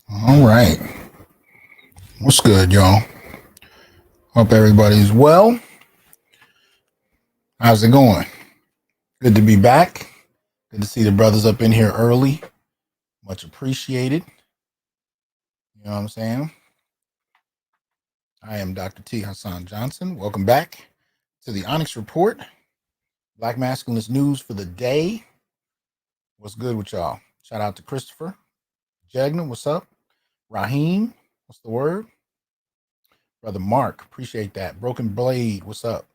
All right. What's good, y'all? Hope everybody's well. How's it going? Good to be back. Good to see the brothers up in here early. Much appreciated. You know what I'm saying? I am Dr. T. Hasan Johnson. Welcome back to the Onyx Report. Black Masculinist news for the day. What's good with y'all? Shout out to Christopher. Jagna, what's up? Raheem, what's the word? Brother Mark, appreciate that. Broken Blade, what's up?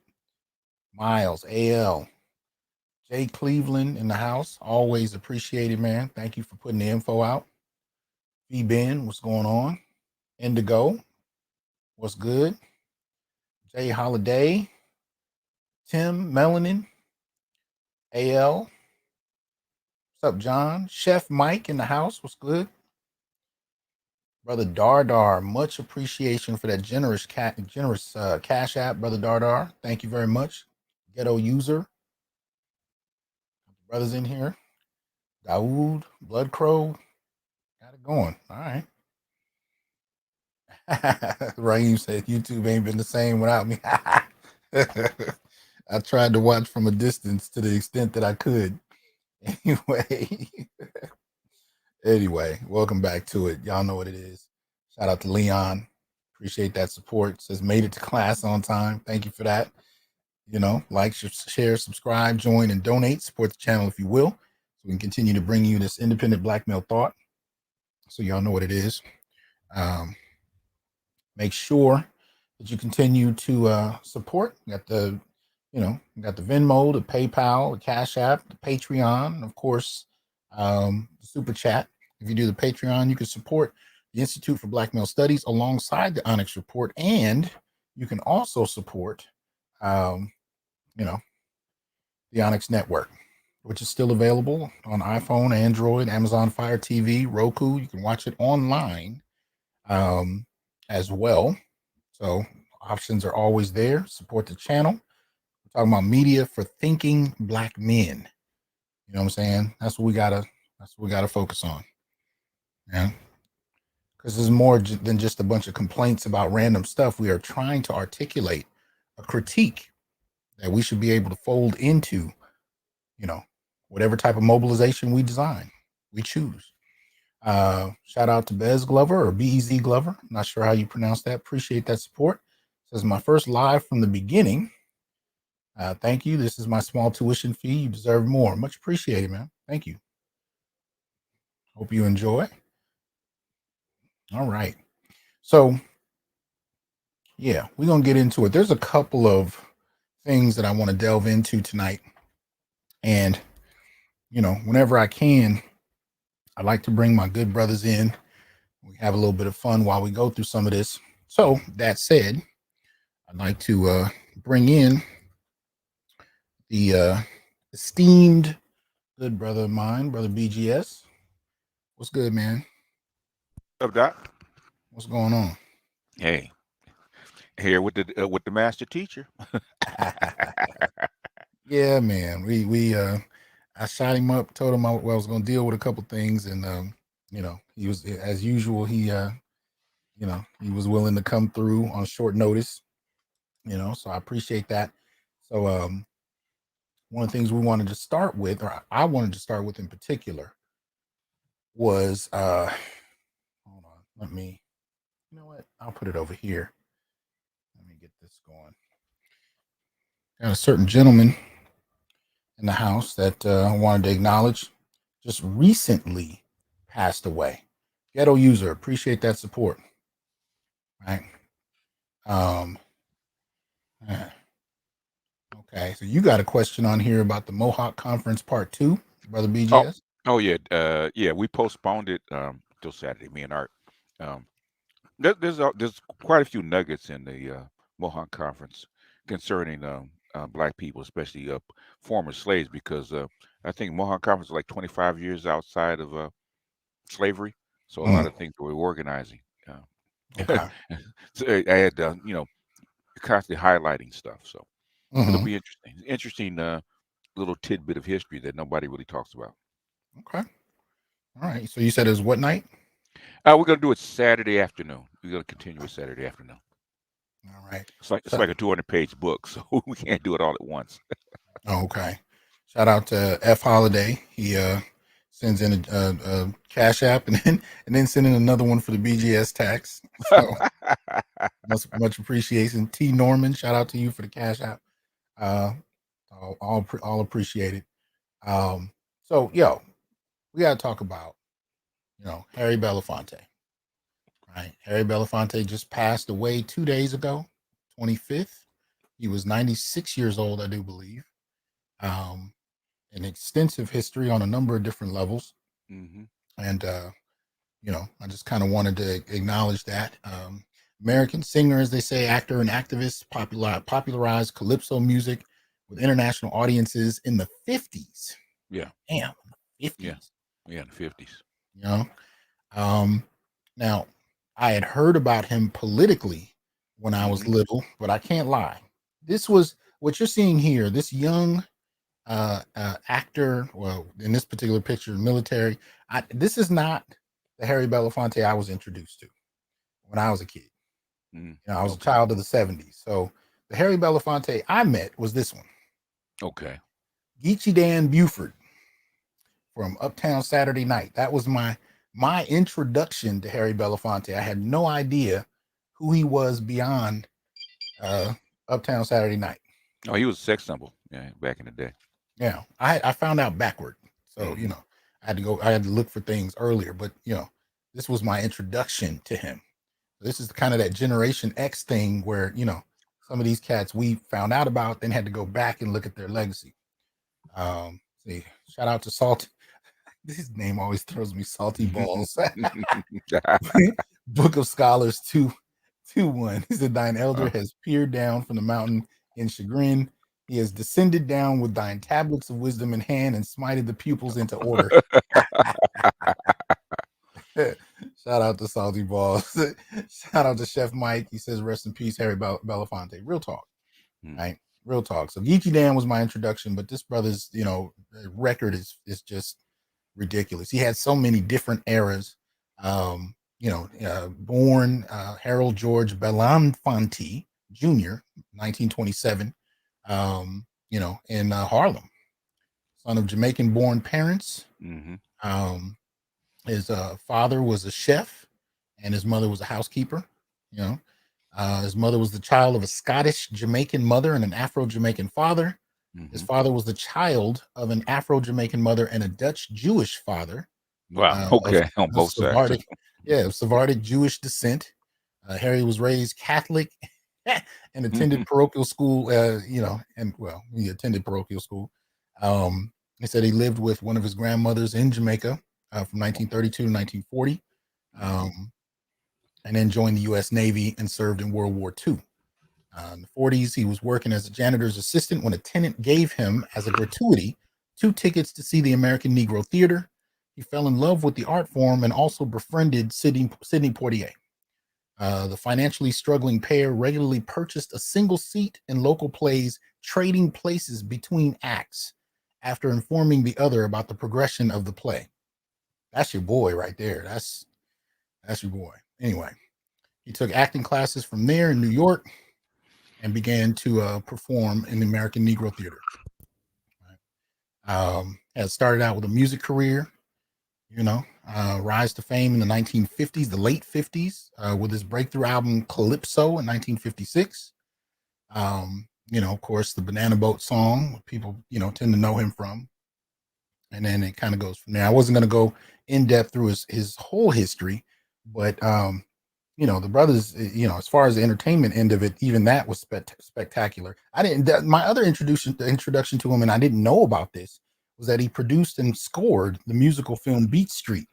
Miles, AL. Jay Cleveland in the house, always appreciated, man. Thank you for putting the info out. V-Ben, what's going on? Indigo, what's good? Jay Holiday, Tim Melanin, AL. What's up, John? Chef Mike in the house, what's good? Brother Dardar, much appreciation for that generous cash app, Brother Dardar. Thank you very much. Ghetto user. Brothers in here. Dawood, Blood Crow. Got it going. All right. Raheem said YouTube ain't been the same without me. I tried to watch from a distance to the extent that I could. Anyway, welcome back to it. Y'all know what it is. Shout out to Leon. Appreciate that support. Says made it to class on time. Thank you for that. You know, like, share, subscribe, join, and donate. Support the channel if you will, so we can continue to bring you this independent black male thought. So y'all know what it is. Make sure that you continue to support. You got the Venmo, the PayPal, the Cash App, the Patreon, of course, the Super Chat. If you do the Patreon, you can support the Institute for Black Male Studies alongside the Onyx Report, and you can also support, the Onyx Network, which is still available on iPhone, Android, Amazon Fire TV, Roku. You can watch it online as well. So options are always there. Support the channel. We're talking about media for thinking black men. You know what I'm saying? That's what we gotta focus on. Yeah. Because there's more than just a bunch of complaints about random stuff. We are trying to articulate a critique that we should be able to fold into, whatever type of mobilization we choose. Shout out to Bez Glover or BEZ Glover. Not sure how you pronounce that. Appreciate that support. Says my first live from the beginning. Thank you. This is my small tuition fee. You deserve more. Much appreciated, man. Thank you. Hope you enjoy. All right. So, yeah, we're going to get into it. There's a couple of things that I want to delve into tonight. And, whenever I can, I like to bring my good brothers in. We have a little bit of fun while we go through some of this. So, that said, I'd like to bring in the esteemed good brother of mine, brother BGS. What's good, man? What's up, Doc? What's going on? Hey, here with the master teacher. Yeah, man. I shot him up, told him I was going to deal with a couple things, and he was, as usual. He was willing to come through on short notice. So I appreciate that. So one of the things we wanted to start with, or I wanted to start with in particular, was hold on, you know what? I'll put it over here. Let me get this going. Got a certain gentleman in the house that I wanted to acknowledge. Just recently passed away. Ghetto user, appreciate that support. Right. Um. Okay, so you got a question on here about the Mohawk Conference Part 2, brother Oh, BGS. oh yeah, yeah. We postponed it till Saturday. Me and Art. Um, there's quite a few nuggets in the Mohawk conference concerning black people, especially former slaves, because I think Mohawk conference is like 25 years outside of slavery, so a lot of things we're organizing. Okay. So I had constantly highlighting stuff, so it'll Mm-hmm. be interesting. Interesting little tidbit of history that nobody really talks about. Okay. All right. So you said it was what night? We're gonna do it Saturday afternoon. We're gonna continue it Saturday afternoon. All right. It's So, like a 200-page book, so we can't do it all at once. okay. Shout out to F Holiday. He sends in a cash app and then send in another one for the BGS tax. So much appreciation. T Norman, shout out to you for the cash app. Uh, all appreciated. So we gotta talk about Harry Belafonte. Right, Harry Belafonte just passed away 2 days ago, 25th. He was 96 years old, I do believe. Um, an extensive history on a number of different levels, Hmm. and I just kind of wanted to acknowledge that. American singer, as they say, actor and activist, popularized calypso music with international audiences in the 50s. Yeah, Damn, yeah, 50s. yeah. In the 50s. You know, um, now I had heard about him politically when I was Hmm. little, but I can't lie. This was what you're seeing here. This young actor, well, in this particular picture, military. This is not the Harry Belafonte I was introduced to when I was a kid. Mm. I was a Okay, child of the 70s. So the Harry Belafonte I met was this one, okay. Geechee Dan Buford from Uptown Saturday Night. That was my introduction to Harry Belafonte. I had no idea who he was beyond uh, Uptown Saturday Night. Oh, he was a sex symbol. Yeah, back in the day. Yeah, I found out backward, so Hmm. I had to look for things earlier. But this was my introduction to him. This is kind of that Generation X thing where some of these cats we found out about, then had to go back and look at their legacy. See, shout out to Salt. This name always throws me. Salty Balls. Book of Scholars 2:1. He said, Thine elder uh, has peered down from the mountain in chagrin. He has descended down with thine tablets of wisdom in hand and smited the pupils into order. Shout out to Salty Balls. Shout out to Chef Mike. He says, Rest in peace, Harry Belafonte. Real talk, mm, right? Real talk. So Geechee Dan was my introduction, but this brother's, record is just ridiculous. He had so many different eras. Born Harold George Belafonte Jr., 1927, in Harlem, son of Jamaican-born parents. hmm. Um, his father was a chef, and his mother was a housekeeper. You know, His mother was the child of a Scottish Jamaican mother and an Afro Jamaican father. His Hmm. father was the child of an Afro Jamaican mother and a Dutch Jewish father, Wow. of Okay. On both sides. Sephardic, yeah, of Sephardic Jewish descent. Harry was raised Catholic and attended Hmm. parochial school. And well, he attended parochial school. He said he lived with one of his grandmothers in Jamaica from 1932 to 1940, Hmm. um, and then joined the U.S. Navy and served in World War II. In the 40s, he was working as a janitor's assistant when a tenant gave him, as a gratuity, 2 tickets to see the American Negro Theater. He fell in love with the art form and also befriended Sidney Poitier. The financially struggling pair regularly purchased a single seat in local plays, trading places between acts after informing the other about the progression of the play. That's your boy right there. That's your boy. Anyway, he took acting classes from there in New York and began to perform in the American Negro Theater. Had started out with a music career, rise to fame in the 1950s, the late 50s, with his breakthrough album Calypso in 1956. Of course, the Banana Boat song, people, tend to know him from. And then it kind of goes from there. I wasn't going to go in depth through his whole history, but the brothers, as far as the entertainment end of it, even that was spectacular. I didn't. My other introduction to him, and I didn't know about this, was that he produced and scored the musical film Beat Street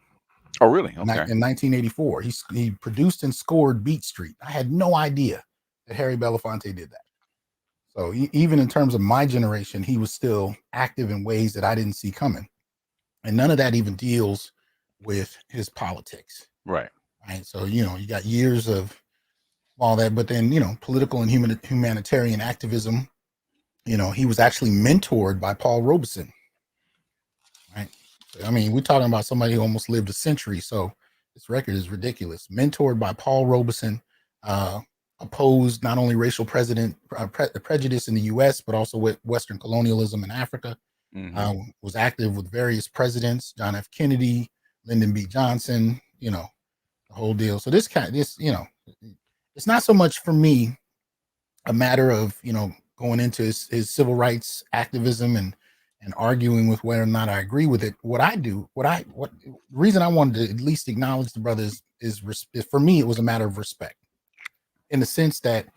Oh, really? Okay. in 1984. He produced and scored Beat Street. I had no idea that Harry Belafonte did that. So even in terms of my generation, he was still active in ways that I didn't see coming, and none of that even deals with his politics. Right. Right. So you got years of all that, but then political and humanitarian activism. He was actually mentored by Paul Robeson. Right. So, I mean, we're talking about somebody who almost lived a century. So this record is ridiculous. Mentored by Paul Robeson, uh, opposed not only racial prejudice in the U.S. but also with Western colonialism in Africa. Hmm. Was active with various presidents, John F. Kennedy, Lyndon B. Johnson. The whole deal. So it's not so much for me a matter of going into his civil rights activism and arguing with whether or not I agree with it. What the reason I wanted to at least acknowledge the brothers is for me it was a matter of respect, in the sense that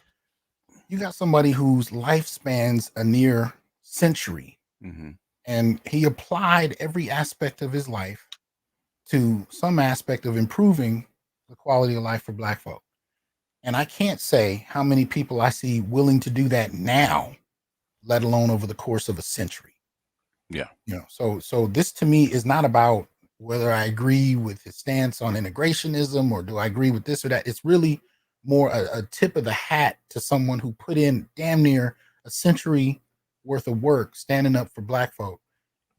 you got somebody whose life spans a near century, Hmm. and he applied every aspect of his life to some aspect of improving the quality of life for Black folk. And I can't say how many people I see willing to do that now, let alone over the course of a century. Yeah. So this to me is not about whether I agree with his stance on integrationism or do I agree with this or that. It's really more a tip of the hat to someone who put in damn near a century worth of work standing up for Black folk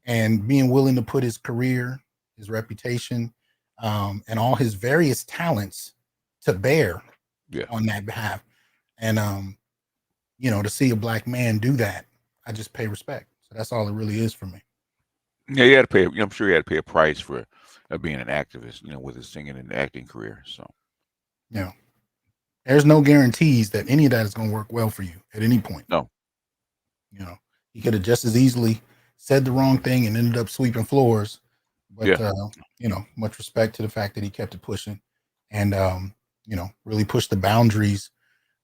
and being willing to put his career, his reputation, and all his various talents to bear Yeah. on that behalf. And to see a Black man do that, I just pay respect. So that's all it really is for me. Yeah. You had to pay. I'm sure you had to pay a price for being an activist. With his singing and acting career. So You know, there's no guarantees that any of that is going to work well for you at any point. no. You know, he could have just as easily said the wrong thing and ended up sweeping floors. But Yeah. much respect to the fact that he kept it pushing, and really pushed the boundaries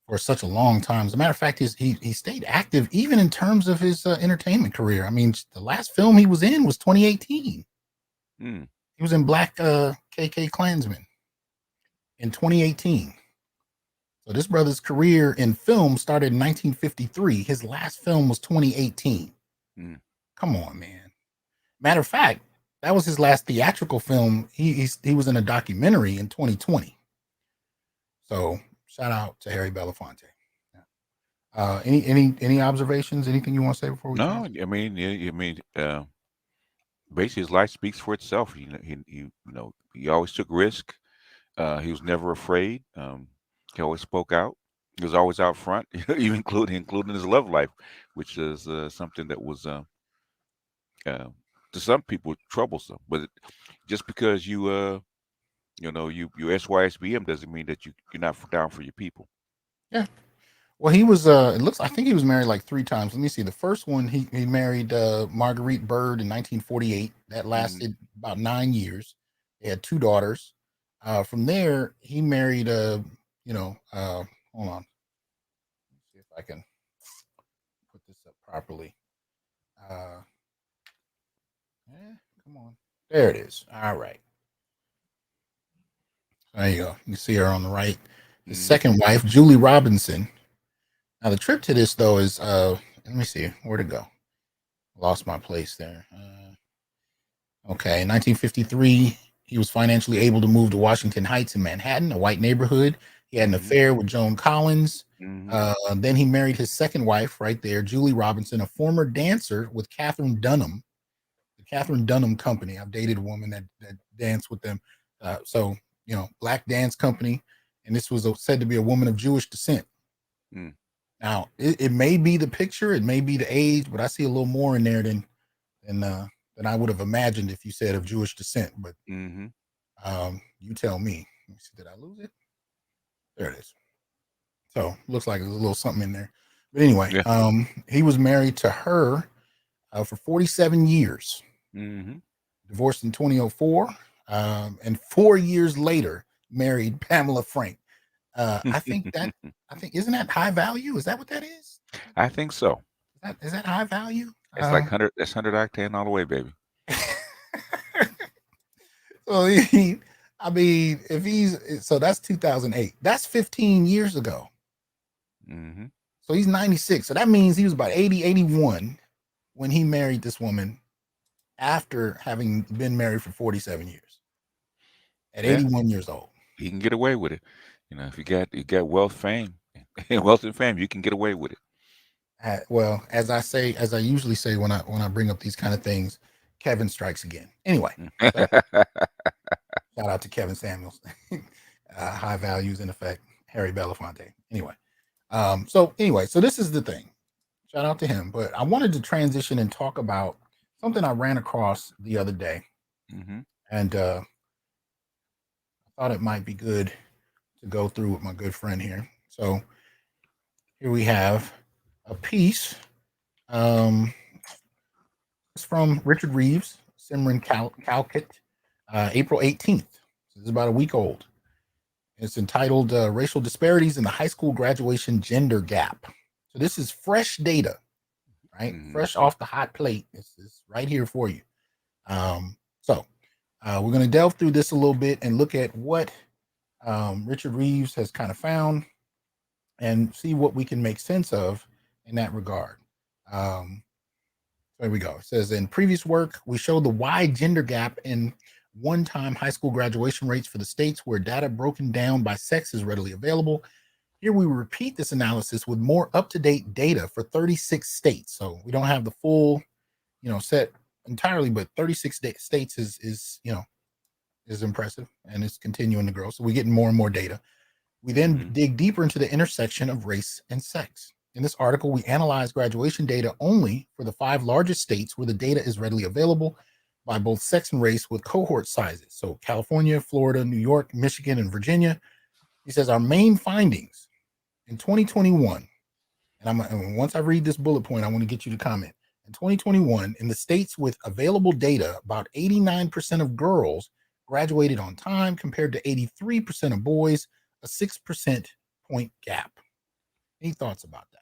for such a long time. As a matter of fact, he stayed active even in terms of his entertainment career. I mean, the last film he was in was 2018. Mm. He was in Black KK Klansman in 2018. So this brother's career in film started in 1953. His last film was 2018. Mm. Come on, man. Matter of fact, that was his last theatrical film. He was in a documentary in 2020. So shout out to Harry Belafonte. Yeah. Any observations? Anything you want to say before we No. transition? I mean, yeah, I mean, basically, his life speaks for itself. He always took risk. He was never afraid. He always spoke out. He was always out front, even including his love life, which is something that was uh, to some people troublesome. But just because you SYSBM doesn't mean that you're not down for your people. Yeah. Well, he was. It looks. I think he was married like 3 times. Let me see. The first one, he married Marguerite Bird in 1948. That Hmm. lasted about 9 years. They had 2 daughters. From there, he married. You know. Hold on. Let's see if I can put this up properly. Uh, come on. There it is. All right. There you go. You can see her on the right. His Hmm. second wife, Julie Robinson. Now the trip to this though is let me see where to go. Lost my place there. Okay, in 1953, he was financially able to move to Washington Heights in Manhattan, a white neighborhood. He had an Hmm. affair with Joan Collins. Hmm. Then he married his second wife, right there, Julie Robinson, a former dancer with Catherine Dunham, the Catherine Dunham Company. I've dated a woman that danced with them. So, Black Dance Company. And this was said to be a woman of Jewish descent. Mm. Now, it may be the picture, it may be the age, but I see a little more in there than I would have imagined if you said of Jewish descent. But Hmm. you tell me. Let me see, did I lose it? There it is. So looks like there's a little something in there. But anyway, Yeah. he was married to her for 47 years, Hmm. divorced in 2004, and 4 years later married Pamela Frank. I think that isn't that high value? Is that what that is? I think so. Is that high value? It's like 100. That's 100 octane all the way, baby. So I mean, if he's so that's 2008. That's 15 years ago. Hmm. So he's 96. So that means he was about 80, 81 when he married this woman after having been married for 47 years at Yeah, 81 years old. he can get away with it. If you got wealth, fame, wealth and fame, you can get away with it. Well, as I usually say when I bring up these kind of things, Kevin strikes again. Anyway, so shout out to Kevin Samuels. High values in effect. Harry Belafonte. So this is the thing. Shout out to him. But I wanted to transition and talk about something I ran across the other day, Hmm. and I thought it might be good to go through with my good friend here. So here we have a piece. Um, it's from Richard Reeves, Simran Calcutt, April 18th. So this is about a week old. It's entitled Racial Disparities in the High School Graduation Gender Gap. So this is fresh data, right? Hmm. Fresh off the hot plate. It's right here for you. So we're going to delve through this a little bit and look at what Richard Reeves has kind of found and see what we can make sense of in that regard. Um, there we go. It says in previous work, we showed the wide gender gap in one-time high school graduation rates for the states where data broken down by sex is readily available. Here we repeat this analysis with more up-to-date data for 36 states. So we don't have the full, set entirely, but 36 states is impressive and it's continuing to grow. So we're getting more and more data. We then Hmm. dig deeper into the intersection of race and sex. In this article, we analyze graduation data only for the 5 largest states where the data is readily available by both sex and race with cohort sizes. So California, Florida, New York, Michigan, and Virginia. He says our main findings in 2021, and once I read this bullet point, I want to get you to comment. In 2021, in the states with available data, about 89% of girls graduated on time compared to 83% of boys, a 6% point gap. Any thoughts about that?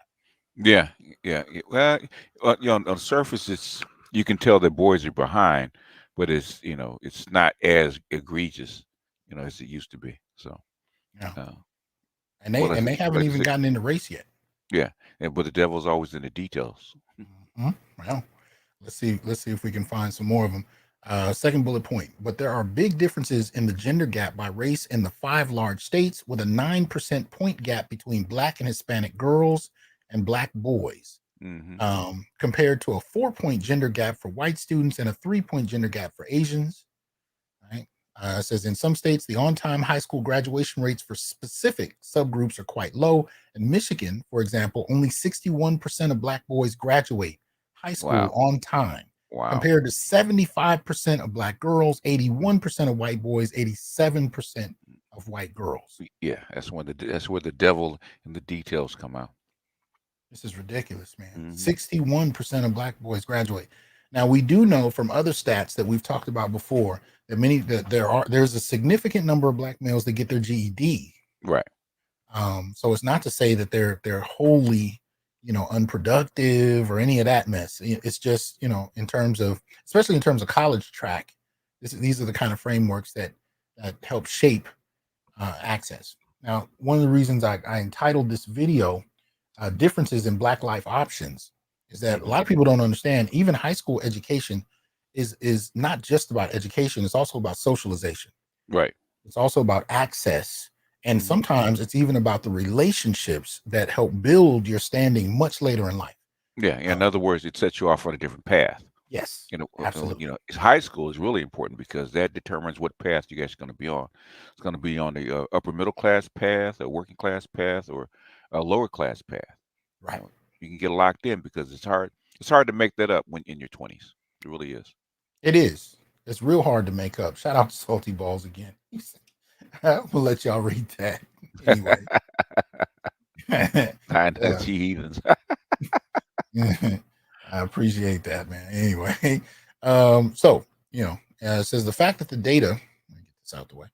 Yeah, yeah. Well, on the surface, you can tell that boys are behind, but it's not as egregious, as it used to be. So, Yeah. uh, And what they I and said, they haven't like I even said, gotten into race yet. yeah, but the devil's always in the details. Mhm. Well, let's see if we can find some more of them. Second bullet point, but there are big differences in the gender gap by race in the 5 large states, with a 9% point gap between Black and Hispanic girls and Black boys, Hmm. compared to a 4-point gender gap for white students and a 3-point gender gap for Asians. Right? It says in some states, the on-time high school graduation rates for specific subgroups are quite low. In Michigan, for example, only 61% of Black boys graduate high school Wow, on time, wow. compared to 75% of Black girls, 81% of white boys, 87% of white girls. Yeah, that's where the devil and the details come out. This is ridiculous, man. Hmm. 61% of black boys graduate. Now we do know from other stats that we've talked about before that there's a significant number of black males that get their GED. Right. So it's not to say that they're wholly, unproductive or any of that mess. It's just, especially in terms of college track, these are the kind of frameworks that help shape access. Now, one of the reasons I entitled this video "Differences in Black Life Options" is that a Hmm. lot of people don't understand. Even high school education is not just about education; it's also about socialization. Right. It's also about access. And Hmm. sometimes it's even about the relationships that help build your standing much later in life. Yeah. In other words, it sets you off on a different path. Yes, You absolutely. know, high school is really important because that determines what path you guys are going to be on. It's going to be on the upper middle class path, a working class path, or a lower class path. You Right. know, you can get locked in because it's hard. It's hard to make that up when in your 20s. It really is. It is. It's real hard to make up. Shout out to Salty Balls again. We'll let y'all read that anyway. Nine Yeah. heathens. I appreciate that, man. Anyway, so it says the fact that the data, let me get this out the way.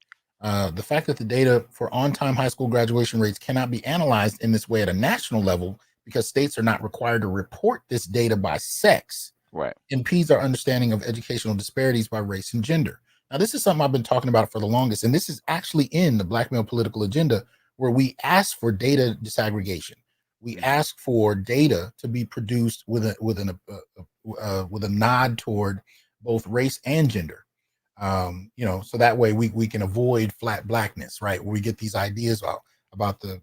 The fact that the data for on-time high school graduation rates cannot be analyzed in this way at a national level because states are not required to report this data by sex Right. impedes our understanding of educational disparities by race and gender. Now, this is something I've been talking about for the longest, and this is actually in the Black male political agenda, where we ask for data disaggregation. We Hmm. ask for data to be produced with a nod toward both race and gender. So that way we can avoid flat blackness, right? Where we get these ideas about the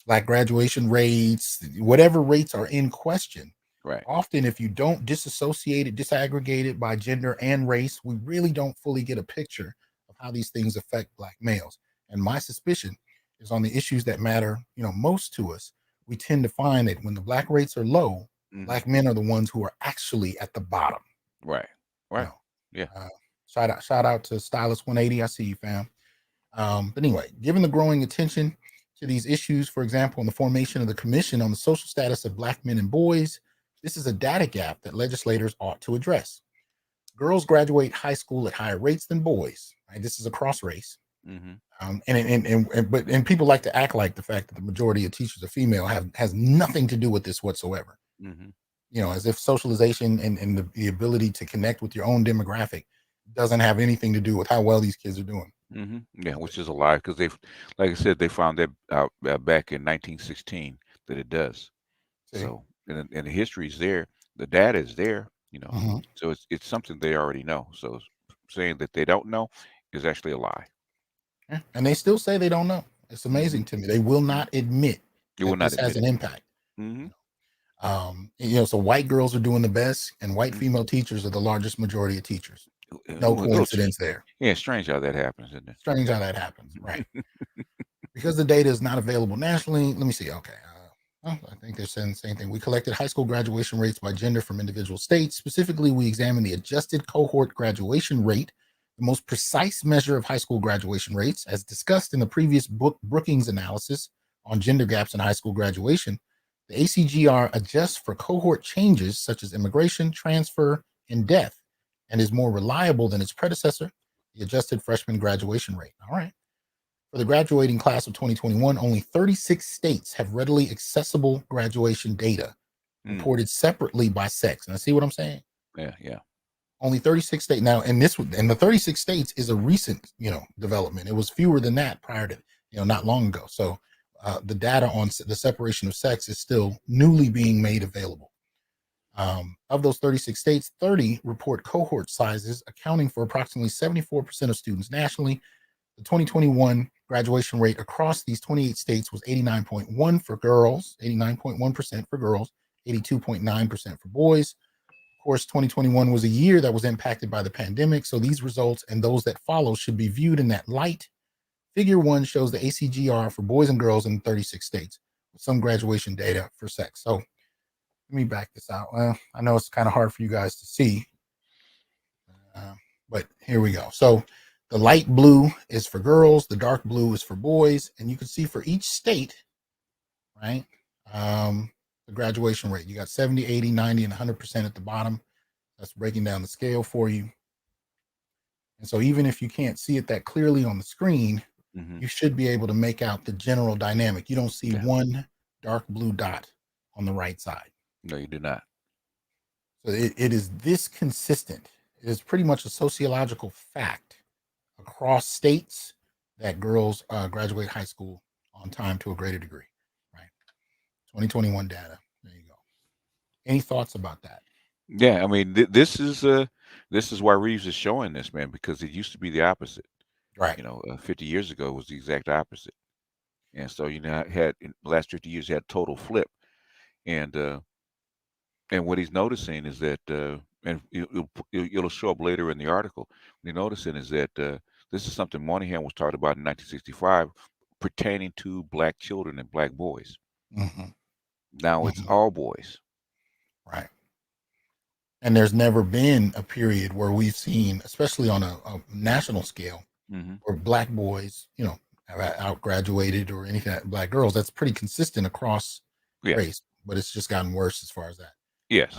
black graduation rates, whatever rates are in question. Right. Often, if you don't disaggregate it by gender and race, we really don't fully get a picture of how these things affect black males. And my suspicion is on the issues that matter, most to us. We tend to find that when the black rates are low, Hmm. black men are the ones who are actually at the bottom. Right. You Right. know, Yeah. uh, shout out to Stylist 180. I see you, fam. But anyway, given the growing attention to these issues, for example, in the formation of the Commission on the Social Status of Black Men and Boys, this is a data gap that legislators ought to address. Girls graduate high school at higher rates than boys. Right? This is across race. Hmm. And people like to act like the fact that the majority of teachers are female has nothing to do with this whatsoever. Hmm. As if socialization and the ability to connect with your own demographic doesn't have anything to do with how well these kids are doing. Hmm. Yeah, which is a lie because like I said, they found that out back in 1916 that it does. See. So, and the history is there, the data is there, Mhm. so it's something they already know. So saying that they don't know is actually a lie. Yeah. And they still say they don't know. It's Hmm. amazing to me. They will not admit You will that not this has admit an it. impact. Hmm. So white girls are doing the best, and white Hmm. female teachers are the largest majority of teachers. No A little, coincidence there. yeah, strange how that happens, isn't Strange how that happens, right? it? Because the data is not available nationally. Let me see. Okay. I think they're saying the same thing. We collected high school graduation rates by gender from individual states. Specifically, we examined the adjusted cohort graduation rate, the most precise measure of high school graduation rates, as discussed in the previous Brookings analysis on gender gaps in high school graduation. The ACGR adjusts for cohort changes such as immigration, transfer, and death, and is more reliable than its predecessor, the adjusted freshman graduation rate. All right. For the graduating class of 2021, only 36 states have readily accessible graduation data Mm, reported separately by sex. And I see what I'm saying. yeah, yeah. Only 36 states now, and the 36 states is a recent, development. It was fewer than that prior to, not long ago. So the data on the separation of sex is still newly being made available. Of those 36 states, 30 report cohort sizes accounting for approximately 74% of students nationally. The 2021 graduation rate across these 28 states was 89.1 for girls, 89.1% for girls, 82.9% for boys. Of course, 2021 was a year that was impacted by the pandemic, so these results and those that follow should be viewed in that light. Figure 1 shows the ACGR for boys and girls in 36 states with some graduation data for sex. So let me back this out. Well, I know it's kind of hard for you guys to see, uh, but here we go. So The light blue is for girls, the dark blue is for boys, and you can see for each state, right? The graduation rate. You got 70, 80, 90, and 100% at the bottom. That's breaking down the scale for you. And so even if you can't see it that clearly on the screen, you should be able to make out the general dynamic. You don't see one dark blue dot on the right side. No, you do not. So it is this consistent. It is pretty much a sociological fact across states that girls graduate high school on time to a greater degree. Right. 2021 data. There you go. Any thoughts about that? Yeah, I mean, this is why Reeves is showing this, man, because it used to be the opposite. Right. 50 years ago it was the exact opposite, and so had in the last 50 years had total flip, and what he's noticing is that, and it'll show up later in the article. What he's noticing is that this is something Moynihan was talking about in 1965, pertaining to black children and black boys. Now it's all boys. Right. And there's never been a period where we've seen, especially on a national scale, where black boys, have out-graduated or anything. Black girls, that's pretty consistent across race, but it's just gotten worse as far as that. Yes.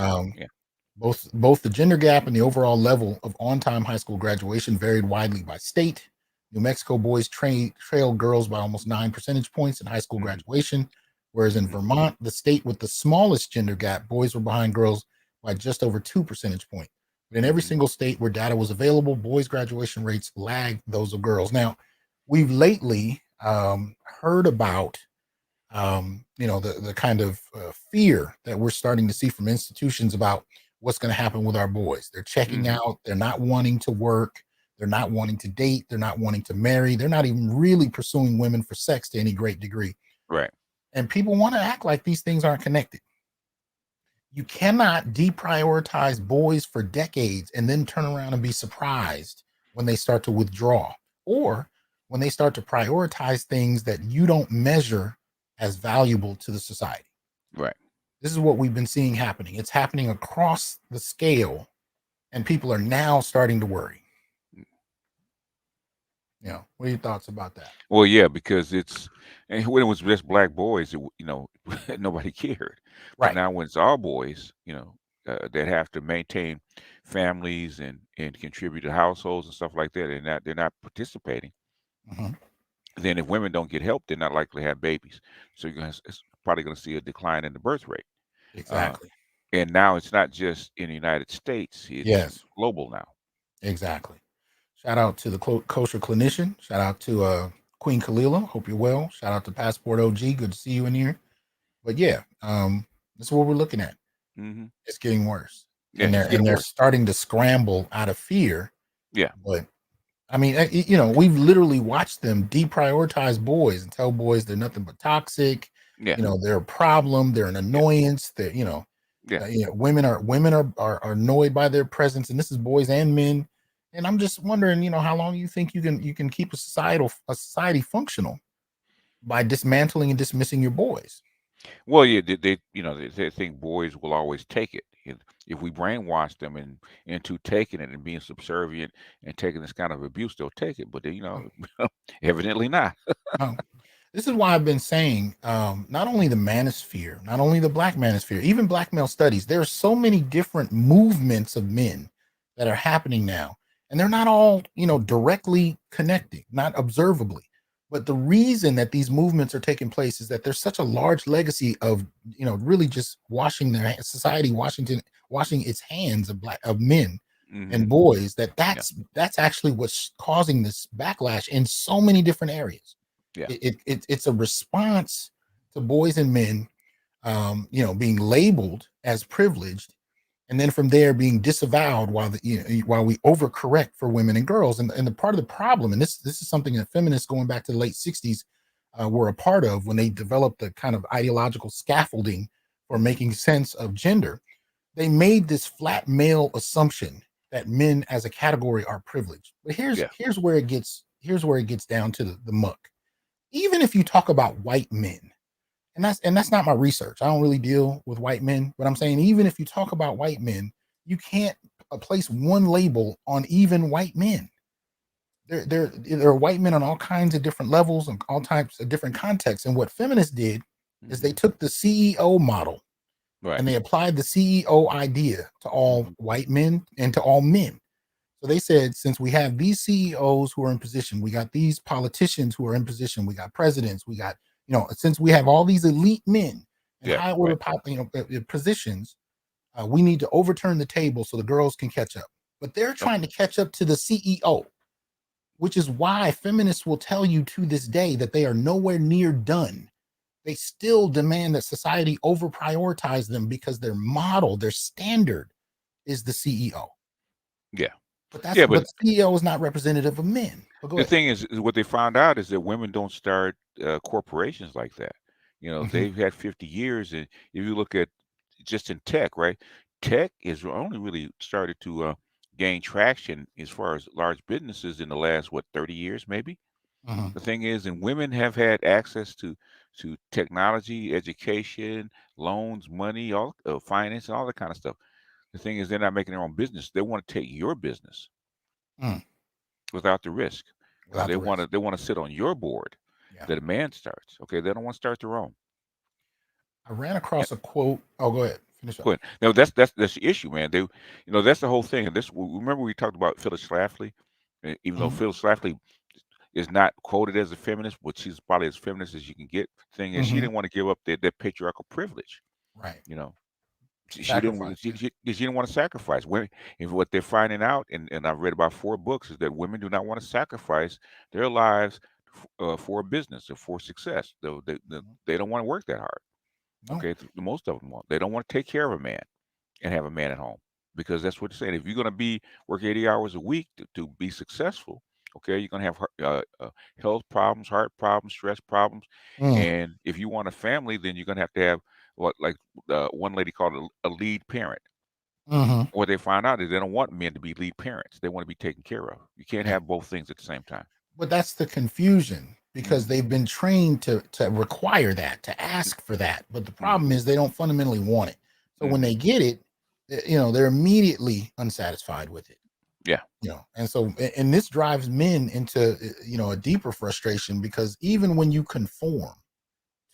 Both the gender gap and the overall level of on-time high school graduation varied widely by state. New Mexico boys trailed girls by almost 9 percentage points in high school graduation, whereas in Vermont, the state with the smallest gender gap, boys were behind girls by just over 2 percentage points. But in every single state where data was available, boys' graduation rates lagged those of girls. Now, we've lately heard about the kind of fear that we're starting to see from institutions about what's going to happen with our boys. They're checking out. They're not wanting to work. They're not wanting to date. They're not wanting to marry. They're not even really pursuing women for sex to any great degree. Right. And people want to act like these things aren't connected. You cannot deprioritize boys for decades and then turn around and be surprised when they start to withdraw, or when they start to prioritize things that you don't measure as valuable to the society. Right. This is what we've been seeing happening. It's happening across the scale, and people are now starting to worry. What are your thoughts about that? Well, yeah, because and when it was just black boys, nobody cared. But Right. now when it's all boys, that have to maintain families and contribute to households and stuff like that, and they're not participating. Then if women don't get help, they're not likely to have babies. So it's probably going to see a decline in the birth rate. Exactly. And now it's not just in the United States; it's global now. Exactly. Shout out to the kosher clinician. Shout out to Queen Kalila. Hope you're well. Shout out to Passport OG. Good to see you in here. But yeah, this is what we're looking at. It's getting worse. Yeah, and they're starting to scramble out of fear. Yeah. But I mean, we've literally watched them deprioritize boys and tell boys they're nothing but toxic. Yeah. They're a problem. They're an annoyance. That women are annoyed by their presence, and this is boys and men. And I'm just wondering, how long you think you can keep a society functional by dismantling and dismissing your boys? Well, yeah, they think boys will always take it. If we brainwash them into taking it and being subservient and taking this kind of abuse, they'll take it. But evidently not. This is why I've been saying, not only the manosphere, not only the black manosphere, even black male studies, there are so many different movements of men that are happening now. And they're not all, directly connected, not observably. But the reason that these movements are taking place is that there's such a large legacy of, really just washing its hands of men and boys, that's actually what's causing this backlash in so many different areas. Yeah. It's a response to boys and men, being labeled as privileged, and then from there being disavowed while we overcorrect for women and girls. And the part of the problem, and this is something that feminists going back to the late 60s were a part of when they developed the kind of ideological scaffolding for making sense of gender. They made this flat male assumption that men as a category are privileged. But here's where it gets down to the muck. Even if you talk about white men, and that's not my research. I don't really deal with white men, but I'm saying even if you talk about white men, you can't place one label on even white men. there are white men on all kinds of different levels and all types of different contexts. And what feminists did is they Mm-hmm. took the CEO model Right. and they applied the CEO idea to all Mm-hmm. white men and to all men. So they said, since we have these CEOs who are in position, we got these politicians who are in position, we got presidents, we got, since we have all these elite men and Yeah. high order Right. positions, we need to overturn the table so the girls can catch up. But they're Oh, trying to catch up to the CEO, which is why feminists will tell you to this day that they are nowhere near done. They still demand that society over prioritize them because their model, their standard is the CEO. yeah. But Yeah. but But the CEO is not representative of men. But go the ahead. thing is what they found out is that women don't start corporations like that. Mhm, They've had 50 years, and if you look at just in tech, right? Tech is only really started to gain traction as far as large businesses in the last what 30 years, maybe. mhm, The thing is, and women have had access to technology, education, loans, money, all finance, and all that kind of stuff. The thing is, they're not making their own business. They want to take your business mm, without the risk. without They the want risk. to sit on your board Yeah. that a man starts. Okay, they don't want to start their own. I ran And across a quote. Oh, go ahead. Finish up. quit. No, that's the issue, man. That's the whole thing. And this, remember we talked about Phyllis Schlafly, even though Mhm, Phyllis Schlafly is not quoted as a feminist, but she's probably as feminist as you can get. Thing is, she mhm, didn't want to give up that patriarchal privilege. right. You know, she didn't Sacrifice. she, Yeah. she, she didn't want to sacrifice. Women, and what they're finding out, and I've read about 4 books, is that women do not want to sacrifice their lives for a business or for success. Mhm. They don't want to work that hard. No. Okay, most of them won't. They don't want to take care of a man and have a man at home because that's what they're saying. If you're going to be work 80 hours a week to be successful, okay, you're going to have health problems, heart problems, stress problems, Mm, and if you want a family, then you're going to have what like one lady called a lead parent. mhm. What they find out is they don't want men to be lead parents. They want to be taken care of. You can't Yeah. have both things at the same time. But that's the confusion because Hmm. they've been trained to require that, to ask for that. But the problem Hmm. is they don't fundamentally want it. So when Hmm. they get it, they're immediately unsatisfied with it. Yeah. And so and this drives men into a deeper frustration because even when you conform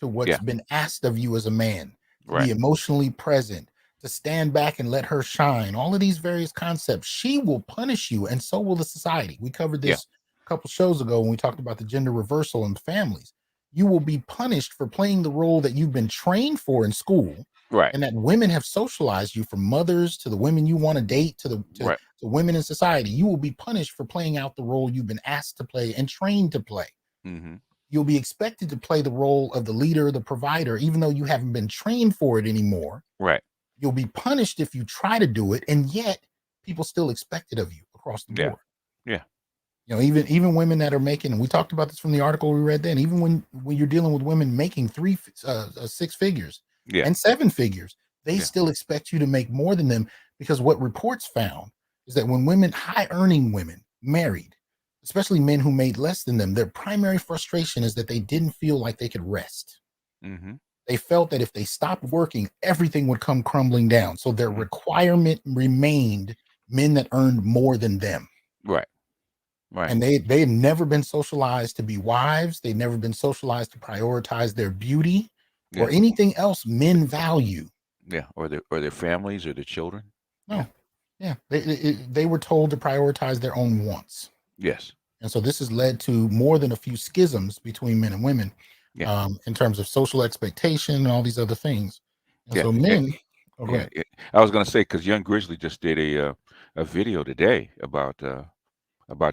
to what's Yeah. been asked of you as a man, to Right. be emotionally present, to stand back and let her shine, all of these various concepts, she will punish you, and so will the society. We covered Yeah. this a couple shows ago when we talked about the gender reversal in families. You will be punished for playing the role that you've been trained for in school, Right. and that women have socialized you, from mothers to the women you want to date to Right. to women in society. You will be punished for playing out the role you've been asked to play and trained to play. Hmm. You'll be expected to play the role of the leader, the provider, even though you haven't been trained for it anymore. Right. You'll be punished if you try to do it, and yet people still expect it of you across the Yeah. board. Yeah. Even women that are making, and we talked about this from the article we read then, even when you're dealing with women making 6 figures Yeah. and 7 figures, they Yeah. still expect you to make more than them, because what reports found is that when women, high earning women, married, especially men who made less than them, their primary frustration is that they didn't feel like they could rest. Hmm. They felt that if they stopped working, everything would come crumbling down. So their requirement remained men that earned more than them. Right. Right. And they had never been socialized to be wives. They'd never been socialized to prioritize their beauty or Yeah. anything else men value. Yeah. Or their families or their children. Yeah. No, yeah, they were told to prioritize their own wants. Yes. And so this has led to more than a few schisms between men and women, Yeah. in terms of social expectation and all these other things. And Yeah. so men, oh, go Yeah. ahead. I was gonna say because Young Grizzly just did a video today about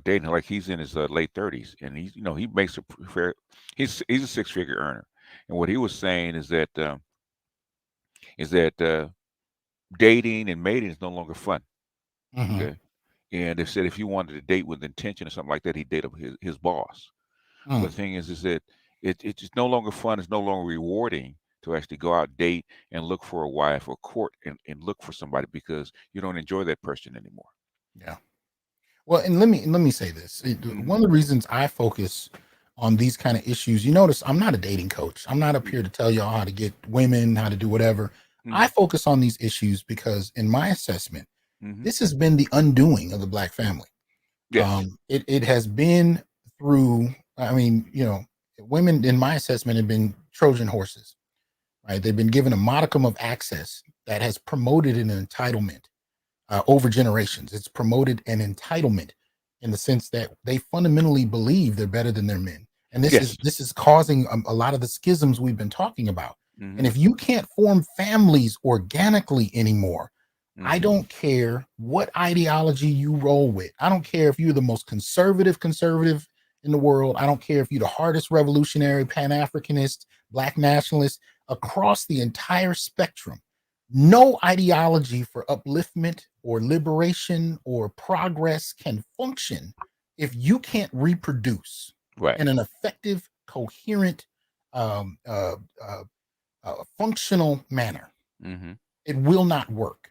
dating. Like he's in his late 30s, and he makes a fair. He's a 6-figure earner, and what he was saying is that dating and mating is no longer fun. Mm-hmm. Okay, and they said if you wanted to date with intention or something like that, he'd date up his boss. But Mm, the thing is that it's just no longer fun. It's no longer rewarding to actually go out, date, and look for a wife or court and look for somebody because you don't enjoy that person anymore. yeah. Well, and let me say this. Hmm. One of the reasons I focus on these kind of issues, you notice I'm not a dating coach. I'm not up here to tell y'all how to get women, how to do whatever. I Hmm. focus on these issues because, in my assessment, Hmm. this has been the undoing of the Black family. Yes. It has been through. I mean, women in my assessment have been Trojan horses, right? They've been given a modicum of access that has promoted an entitlement over generations. It's promoted an entitlement in the sense that they fundamentally believe they're better than their men, and this is Yes. this is causing a lot of the schisms we've been talking about. And Mm-hmm. if you can't form families organically anymore, I Mm-hmm. don't care what ideology you roll with. I don't care if you're the most conservative in the world. I don't care if you're the hardest revolutionary, Pan-Africanist, Black nationalist, across the entire spectrum. No ideology for upliftment or liberation or progress can function if you can't reproduce Right. in an effective, coherent, um, uh, uh, functional manner. Mm-hmm. It will not work.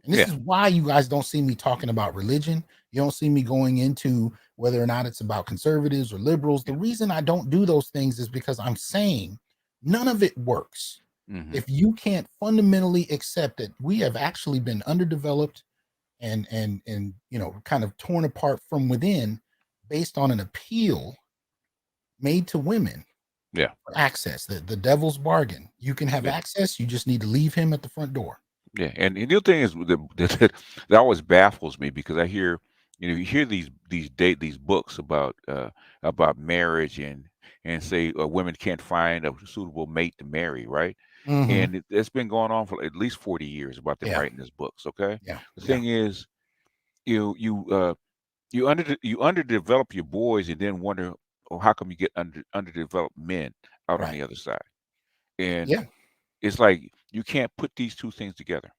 And this Yeah. is why you guys don't see me talking about religion. You don't see me going into whether or not it's about conservatives or liberals. The Yeah. reason I don't do those things is because I'm saying none of it works Mm-hmm. if you can't fundamentally accept that we have actually been underdeveloped and kind of torn apart from within based on an appeal made to women Yeah. for access, the devil's bargain. You can have Yeah. access, you just need to leave him at the front door. Yeah. And the other thing is that always baffles me because I hear, you hear these books about marriage and say women can't find a suitable mate to marry, right? Hmm. And it's been going on for at least 40 years about them Yeah, writing these books. Okay. yeah, The yeah, thing is, you underdevelop your boys and then wonder, oh, how come you get underdeveloped men out on right. the other side? And Yeah. it's like you can't put these two things together.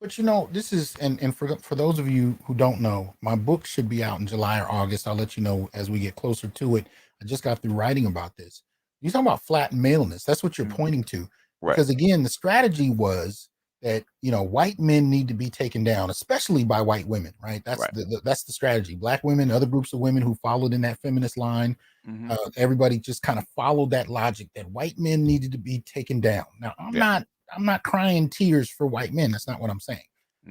But this is and for those of you who don't know, my book should be out in July or August. I'll let you know as we get closer to it. I just got through writing about this. You talking about flat maleness? That's what you're Mhm. pointing to, Right. because again, the strategy was that white men need to be taken down, especially by white women. Right? That's Right. that's the strategy. Black women, other groups of women who followed in that feminist line, Mhm. everybody just kind of followed that logic that white men needed to be taken down. Now, Yeah. I'm not crying tears for white men. That's not what I'm saying.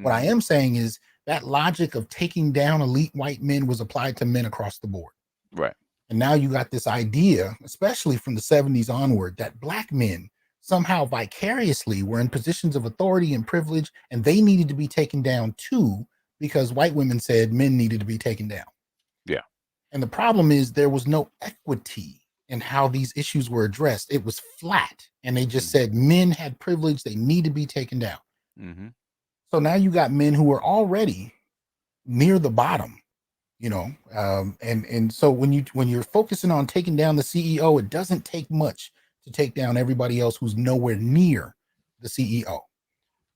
What I Mhm. am saying is that logic of taking down elite white men was applied to men across the board. Right. And now you got this idea, especially from the 70s onward, that black men somehow vicariously were in positions of authority and privilege, and they needed to be taken down too, because white women said men needed to be taken down. Yeah. And the problem is there was no equity in how these issues were addressed. It was flat, and they just Mhm. said men had privilege, they need to be taken down. Mhm. So now you got men who are already near the bottom, and so when you're focusing on taking down the CEO, it doesn't take much to take down everybody else who's nowhere near the CEO.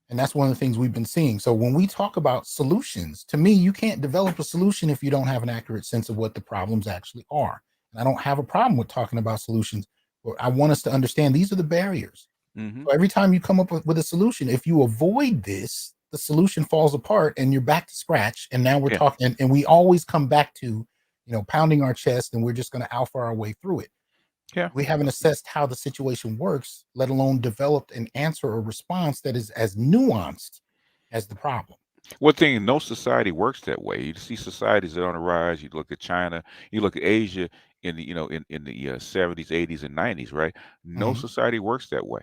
And that's one of the things we've been seeing. So when we talk about solutions, to me, you can't develop a solution if you don't have an accurate sense of what the problems actually are. And I don't have a problem with talking about solutions, but I want us to understand these are the barriers. Mhm. So every time you come up with a solution, if you avoid this, the solution falls apart and you're back to scratch. And now we're Yeah. talking, and we always come back to, pounding our chest and we're just going to alpha our way through it. Yeah. We haven't assessed how the situation works, let alone developed an answer or response that is as nuanced as the problem. One thing, no society works that way. You see societies that are on the rise. You look at China, you look at Asia in the in the 70s, 80s, and 90s, right? No Hmm. society works that way.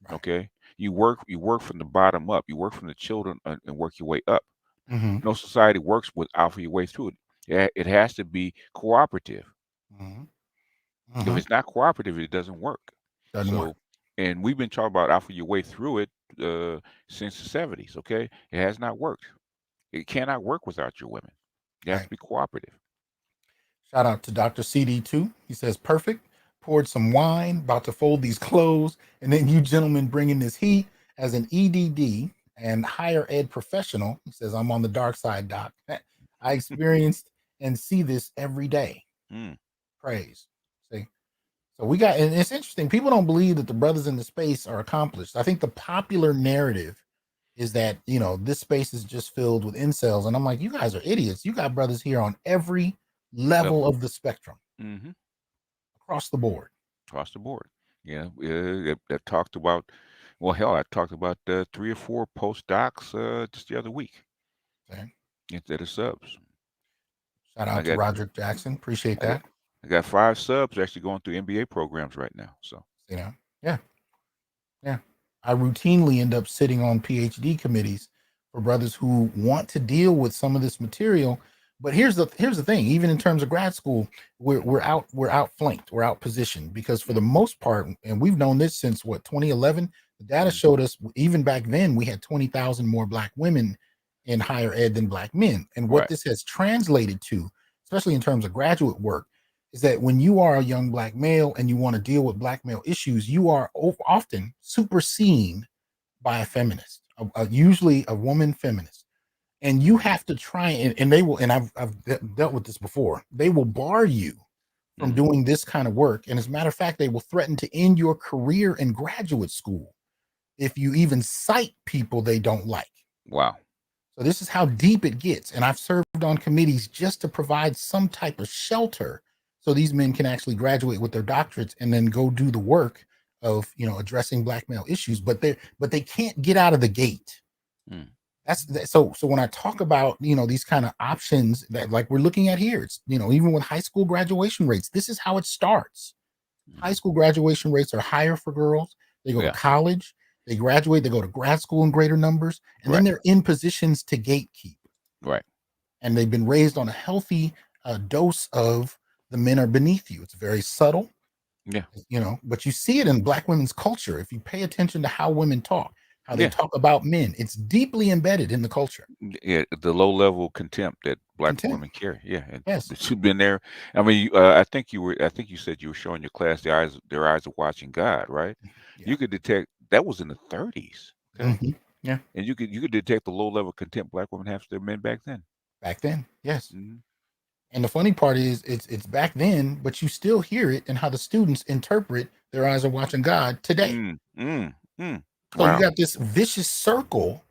Right. Okay, you work from the bottom up. You work from the children and work your way up. Hmm. No society works with alpha your way through it. Yeah, it has to be cooperative. Hmm. If Hmm. it's not cooperative, it doesn't work. Doesn't work. So, and we've been talking about alpha your way through it since the 70s. Okay, it has not worked. It cannot work without your women. You have Right. to be cooperative. Shout out to Dr. CD too. He says, perfect. Poured some wine, about to fold these clothes, and then you gentlemen bring in this heat as an EDD and higher ed professional. He says, I'm on the dark side, doc. I experienced and see this every day. Mm, Praise. See? So we got, and it's interesting. People don't believe that the brothers in the space are accomplished. I think the popular narrative is that, this space is just filled with incels. And I'm like, you guys are idiots. You got brothers here on every level level. of the spectrum Hmm. across the board. Across the board. Yeah, I've talked about. Well, hell, I talked about 3 or 4 postdocs just the other week Okay. instead of subs. Shout I out to got Roderick Jackson. Appreciate I got that. I got 5 subs actually going through MBA programs right now. So You know, yeah, yeah. I routinely end up sitting on PhD committees for brothers who want to deal with some of this material. But here's the thing. Even in terms of grad school, we're outflanked, we're outpositioned because for the most part, and we've known this since what 2011. The data mm, showed us even back then we had 20,000 more Black women in higher ed than Black men. And what right, this has translated to, especially in terms of graduate work, is that when you are a young Black male and you want to deal with Black male issues, you are often superseen by a feminist, usually a woman feminist. And you mm, have to try and they will, and I've dealt with this before, they will bar you from mm, doing this kind of work. And as a matter of fact, they will threaten to end your career in graduate school if you even cite people they don't like. wow, So this is how deep it gets. And I've served on committees just to provide some type of shelter so these men can actually graduate with their doctorates and then go do the work of addressing Black male issues. But they can't get out of the gate. mm, So when I talk about these kind of options that like we're looking at here, it's even with high school graduation rates, this is how it starts. High mm, school graduation rates are higher for girls. They go to yeah, college, they graduate, they go to grad school in greater numbers, and then right, they're in positions to gatekeep. right, And they've been raised on a healthy dose of the men are beneath you. It's very subtle, yeah, but you see it in Black women's culture. If you pay attention to how women talk, how they yeah. talk about men, it's deeply embedded in the culture. Yeah, the low level contempt that Black Contempt. women carry. Yeah, and Yes. that you've been there. I mean, I think you said you were showing your class their eyes are watching God, right? Yeah. You could detect that was in the 30s. Okay, Yeah. and you could detect the low level contempt Black women have for their men back then. Back then. Yes. Hmm. And the funny part is it's back then, but you still hear it in how the students interpret their eyes are watching God today. Mm, mm, mm. So you Wow. got this vicious circle,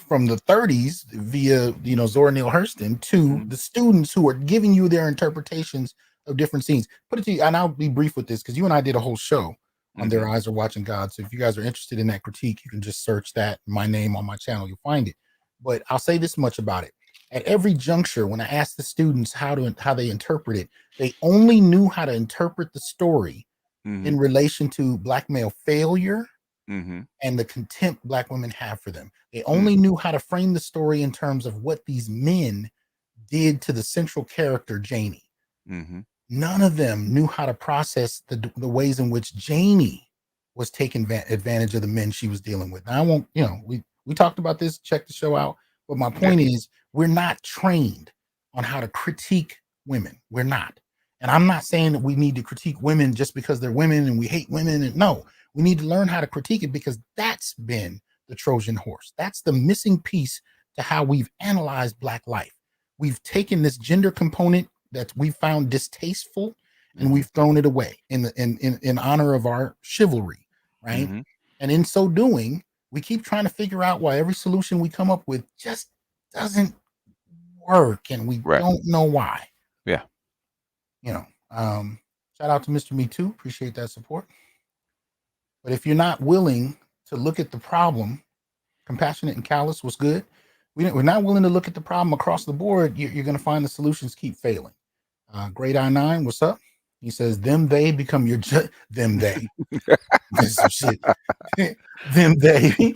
from the 30s via, Zora Neale Hurston to Mm, the students who are giving you their interpretations of different scenes. Put it to you, and I'll be brief with this because you and I did a whole show on mm-hmm, Their Eyes Are Watching God. So if you guys are interested in that critique, you can just search that, my name on my channel, you'll find it. But I'll say this much about it. At every juncture, when I asked the students how they interpret it, they only knew how to interpret the story mm-hmm, in relation to Black male failure mm-hmm, and the contempt Black women have for them. They only mm-hmm, knew how to frame the story in terms of what these men did to the central character, Janie. mm-hmm. None of them knew how to process the ways in which Janie was taking advantage of the men she was dealing with. Now, I won't, we talked about this, check the show out. But my Yeah. point is, we're not trained on how to critique women. We're not. And I'm not saying that we need to critique women just because they're women and we hate women. And no, we need to learn how to critique it because that's been the Trojan horse. That's the missing piece to how we've analyzed Black life. We've taken this gender component that we found distasteful and Mm-hmm, we've thrown it away in honor of our chivalry, right? mm-hmm. And in so doing, we keep trying to figure out why every solution we come up with just doesn't work and we Right. don't know why. Yeah. you know um Shout out to Mr. Me Too, appreciate that support. But if you're not willing to look at the problem, compassionate and callous was good. We're not willing to look at the problem across the board. You're going to find the solutions keep failing. Great I9, what's up? He says, them they become your them they. That's some shit. Them they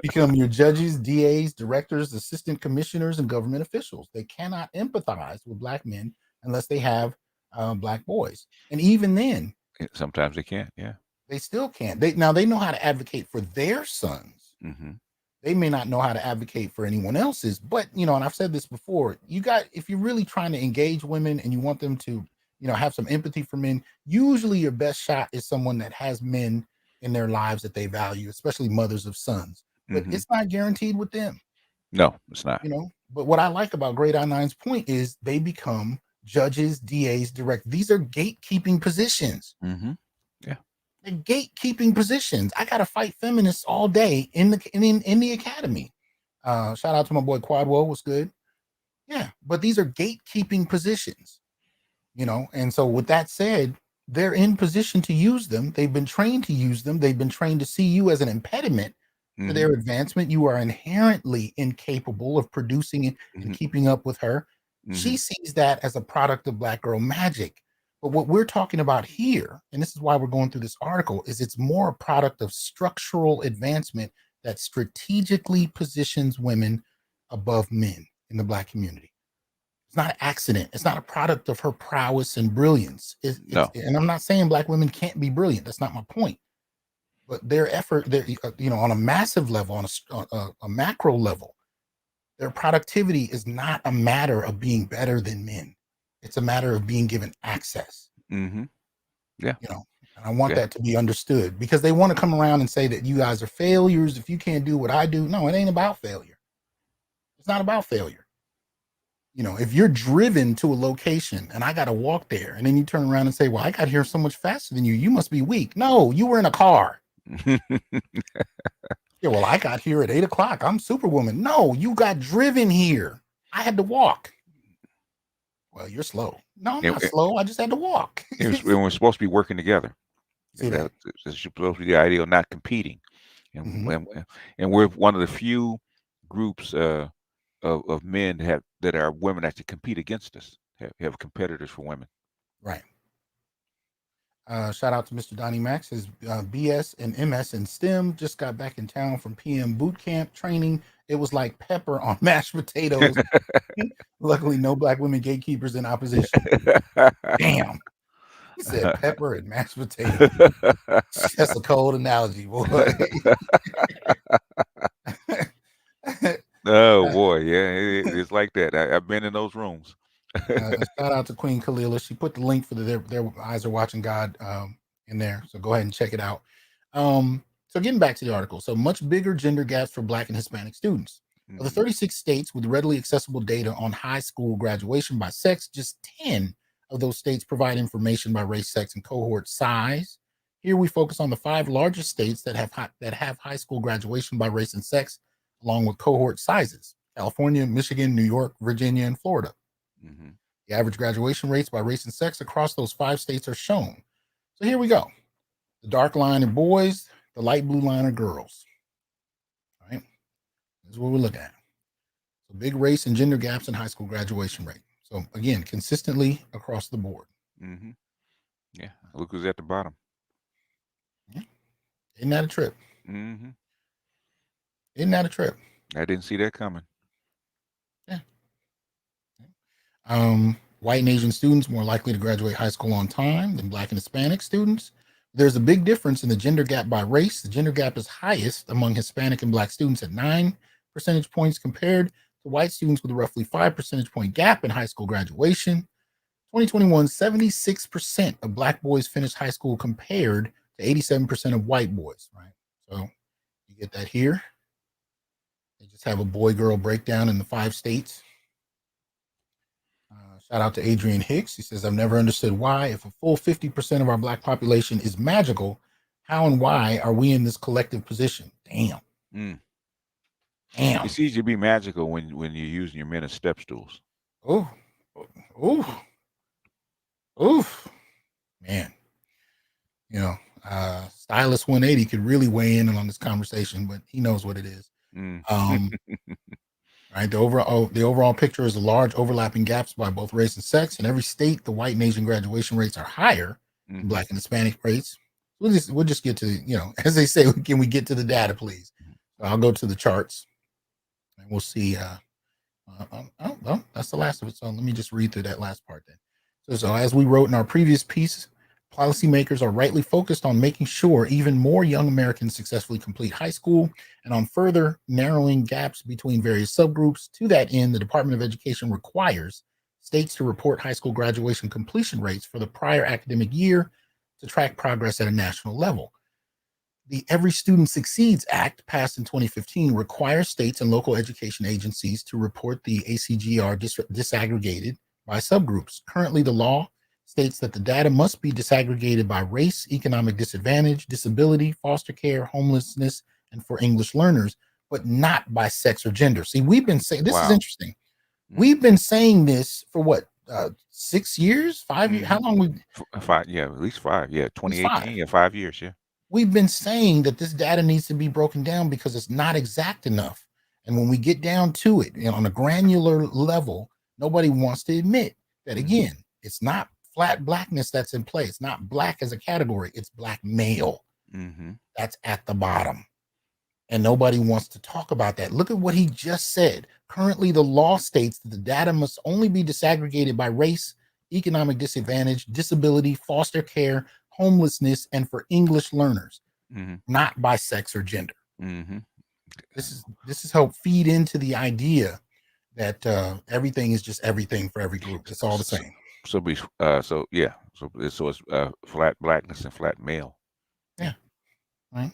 become your judges, DAs, directors, assistant commissioners, and government officials. They cannot empathize with Black men unless they have Black boys. And even then, Sometimes they can't. Yeah. they still can't. They know how to advocate for their sons. Mm-hmm. They may not know how to advocate for anyone else's, but and I've said this before, if you're really trying to engage women and you want them to have some empathy for men, usually your best shot is someone that has men in their lives that they value, especially mothers of sons. But Mm-hmm. it's not guaranteed with them. No, it's not. But what I like about Great I9's point is they become judges, DAs, direct. These are gatekeeping positions. Mm-hmm. Yeah. They're gatekeeping positions. I gotta fight feminists all day in the academy. Shout out to my boy Quadwell, was good. Yeah, but these are gatekeeping positions, And so, with that said, they're in position to use them. They've been trained to use them. They've been trained to see you as an impediment to Mm-hmm. their advancement. You are inherently incapable of producing and Mm-hmm. keeping up with her. She sees that as a product of Black girl magic. But what we're talking about here, and this is why we're going through this article, is it's more a product of structural advancement that strategically positions women above men in the Black community. It's not an accident. It's not a product of her prowess and brilliance. No. And I'm not saying Black women can't be brilliant. That's not my point. But their effort, on a massive level, on a macro level, their productivity is not a matter of being better than men. It's a matter of being given access. Yeah. And I want that to be understood, because they want to come around and say that you guys are failures if you can't do what I do. No, it ain't about failure. It's not about failure. If you're driven to a location and I got to walk there, and then you turn around and say, well, I got here so much faster than you. You must be weak. No, you were in a car. Yeah, well, I got here at 8 o'clock. I'm Superwoman. No, you got driven here. I had to walk. Well, you're slow. No, I'm not slow. I just had to walk. We're supposed to be working together. See that? It's supposed to be the idea of not competing. And we're one of the few groups of men that are women actually compete against us, have competitors for women. Right. Shout out to Mr. Donnie Max. His BS and MS in STEM, just got back in town from PM boot camp training. It was like pepper on mashed potatoes. Luckily, no Black women gatekeepers in opposition. Damn. He said pepper and mashed potatoes. That's a cold analogy, boy. Oh, boy. Yeah, it's like that. I've been in those rooms. Shout out to Queen Kalila. She put the link for their Eyes Are Watching God in there. So go ahead and check it out. So getting back to the article. So much bigger gender gaps for Black and Hispanic students. Of the 36 states with readily accessible data on high school graduation by sex, just 10 of those states provide information by race, sex, and cohort size. Here we focus on the 5 largest states that have high school graduation by race and sex, along with cohort sizes: California, Michigan, New York, Virginia, and Florida. The average graduation rates by race and sex across those 5 states are shown. So here we go. The dark line are boys, the light blue line are girls. All right. This is what we're looking at. So big race and gender gaps in high school graduation rate. So again, consistently across the board. Yeah. Look who's at the bottom. Yeah. Isn't that a trip? Isn't that a trip? I didn't see that coming. Yeah. White and Asian students more likely to graduate high school on time than Black and Hispanic students. There's a big difference in the gender gap by race. The gender gap is highest among Hispanic and Black students at 9 percentage points compared to white students, with a roughly 5 percentage point gap in high school graduation. 2021, 76% of Black boys finished high school compared to 87% of white boys, right? So you get that here. They just have a boy-girl breakdown in the 5 states. Shout out to Adrian Hicks. He says, I've never understood why, if a full 50% of our Black population is magical, how and why are we in this collective position? Damn. Damn. It's easy to be magical when you're using your men as step stools. Oh. Man. Stylist 180 could really weigh in on this conversation, but he knows what it is. Right. The overall picture is a large overlapping gaps by both race and sex. In every state, the white and Asian graduation rates are higher than Black and Hispanic rates. We'll just get to, as they say, can we get to the data, please? So I'll go to the charts and we'll see. That's the last of it. So let me just read through that last part then. So as we wrote in our previous piece, policymakers are rightly focused on making sure even more young Americans successfully complete high school and on further narrowing gaps between various subgroups. To that end, the Department of Education requires states to report high school graduation completion rates for the prior academic year to track progress at a national level. The Every Student Succeeds Act, passed in 2015, requires states and local education agencies to report the ACGR disaggregated by subgroups. Currently, the law states that the data must be disaggregated by race, economic disadvantage, disability, foster care, homelessness, and for English learners, but not by sex or gender. See, we've been saying, this is interesting. We've been saying this for what, 6 years, 5 years? How long? 5, yeah, at least 5. Yeah, 2018, 5 years, yeah. We've been saying that this data needs to be broken down because it's not exact enough. And when we get down to it, on a granular level, nobody wants to admit that, Mhm. again, it's not flat blackness that's in play. It's not black as a category. It's black male Mhm. that's at the bottom. And nobody wants to talk about that. Look at what he just said. Currently, the law states that the data must only be disaggregated by race, economic disadvantage, disability, foster care, homelessness, and for English learners, Mhm. not by sex or gender. Mhm. This is help feed into the idea that everything is just everything for every group. It's all the So, same. so yeah. So it's flat blackness and flat male. Yeah, right.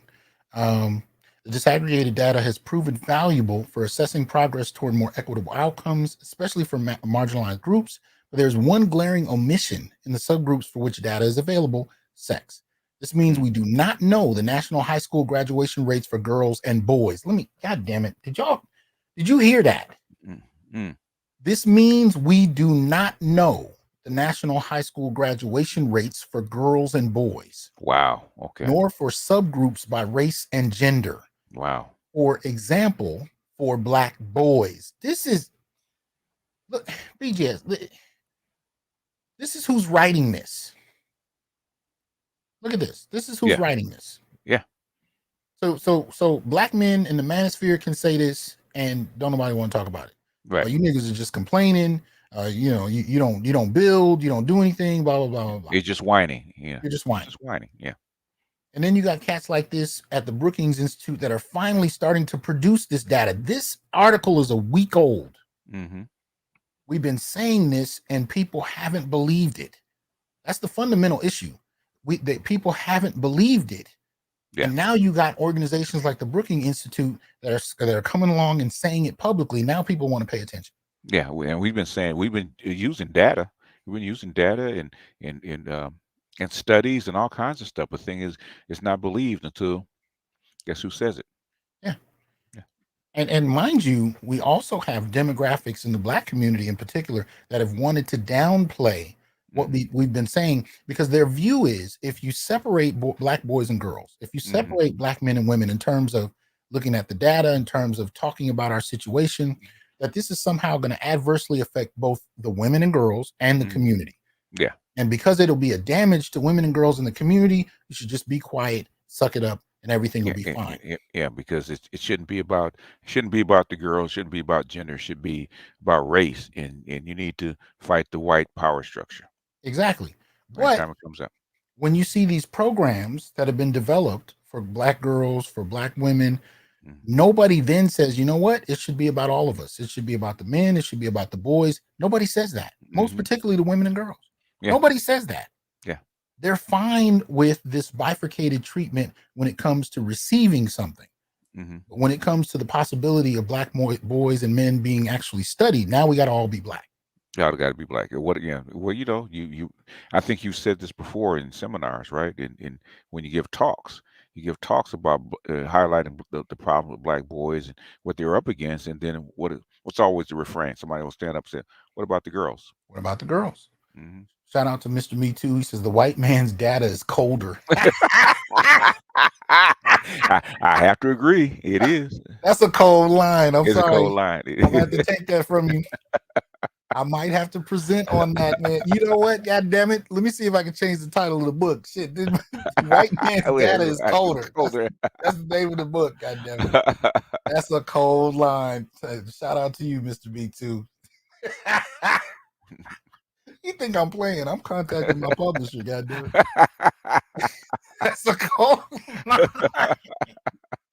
Um, the disaggregated data has proven valuable for assessing progress toward more equitable outcomes, especially for marginalized groups. But there's one glaring omission in the subgroups for which data is available: sex. This means Mm. we do not know the national high school graduation rates for girls and boys. God damn it. Did you hear that? Mm. Mm. This means we do not know the national high school graduation rates for girls and boys, Wow. Okay. nor for subgroups by race and gender. Wow. For example, for black boys, this is, look, BGS, this is who's writing this. Look at this. This is who's Yeah. writing this. Yeah. So black men in the manosphere can say this and don't nobody want to talk about it. Right. You niggas are just complaining. You don't build, you don't do anything, blah, blah, blah, blah, blah. It's just whining. Yeah. You're just whining. Just whining. Yeah. And then you got cats like this at the Brookings Institute that are finally starting to produce this data. This article is a week old. Mhm. We've been saying this and people haven't believed it. That's the fundamental issue. People haven't believed it. Yeah. And now you got organizations like the Brookings Institute that are coming along and saying it publicly. Now people want to pay attention. Yeah. And we've been using data. We've been using data and studies and all kinds of stuff. But the thing is, it's not believed until guess who says it. Yeah. Yeah. And mind you, we also have demographics in the black community in particular that have wanted to downplay what Mhm. we've been saying, because their view is if you separate black boys and girls, if you Mhm. separate black men and women in terms of looking at the data, in terms of talking about our situation, that this is somehow going to adversely affect both the women and girls and the Mhm. community. Yeah. And because it'll be a damage to women and girls in the community, you should just be quiet, suck it up, and everything will Yeah, be yeah, fine. yeah, because it shouldn't be about the girls, shouldn't be about gender, it should be about race, and you need to fight the white power structure Exactly. But anytime it comes up. when you see these programs that have been developed for black girls, for black women, Mhm. nobody then says, you know what? It should be about all of us. It should be about the men. It should be about the boys. Nobody says that, most Mhm. particularly the women and girls. Yeah, Nobody says that. yeah, They're fine with this bifurcated treatment when it comes to receiving something. mhm. But when it comes to the possibility of black boys and men being actually studied, now we got to all be black. Y'all gotta be black. What again? Well, you I think you said this before in seminars, right? In when you give talks about highlighting the problem with black boys and what they're up against, and then what's always the refrain? Somebody will stand up and say, "What about the girls?" What about the girls? Mhm. Shout out to Mr. Me Too. He says the white man's data is colder. I have to agree. It is. That's a cold line. I'm It's a cold sorry. line. I'm gonna have to take that from you. I might have to present on that, man. You know what? God damn it. Let me see if I can change the title of the book. Shit, this white man's data is colder. Colder. That's the name of the book. God damn it. That's a cold line. Shout out to you, Mr. B too. You think I'm playing? I'm contacting my publisher. God damn it. That's a cold line.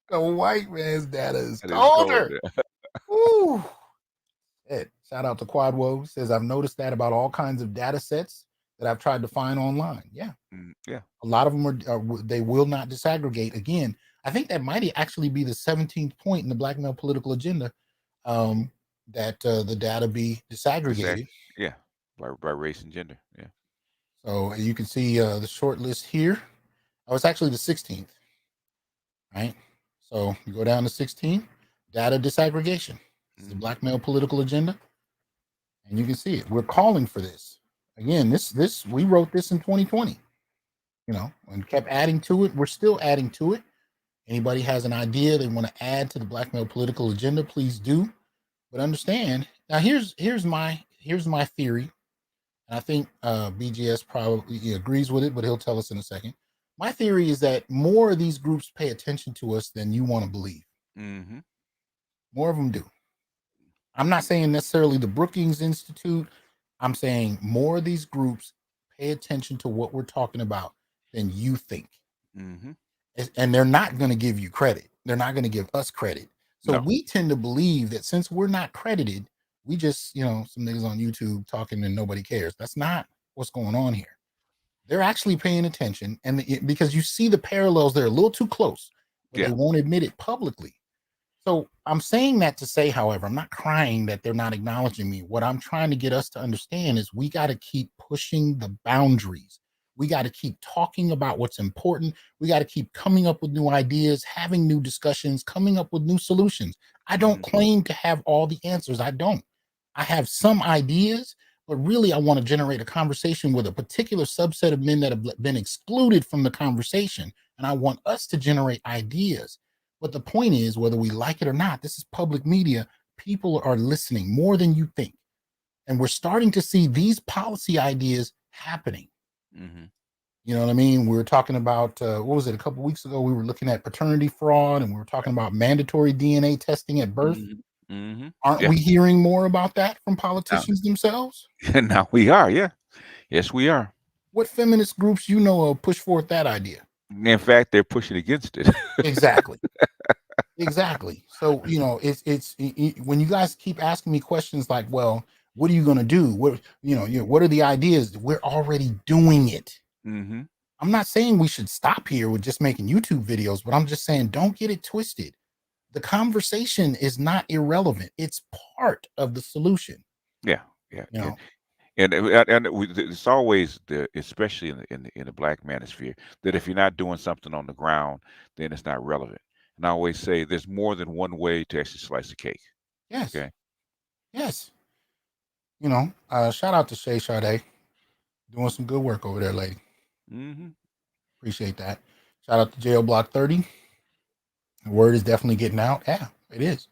The white man's data is It is cold. colder. Woo. Shout out to Quadwo. Says I've noticed that about all kinds of data sets that I've tried to find online. Yeah, Yeah. a lot of them they will not disaggregate. Again, I think that might actually be the 17th point in the black male political agenda, that the data be disaggregated. Yeah. By race and gender. Yeah. So you can see the short list here. Oh, it's actually the 16th, right? So you go down to 16, data disaggregation. This is the black male political agenda. And you can see it. We're calling for this. Again, this we wrote this in 2020, and kept adding to it. We're still adding to it. Anybody has an idea they want to add to the black male political agenda, please do. But understand now. Here's here's my theory, and I think BGS probably agrees with it, but he'll tell us in a second. My theory is that more of these groups pay attention to us than you want to believe. Mm-hmm. More of them do. I'm not saying necessarily the Brookings Institute. I'm saying more of these groups pay attention to what we're talking about than you think. Mm-hmm. And they're not going to give you credit. They're not going to give us credit. So No. we tend to believe that since we're not credited, we just, some niggas on YouTube talking and nobody cares. That's not what's going on here. They're actually paying attention, and because you see the parallels, they're a little too close, but Yeah. they won't admit it publicly. So I'm saying that to say, however, I'm not crying that they're not acknowledging me. What I'm trying to get us to understand is we got to keep pushing the boundaries. We got to keep talking about what's important. We got to keep coming up with new ideas, having new discussions, coming up with new solutions. I don't Mm-hmm. claim to have all the answers. I don't. I have some ideas, but really I want to generate a conversation with a particular subset of men that have been excluded from the conversation. And I want us to generate ideas. But the point is, whether we like it or not, this is public media. People are listening more than you think. And we're starting to see these policy ideas happening. Mm-hmm. You know what I mean? We were talking about, what was it, a couple of weeks ago? We were looking at paternity fraud, and we were talking about mandatory DNA testing at birth. Mm-hmm. Mm-hmm. Aren't Yeah. we hearing more about that from Now, politicians themselves? now we are. Yeah. Yes, we are. What feminist groups you know of push forth that idea? In fact, they're pushing against it. Exactly. Exactly. So, when you guys keep asking me questions like, well, what are you going to do? What are the ideas? We're already doing it. Mm-hmm. I'm not saying we should stop here with just making YouTube videos, but I'm just saying don't get it twisted. The conversation is not irrelevant. It's part of the solution. Yeah. Yeah. You know, It's always especially in the black manosphere, that if you're not doing something on the ground, then it's not relevant. And I always say there's more than one way to actually slice a cake. yes, Okay. yes. Shout out to Shay Sade doing some good work over there, lady. Mm-hmm. Appreciate that. Shout out to Jail Block 30. The word is definitely getting out. Yeah, it is.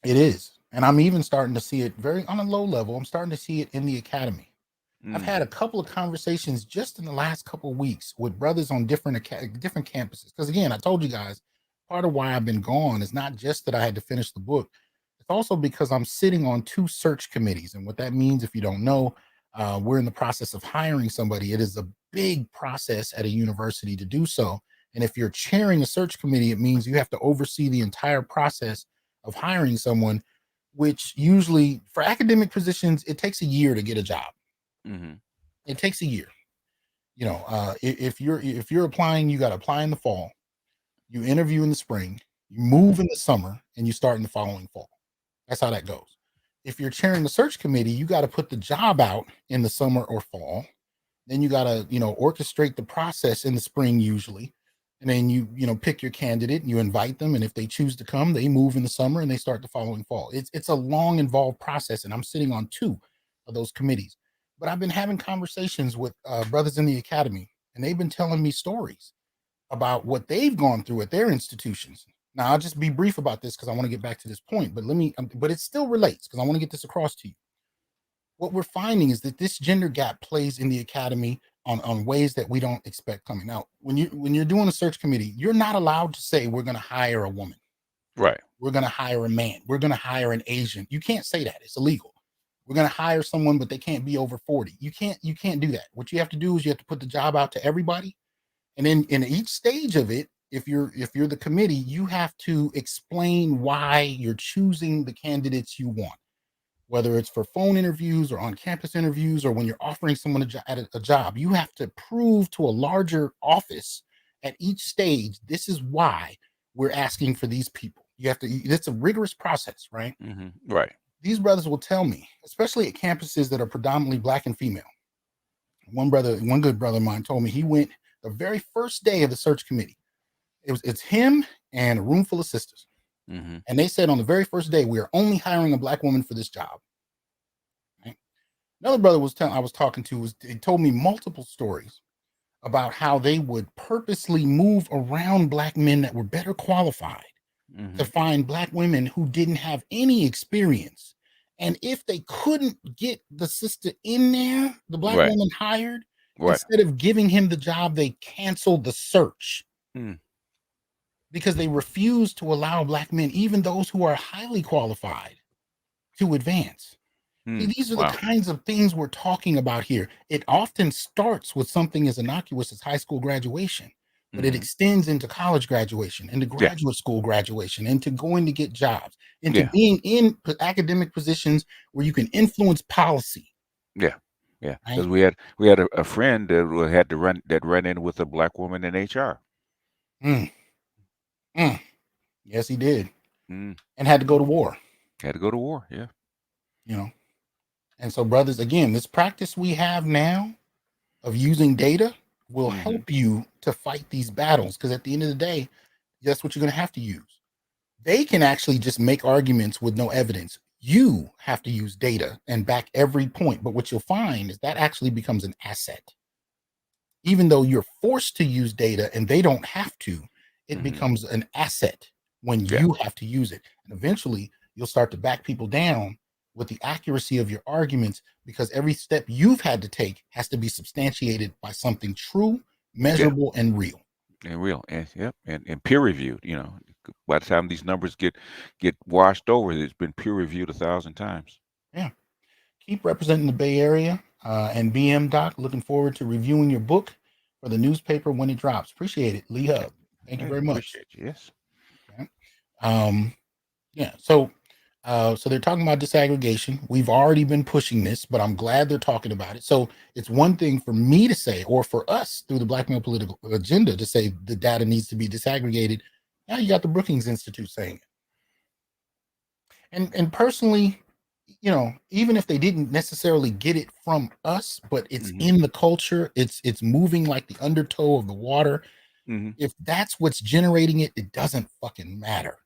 It is. And I'm even starting to see it very on a low level. I'm starting to see it in the academy. I've had Mm-hmm. a couple of conversations just in the last couple of weeks with brothers on different campuses. Because again, I told you guys, part of why I've been gone is not just that I had to finish the book. It's also because I'm sitting on two search committees, and what that means, if you don't know, we're in the process of hiring somebody. It is a big process at a university to do so. And if you're chairing a search committee, it means you have to oversee the entire process of hiring someone, which usually for academic positions, it takes a year to get a job. Mm-hmm. It takes a year. If you're applying, you got to apply in the fall. You interview in the spring. You move in the summer, and you start in the following fall. That's how that goes. If you're chairing the search committee, you got to put the job out in the summer or fall. Then you got to orchestrate the process in the spring usually, and then you pick your candidate and you invite them, and if they choose to come, they move in the summer and they start the following fall. It's a long involved process, and I'm sitting on two of those committees. But I've been having conversations with brothers in the academy, and they've been telling me stories about what they've gone through at their institutions. Now I'll just be brief about this because I want to get back to this point, but but it still relates because I want to get this across to you. What we're finding is that this gender gap plays in the academy on ways that we don't expect coming. Now, when you're doing a search committee, you're not allowed to say we're going to hire a woman, Right. we're going to hire a man, we're going to hire an Asian. You can't say that. It's illegal. We're going to hire someone, but they can't be over 40. You can't do that. What you have to do is you have to put the job out to everybody. And then in each stage of it, if you're the committee, you have to explain why you're choosing the candidates you want, whether it's for phone interviews or on campus interviews or when you're offering someone a job. You have to prove to a larger office at each stage, this is why we're asking for these people. You have to, it's a rigorous process, right? Mm-hmm. Right. These brothers will tell me, especially at campuses that are predominantly black and female. One good brother of mine told me he went the very first day of the search committee. It's him and a room full of sisters. Mm-hmm. And they said on the very first day, we are only hiring a black woman for this job. Right? Another brother I was talking to he told me multiple stories about how they would purposely move around black men that were better qualified to Mm-hmm. find black women who didn't have any experience And if they couldn't get the sister in there, the black Right. woman hired, Right. instead of giving him the job, they canceled the search Mm. because they refuse to allow black men, even those who are highly qualified, to advance. See, Mm. these are the Wow. kinds of things we're talking about here. It often starts with something as innocuous as high school graduation, but it Hmm. extends into college graduation, into Yeah. graduate school graduation, into going to get jobs, into Yeah. being in academic positions where you can influence policy, Yeah. Yeah. right? Because we had a friend that had to run in with a black woman in HR. Mm, mm. Yes, he did, Mm. and had to go to war, Had to go to war. Yeah. you know. And so, brothers, again, this practice we have now of using data will Hmm. help you to fight these battles because at the end of the day, that's what you're going to have to use. They can actually just make arguments with no evidence. You have to use data and back every point. But what you'll find is that actually becomes an asset. Even though you're forced to use data and they don't have to, it Hmm. becomes an asset when Yeah. you have to use it. And eventually you'll start to back people down with the accuracy of your arguments because every step you've had to take has to be substantiated by something true, Yeah. measurable, and real. And real. And yep. And peer reviewed. By the time these numbers get washed over, it's been peer reviewed 1,000 times. Yeah. Keep representing the Bay Area and BM Doc. Looking forward to reviewing your book for the newspaper when it drops. Appreciate it, Lee Okay. Hub. Thank you Hey, very much. appreciate you. Yes. Okay. Um, yeah. So they're talking about disaggregation. We've already been pushing this, but I'm glad they're talking about it. So it's one thing for me to say, or for us through the Black male political agenda to say the data needs to be disaggregated. Now you got the Brookings Institute saying it. And personally, even if they didn't necessarily get it from us, but it's Hmm. in the culture, it's moving like the undertow of the water. Hmm. If that's what's generating it, it doesn't fucking matter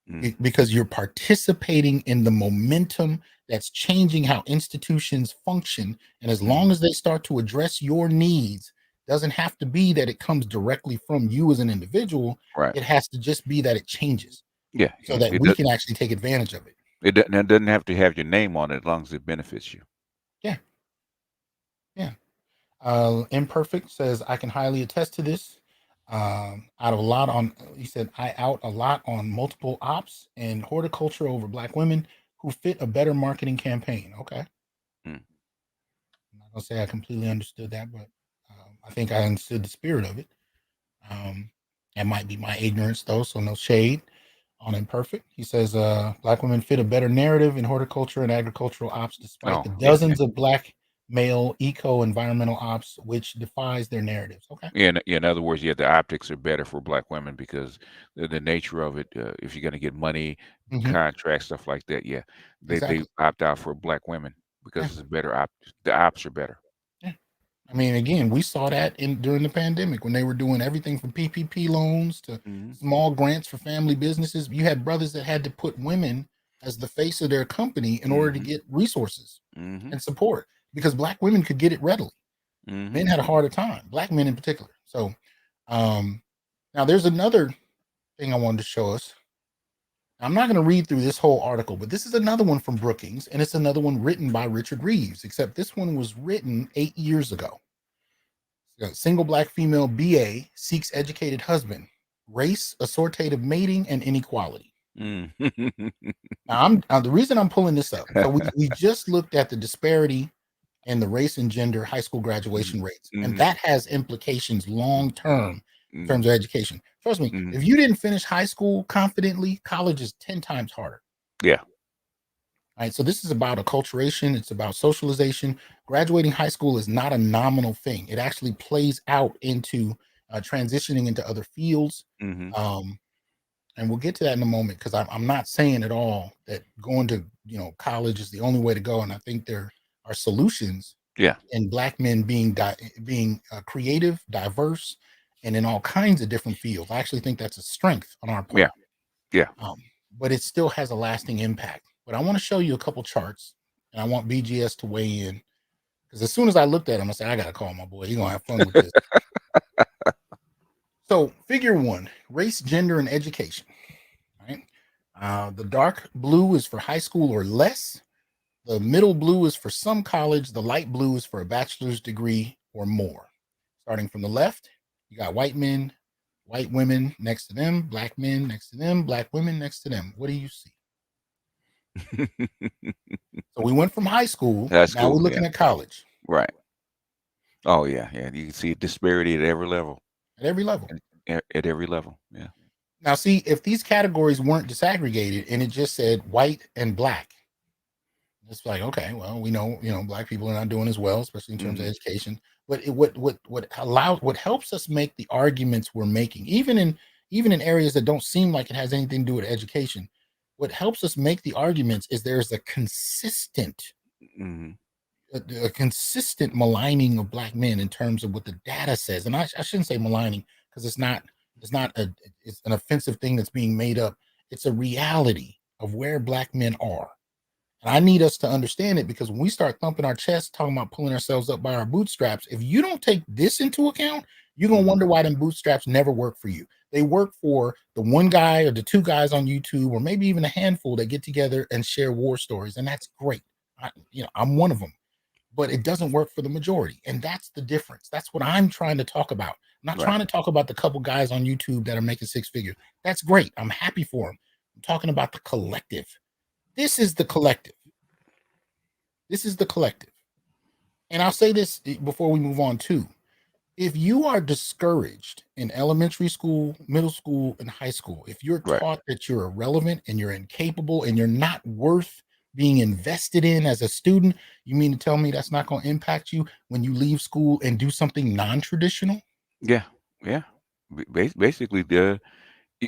Mm. because you're participating in the momentum that's changing how institutions function. And as long Hmm. as they start to address your needs, doesn't have to be that it comes directly from you as an individual. Right. It has to just be that it changes Yeah. so It that it we does. can actually take advantage of it. It doesn't have to have your name on it as long as it benefits you. Yeah. Yeah. Imperfect says, I can highly attest to this. Out of a lot on, he said, I out a lot on multiple ops and horticulture over black women who fit a better marketing campaign. Okay. Mm. I'm not going to say I completely understood that, but I think I understood the spirit of it. Um, that might be my ignorance, though, so no shade on Imperfect. He says, black women fit a better narrative in horticulture and agricultural ops despite Oh, the yeah. dozens of black male eco-environmental ops which defies their narratives. Okay. In other words, yeah, the optics are better for black women because the nature of it, if you're going to get money, Hmm. contracts, stuff like that, yeah, they Exactly. opt out for black women Yeah. because it's a better the ops are better. Yeah. I mean, again, we saw that in during the pandemic when they were doing everything from PPP loans to Hmm. small grants for family businesses. You had brothers that had to put women as the face of their company in order to Hmm. get resources Hmm. and support because black women could get it readily. Hmm. Men had a harder time, black men in particular. So, um, now there's another thing I wanted to show us. I'm not going to read through this whole article, but this is another one from Brookings, and it's another one written by Richard Reeves, except this one was written 8 years ago. Single black female BA seeks educated husband, race, assortative mating, and inequality. Mm. Now, the reason I'm pulling this up. So we just looked at the disparity in the race and gender high school Mhm. graduation rates, and Mhm. that has implications long term in Mhm. terms of education. Trust me, Mhm. if you didn't finish high school confidently, college is 10 times harder. Yeah. Right. So this is about acculturation. It's about socialization. Graduating high school is not a nominal thing. It actually plays out into transitioning into other fields. Mhm. Um, and we'll get to that in a moment because I'm not saying at all that going to college is the only way to go. And I think there are solutions Yeah. in black men being creative, diverse, and in all kinds of different fields. I actually think that's a strength on our Yeah. part. Yeah. um, but it still has a lasting impact. But I want to show you a couple charts, and I want BGS to weigh in because as soon as I looked at him, I said, I got to call my boy. He's going to have fun with this. So, figure one, race, gender, and education. Right? The dark blue is for high school or less. The middle blue is for some college. The light blue is for a bachelor's degree or more. Starting from the left, you got white men, white women next to them, black men next to them, black women next to them. What do you see? So we went from high school. That's Now we're cool. Yeah. looking at college Right. Oh yeah. Yeah. You can see a disparity at every level. at every level. At every level. Yeah. Now, see, if these categories weren't disaggregated and it just said white and black, it's like, okay, well, we know, black people are not doing as well, especially in terms of Hmm. education. But what helps us make the arguments we're making, even in areas that don't seem like it has anything to do with education, what helps us make the arguments is there's Hmm. a consistent maligning of black men in terms of what the data says. And I shouldn't say maligning because it's an offensive thing that's being made up. It's a reality of where black men are. And I need us to understand it, because when we start thumping our chest, talking about pulling ourselves up by our bootstraps, if you don't take this into account, you're going to Hmm. wonder why them bootstraps never work for you. They work for the one guy or the two guys on YouTube, or maybe even a handful that get together and share war stories. And that's great. I'm one of them, but it doesn't work for the majority. And that's the difference. That's what I'm trying to talk about. I'm not Right. trying to talk about the couple guys on YouTube that are making six figures. That's great. I'm happy for them. I'm talking about the collective. This is the collective. This is the collective. And I'll say this before we move on too. If you are discouraged in elementary school, middle school, and high school, if you're Right. taught that you're irrelevant and you're incapable and you're not worth being invested in as a student, you mean to tell me that's not going to impact you when you leave school and do something non-traditional? Yeah. Yeah. Basically,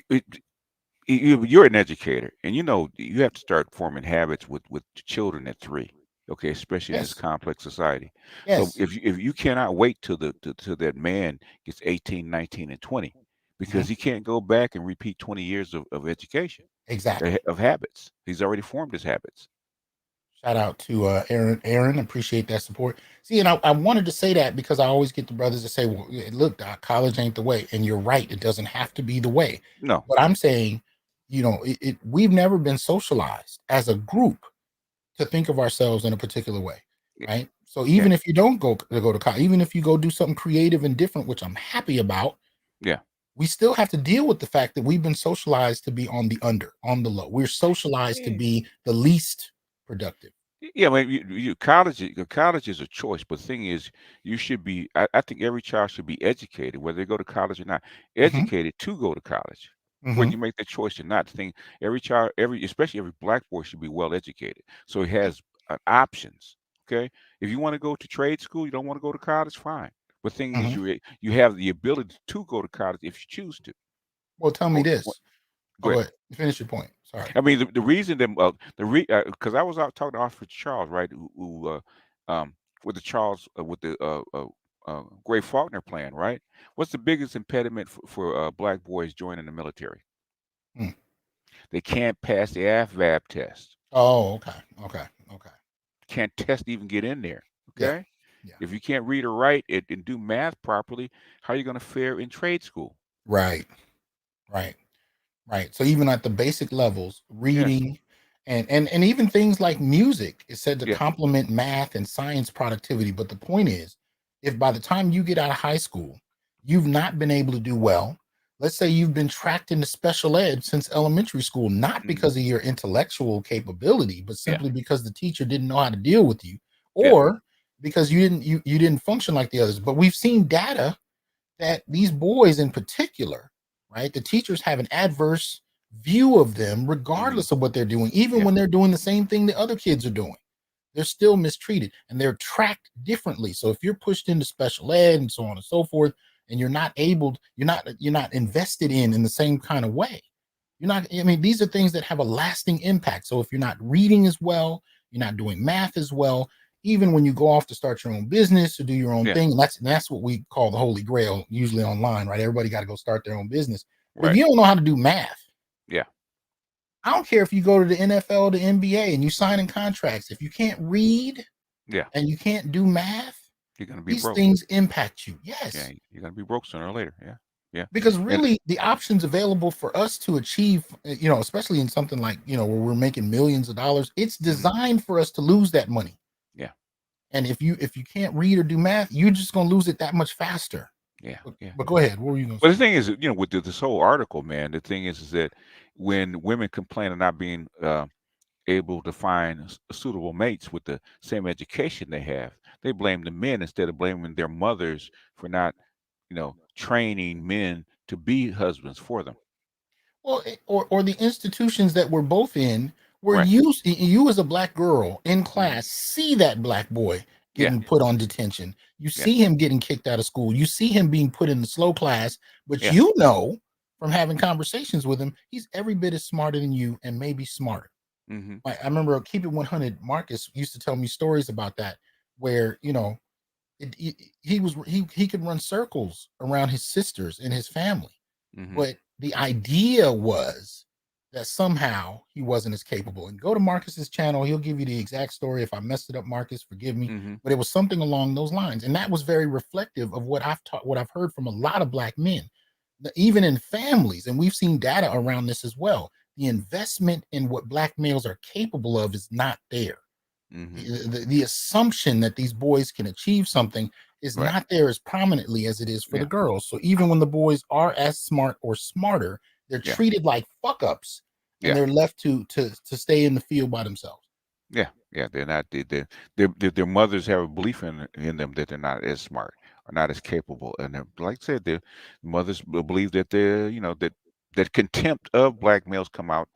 it, you're an educator, and you have to start forming habits with children at 3. Okay, especially in this Yes. complex society. So Yes. if you cannot wait till that man gets 18, 19, and 20, Mhm. because he can't go back and repeat 20 years of education, Exactly. of habits. He's already formed his habits. Shout out to Aaron. Aaron, appreciate that support. See, and I wanted to say that because I always get the brothers to say, "Well, look, Doc, college ain't the way," and you're right. It doesn't have to be the way. No. But I'm saying, we've never been socialized as a group to think of ourselves in a particular way, Y- right? So Yeah. even if you don't go to college, even if you go do something creative and different, which I'm happy about, Yeah. we still have to deal with the fact that we've been socialized to be on the low. We're socialized to Yeah. be the least productive. Yeah, I mean, college is a choice, but the thing is, you should be. I think every child should be educated, whether they go to college or not. Hmm. Educated to go to college, whether Hmm. you make that choice or not. The thing, every child, especially every black boy, should be well educated, so he has options. Okay, if you want to go to trade school, you don't want to go to college, fine. But the thing is, Hmm. you have the ability to go to college if you choose to. Well, tell me Or this. Oh, go go ahead. ahead. Finish your point. Sorry. I mean, the reason that because I was out talking to Officer Charles, right, who with the Charles with the Gray Faulkner plan, right? What's the biggest impediment for black boys joining the military? Hmm. They can't pass the AFVAB test. Oh, okay. Okay. Okay. Can't test to even get in there. Yeah. Okay, Yeah. if you can't read or write it and do math properly, how are you going to fare in trade school? Right. Right. Right. So even at the basic levels, Yes. reading and even things like music is said to Yeah. complement math and science productivity. But the point is, if by the time you get out of high school, you've not been able to do well, let's say you've been tracked into special ed since elementary school, not Hmm. because of your intellectual capability, but Yeah. simply because the teacher didn't know how to deal with you, Yeah. or because you didn't function like the others. But we've seen data that these boys in particular, right? The teachers have an adverse view of them, Hmm. regardless of what they're doing, even Yeah. when they're doing the same thing the other kids are doing. They're still mistreated and they're tracked differently. So if you're pushed into special ed and so on and so forth, and you're not invested in the same kind of way. You're not, I mean, these are things that have a lasting impact. So if you're not reading as well, you're not doing math as well, even when you go off to start your own business or do your own Yeah. thing, and that's what we call the holy grail, usually online, right? Everybody got to go start their own business. But if Right. you don't know how to do math, Yeah. I don't care if you go to the NFL, the NBA, and you sign in contracts. If you can't read Yeah. and you can't do math, You're gonna be these broke. things impact you. Yeah. Yes. You're gonna be broke sooner or later. Yeah. Yeah. Because And really, the options available for us to achieve, especially in something like, where we're making millions of dollars, it's mhm, designed for us to lose that money. yeah, And if you can't read or do math, you're just gonna lose it that much faster. yeah, But, yeah. but go ahead. What were you gonna But the say? thing is, with this whole article, man, the thing is that when women complain of not being able to find suitable mates with the same education they have, they blame the men instead of blaming their mothers for not, training men to be husbands for them. Well, or the institutions that we're both in, where Right. you as a black girl in Hmm. class see that black boy Yeah. getting put on detention. You Yeah. see him getting kicked out of school. You see him being put in the slow class, but Yeah. from having conversations with him, he's every bit as smarter than you and maybe smarter. Hmm. I remember Keep It 100. Marcus used to tell me stories about that, where he could run circles around his sisters and his family, Hmm. but the idea was that somehow he wasn't as capable. And go to Marcus's channel; he'll give you the exact story. If I messed it up, Marcus, forgive me, Hmm. but it was something along those lines, and that was very reflective of what I've taught, what I've heard from a lot of black men, even in families, and we've seen data around this as well. The investment in what black males are capable of is not there. Hmm. The assumption that these boys can achieve something is Right. not there as prominently as it is for the Yeah. girls. So even when the boys are as smart or smarter, they're Yeah. treated like fuck ups, and Yeah. they're left to stay in the field by themselves. Yeah, yeah, they're not. Their mothers have a belief in them that they're not as smart or not as capable, and like I said, their mothers believe that that contempt of black males come out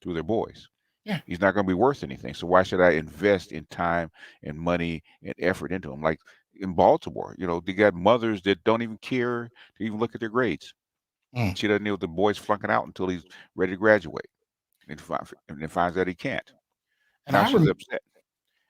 through their boys. Yeah. He's not going to be worth anything. So why should I invest in time and money and effort into him? Like in Baltimore, they got mothers that don't even care to even look at their grades. Mm. She doesn't know the boy's flunking out until he's ready to graduate, and then finds out he can't. And Now I she's rem- upset.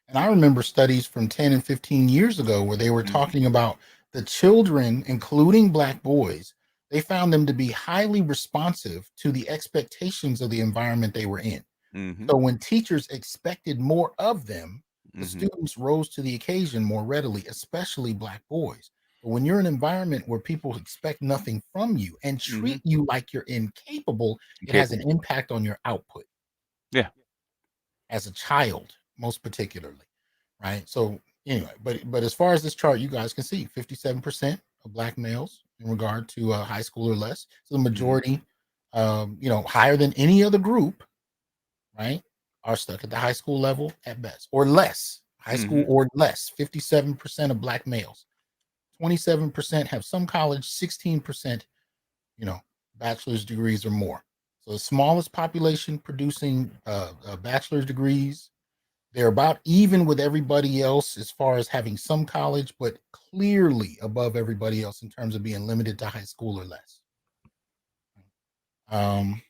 and I remember studies from 10 and 15 years ago where they were Hmm. talking about the children, including black boys. They found them to be highly responsive to the expectations of the environment they were in. Hmm. So when teachers expected more of them, the Hmm. students rose to the occasion more readily, especially black boys. But when you're in an environment where people expect nothing from you and Hmm. treat you like you're incapable, it has an Capable. impact on your output Yeah. as a child, most particularly. Right. So anyway, but as far as this chart, you guys can see 57% of black males in regard to high school or less. So the Hmm. majority, higher than any other group, right, are stuck at the high school level at best or less. High school Hmm. or less. 57% of black males. 27% have some college. 16%, you know, bachelor's degrees or more. So the smallest population producing bachelor's degrees. They're about even with everybody else as far as having some college, but clearly above everybody else in terms of being limited to high school or less. Um,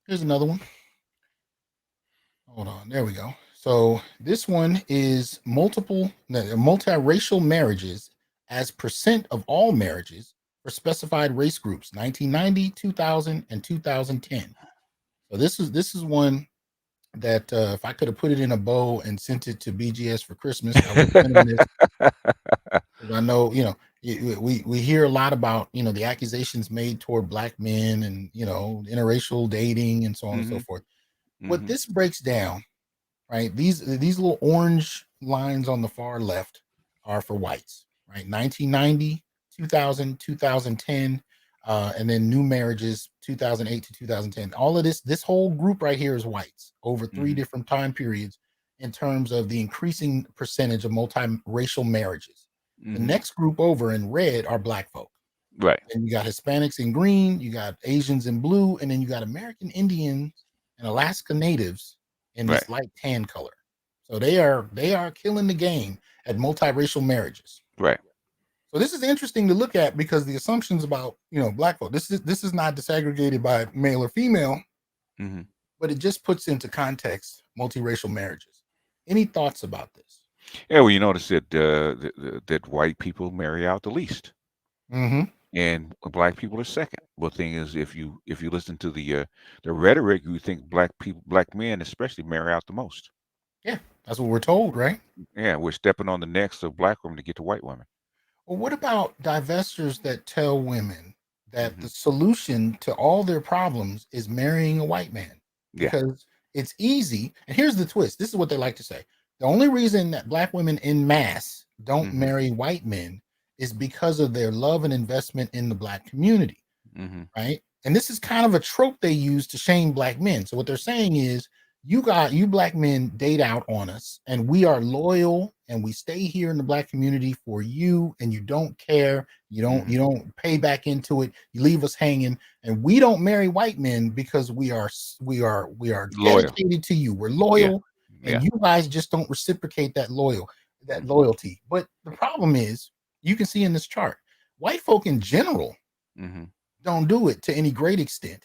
Here's another one. Hold on. There we go. So this one is multiracial marriages as percent of all marriages for specified race groups 1990, 2000, and 2010. So this is one that if I could have put it in a bow and sent it to BGS for Christmas, I would have sent them this, because I know we hear a lot about the accusations made toward black men and interracial dating and so on and so Hmm. forth. What Hmm. this breaks down, right? These little orange lines on the far left are for whites, right? 1990, 2000, 2010, and then new marriages 2008 to 2010. All of this whole group right here is whites over three Hmm. different time periods in terms of the increasing percentage of multiracial marriages. The Hmm. next group over in red are black folk. Right. And you got Hispanics in green, you got Asians in blue, and then you got American Indians and Alaska Natives in Right. this light tan color. So they are killing the game at multiracial marriages. Right. So this is interesting to look at because the assumptions about black folk. This is not disaggregated by male or female, Hmm. but it just puts into context multiracial marriages. Any thoughts about this? Yeah. Well, you notice that white people marry out the least, Mm-hmm. and black people are second. Well, the thing is, if you listen to the rhetoric, you think black men especially marry out the most. Yeah, that's what we're told, right? Yeah, we're stepping on the necks of black women to get to white women. Well, what about divestors that tell women that Mm-hmm. the solution to all their problems is marrying a white man Yeah. because it's easy. And here's the twist. This is what they like to say. The only reason that black women in mass don't Mm-hmm. marry white men is because of their love and investment in the black community, Mm-hmm. right? And this is kind of a trope they use to shame black men. So what they're saying is, you black men date out on us, and we are loyal, and we stay here in the black community for you, and you don't care, Mm-hmm. you don't pay back into it, you leave us hanging, and we don't marry white men because we are Loyal. dedicated to you. We're Yeah. loyal, and Yeah. you guys just don't reciprocate that Mm-hmm. loyalty. But the problem is, you can see in this chart, white folk in general Mm-hmm. don't do it to any great extent,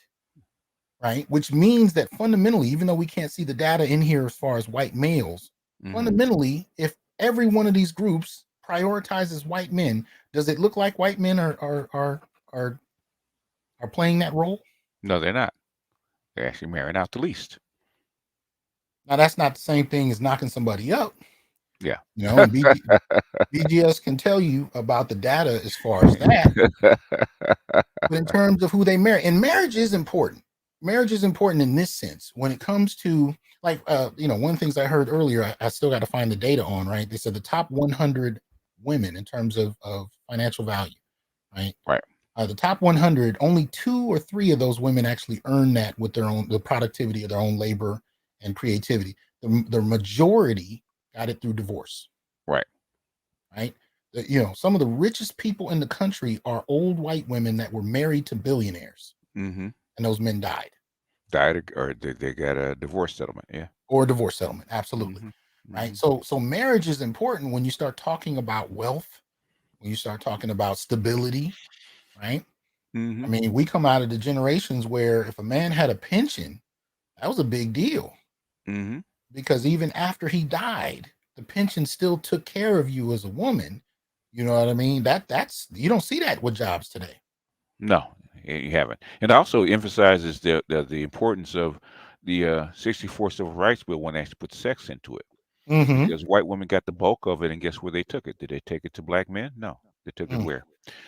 right? Which means that fundamentally, even though we can't see the data in here as far as white males, Mm-hmm. fundamentally, if every one of these groups prioritizes white men, does it look like white men are are playing that role? No, they're not. They're actually marrying out the least. Now, that's not the same thing as knocking somebody up, Yeah. and BGS can tell you about the data as far as that. But in terms of who they marry, and marriage is important. Marriage is important in this sense. When it comes to like one of the things I heard earlier, I still got to find the data on, right? They said the top 100 women in terms of financial value, right? Right. The top 100, only 2 or 3 of those women actually earn that with the productivity of their own labor and creativity. The majority got it through divorce, Right. right? Some of the richest people in the country are old white women that were married to billionaires, Mm-hmm. and those men died, Died or they got a divorce settlement. Yeah. or a divorce settlement. Absolutely, Mm-hmm. right? Mm-hmm. So marriage is important when you start talking about wealth, when you start talking about stability, right? Mm-hmm. I mean, we come out of the generations where if a man had a pension, that was a big deal Mm-hmm. because even after he died, the pension still took care of you as a woman. You know what I mean? That's you don't see that with jobs today. No, you haven't. And also emphasizes the importance of the 64 Civil Rights Bill when they actually put sex into it. Mm-hmm. Because white women got the bulk of it, and guess where they took it? Did they take it to black men? No. They took it Mm, where?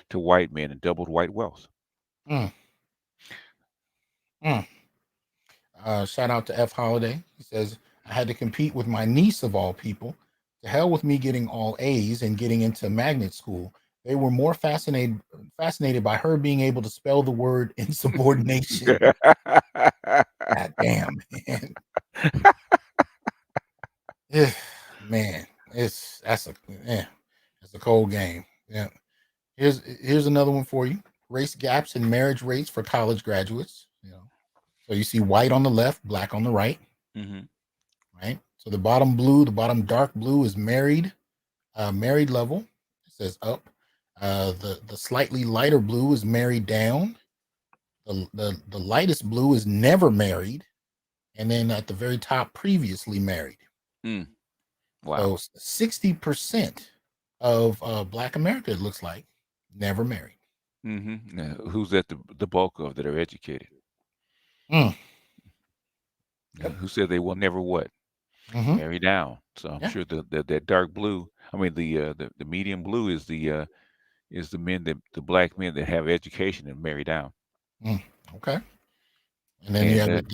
To white men and doubled white wealth. mm, mm. Shout out to F Holiday. He says, I had to compete with my niece of all people. To hell with me getting all A's and getting into magnet school. They were more fascinated by her being able to spell the word insubordination. God damn, man. Yeah, man, that's a cold game. Yeah. Here's another one for you. Race gaps in marriage rates for college graduates. So you see white on the left, black on the right. Hmm. Right? So the bottom dark blue is married level. It says up. The slightly lighter blue is married down. The lightest blue is never married, and then at the very top, previously married. Mm. Wow. So 60% of Black America, it looks like, never married. Hmm. Who's at the bulk of that are educated? Mm, yep. Who said they will never what? Hmm. Marry down. So I'm Yeah. sure that dark blue. I mean the medium blue is the men the black men that have education and marry down, Mm, okay. And then you and have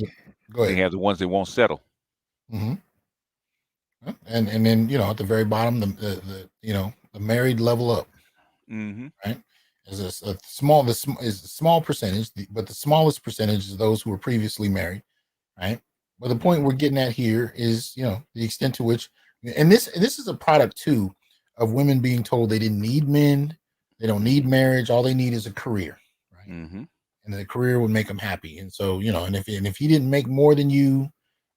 go they ahead. have the ones that won't settle. Hmm. And then at the very bottom, the married level up, Hmm. right? Is a small is a small percentage, but the smallest percentage is those who were previously married, right? But the point Hmm. we're getting at here is the extent to which, and this is a product too of women being told they didn't need men, they don't need Hmm. marriage, all they need is a career, right? Hmm. And the career would make them happy. And so, and if he didn't make more than you,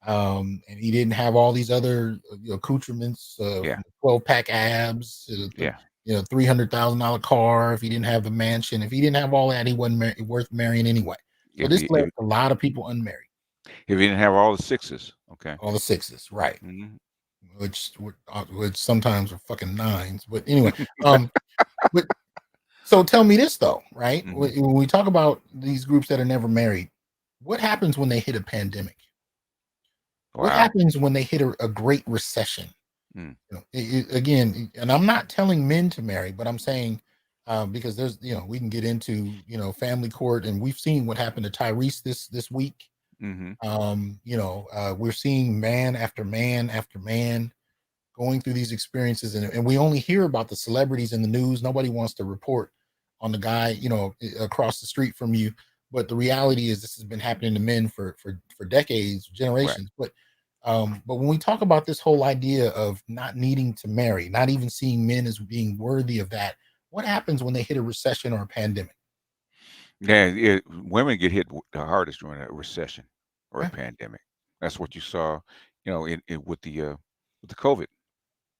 and he didn't have all these other accoutrements, Yeah. from 12-pack abs to the Yeah. $300,000 car, if he didn't have the mansion, if he didn't have all that, he wasn't worth marrying anyway. So If this he left a lot of people unmarried. if he didn't have all the sixes, okay. All the sixes, right? Hmm. Which sometimes are fucking nines. But anyway, but so tell me this though, right? Hmm. When we talk about these groups that are never married, what happens when they hit a pandemic? What Wow. happens when they hit a great recession? Mm. Again, and I'm not telling men to marry, but I'm saying because there's, we can get into, family court, and we've seen what happened to Tyrese this week. Mm-hmm. We're seeing man after man after man going through these experiences, and we only hear about the celebrities in the news. Nobody wants to report on the guy, across the street from you. But the reality is, this has been happening to men for decades, Right. generations. But when we talk about this whole idea of not needing to marry, not even seeing men as being worthy of that, what happens when they hit a recession or a pandemic? Yeah, women get hit the hardest during a recession or a Yeah. pandemic. That's what you saw, in with the COVID.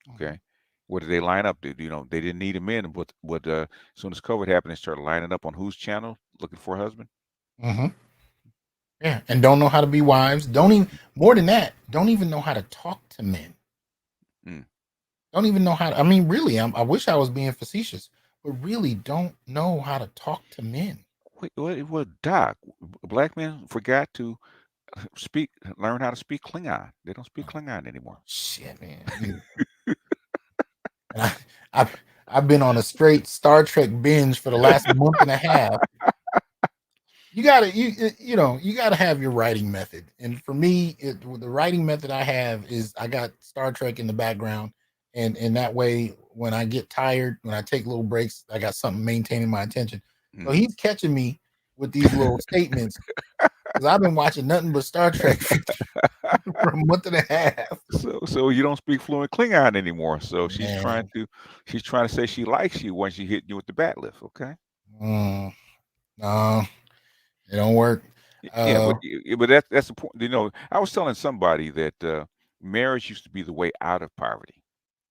Mhm. Okay, where did they line up? They didn't need them in, but as soon as COVID happened, they started lining up on whose channel looking for a husband. Mhm. Yeah, and don't know how to be wives. Don't even more than that. Don't even know how to talk to men. Mm. Don't even know how to. I mean, really, I wish I was being facetious, but really, don't know how to talk to men. Wait, what, Doc? Black men forgot to speak, learn how to speak Klingon. They don't speak Oh, Klingon anymore. shit, man. I, I've been on a straight Star Trek binge for the last month and a half. You gotta have your writing method, and for me, the writing method I have is I got Star Trek in the background, and that way, when I get tired, when I take little breaks, I got something maintaining my attention. So Hmm. he's catching me with these little statements because I've been watching nothing but Star Trek for a month and a half. So you don't speak fluent Klingon anymore. So Man, she's trying to say she likes you when she hit you with the bat lift. Okay. mm, no, it don't work. Yeah, Uh, but that's the point. I was telling somebody that marriage used to be the way out of poverty.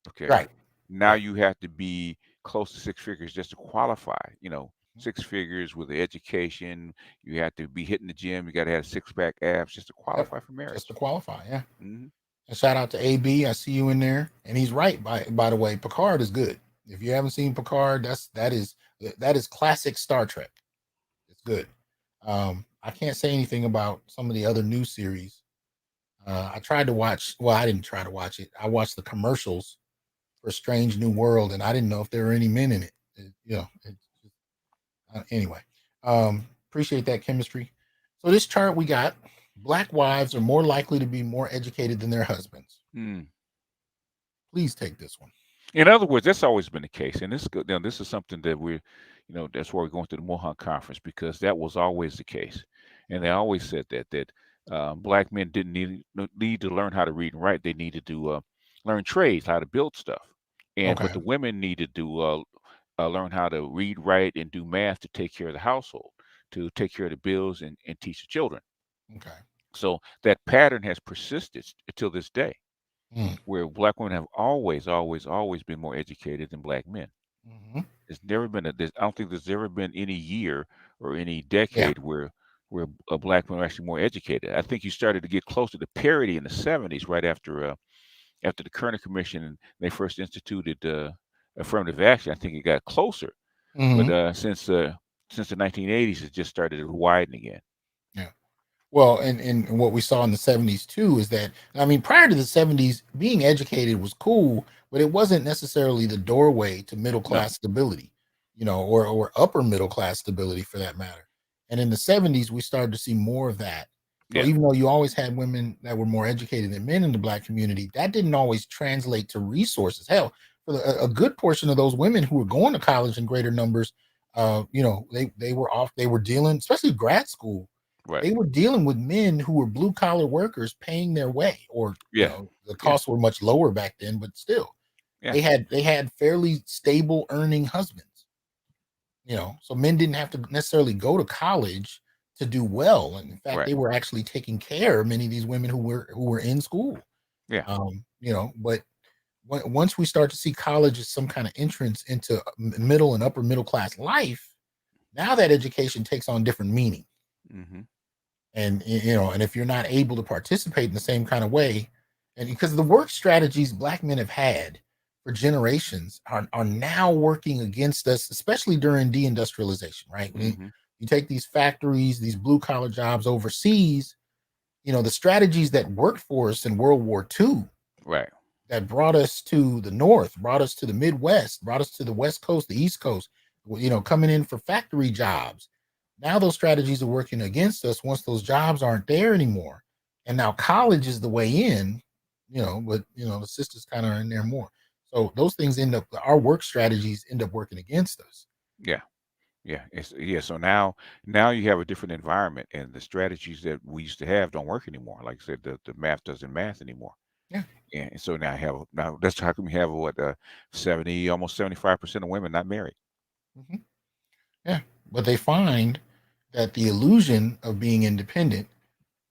Okay. right, Now right. you have to be close to six figures just to qualify. Six figures with the education. You have to be hitting the gym. You got to have six pack abs just to Yep, qualify for just to marriage. qualify. Yeah. Hmm. And shout out to AB. I see you in there, and he's right. By the way, Picard is good. If you haven't seen Picard, that is classic Star Trek. It's good. I can't say anything about some of the other new series. I tried to watch. Well, I didn't try to watch it. I watched the commercials for Strange New World, and I didn't know if there were any men in it. Anyway, appreciate that chemistry. So this chart we got: Black wives are more likely to be more educated than their husbands. Mm. Please take this one. In other words, that's always been the case, and this is something that that's why we're going to the Mohawk conference because that was always the case, and they always said that black men didn't need to learn how to read and write; they needed to learn trades, how to build stuff, but Okay. the women needed to learn how to read, write, and do math to take care of the household, to take care of the bills, and teach the children. Okay. So that pattern has persisted till this day Mm. where black women have always, always, always been more educated than black men. Hmm. I don't think there's ever been any year or any Yeah. decade where a black women are actually more educated. I think you started to get closer to parity in the '70s, right after the Kerner Commission and they first instituted affirmative action. I think it got closer, but Hmm. since the 1980s, it just started to widen again. Yeah. Well, and what we saw in the 70s too is that, I mean, prior to the 70s, being educated was cool, but it wasn't necessarily the doorway to middle No, class stability, or upper middle class stability for that matter. And in the 70s, we started to see more of that. So yeah, even though you always had women that were more educated than men in the black community, that didn't always translate to resources. Hell, for a good portion of those women who were going to college in greater numbers, they were dealing, especially grad school, right, they were dealing with men who were blue collar workers paying their way, or yeah, the yeah, costs were much lower back then, but still, yeah, they had fairly stable earning husbands. So men didn't have to necessarily go to college to do well, and in fact, right, they were actually taking care of many of these women who were in school. yeah, But once we start to see college as some kind of entrance into middle and upper middle class life, now that education takes on different meaning. hmm, And if you're not able to participate in the same kind of way, and because the work strategies black men have had for generations are now working against us, especially during deindustrialization, right? When hmm, you take these factories, these blue collar jobs overseas, the strategies that worked for us in World War II, right, that brought us to the north, brought us to the Midwest, brought us to the West Coast, the East Coast, coming in for factory jobs. Now those strategies are working against us once those jobs aren't there anymore. And now college is the way in, but the sisters kind of are in there more. So those things our work strategies end up working against us. Yeah. Yeah. So now you have a different environment, and the strategies that we used to have don't work anymore. Like I said, the math doesn't math anymore. Yeah. And so now that's how come we have what almost 75% of women not married. Hmm. Yeah. But they find that the illusion of being independent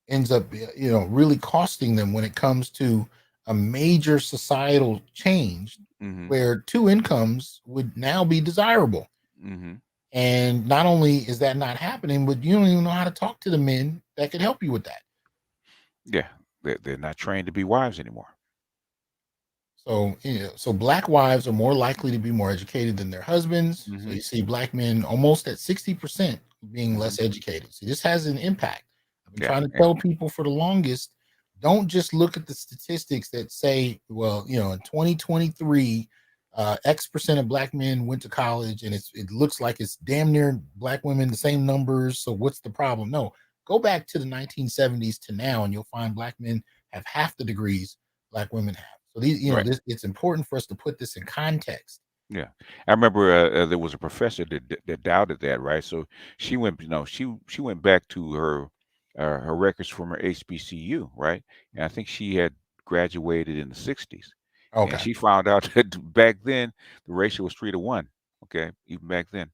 ends up, really costing them when it comes to a major societal change Hmm. where two incomes would now be desirable. Hmm. And not only is that not happening, but you don't even know how to talk to the men that could help you with that. Yeah, they're not trained to be wives anymore. So, so black wives are more likely to be more educated than their husbands. So Hmm. you see black men almost at 60% being Hmm. less educated. See, this has an impact. I've been Yeah, trying to tell people for the longest, don't just look at the statistics that say, well, in 2023, X% of black men went to college, and it looks like it's damn near black women, the same numbers. So what's the problem? No, go back to the 1970s to now, and you'll find black men have half the degrees black women have. So these, right. it's important for us to put this in context. Yeah, I remember there was a professor that doubted that, right? So she went, she went back to her records from her HBCU, right? And I think she had graduated in the '60s, and Okay. she found out that back then the ratio was 3 to 1. Okay, even back then,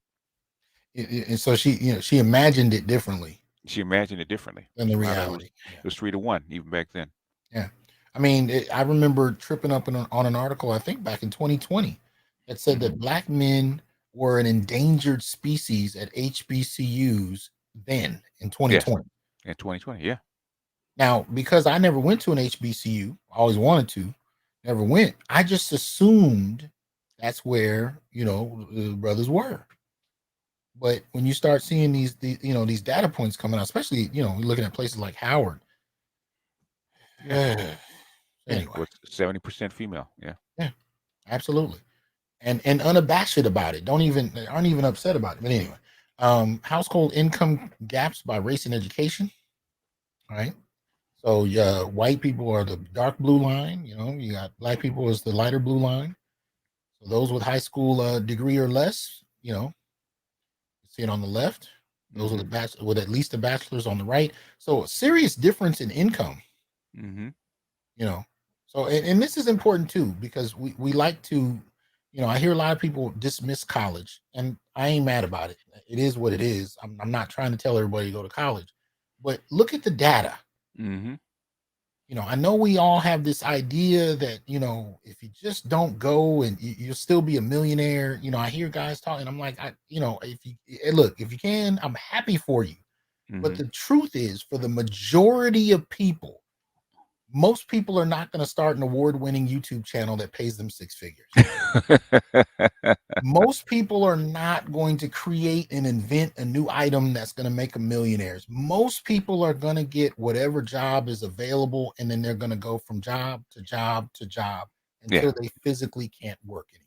And so she imagined it differently she imagined it differently. than the She found out reality. Yeah. it was 3 to 1 even back then. Yeah. I mean, I remember tripping up on an article, I think back in 2020, that said Hmm. that black men were an endangered species at HBCUs then in Yes, 2020. in 2020. Yeah. Now, because I never went to an HBCU, I always wanted to, never went. I just assumed that's where, the brothers were. But when you start seeing these data points coming out, especially, we're looking at places like Howard. Yeah. Yeah. Anyway, What's 70% female? Yeah. yeah, absolutely. And unabashed about it. They aren't even upset about it. But anyway, household income gaps by race and education. All right. So yeah, white people are the dark blue line. You got black people as the lighter blue line. So those with high school degree or less, you see it on the left. Those are Hmm. the with at least a bachelor's on the right. So a serious difference in income. Hmm. you know so and this is important too, because we like to, I hear a lot of people dismiss college, and I ain't mad about it. It is what it is. I'm not trying to tell everybody to go to college, but look at the data. Hmm. I know we all have this idea that, if you just don't go and you'll still be a millionaire. I hear guys talking, I'm like, if you look, if you can, I'm happy for you. But Hmm. the truth is, for the majority of people, most people are not going to start an award-winning YouTube channel that pays them six figures. Most people are not going to create and invent a new item that's going to make them millionaires. Most people are going to get whatever job is available, and then they're going to go from job to job to job Yeah. until they physically can't work anymore.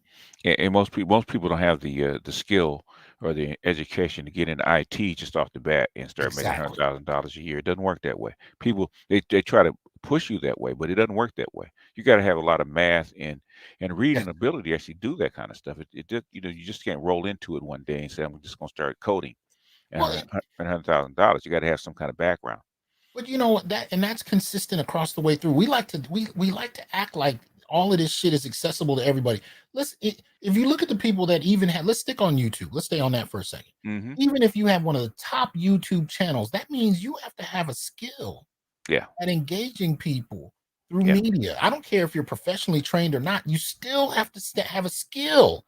And most people don't have the skill or the education to get into IT just off the bat and start making hundred Exactly. thousand dollars a year. It doesn't work that way. People they try to push you that way, but it doesn't work that way. You got to have a lot of math and Yeah. reading ability to actually do that kind of stuff. It just you just can't roll into it one day and say I'm just going to start coding and Well, $100,000. You got to have some kind of background. but you know what, that's consistent across the way through. We like to act like all of this shit is accessible to everybody. If you look at the people that even have, let's stick on YouTube. Let's stay on that for a second. Hmm. Even if you have one of the top YouTube channels, that means you have to have a skill Yeah. at engaging people through Yeah. media. I don't care if you're professionally trained or not. You still have to have a skill.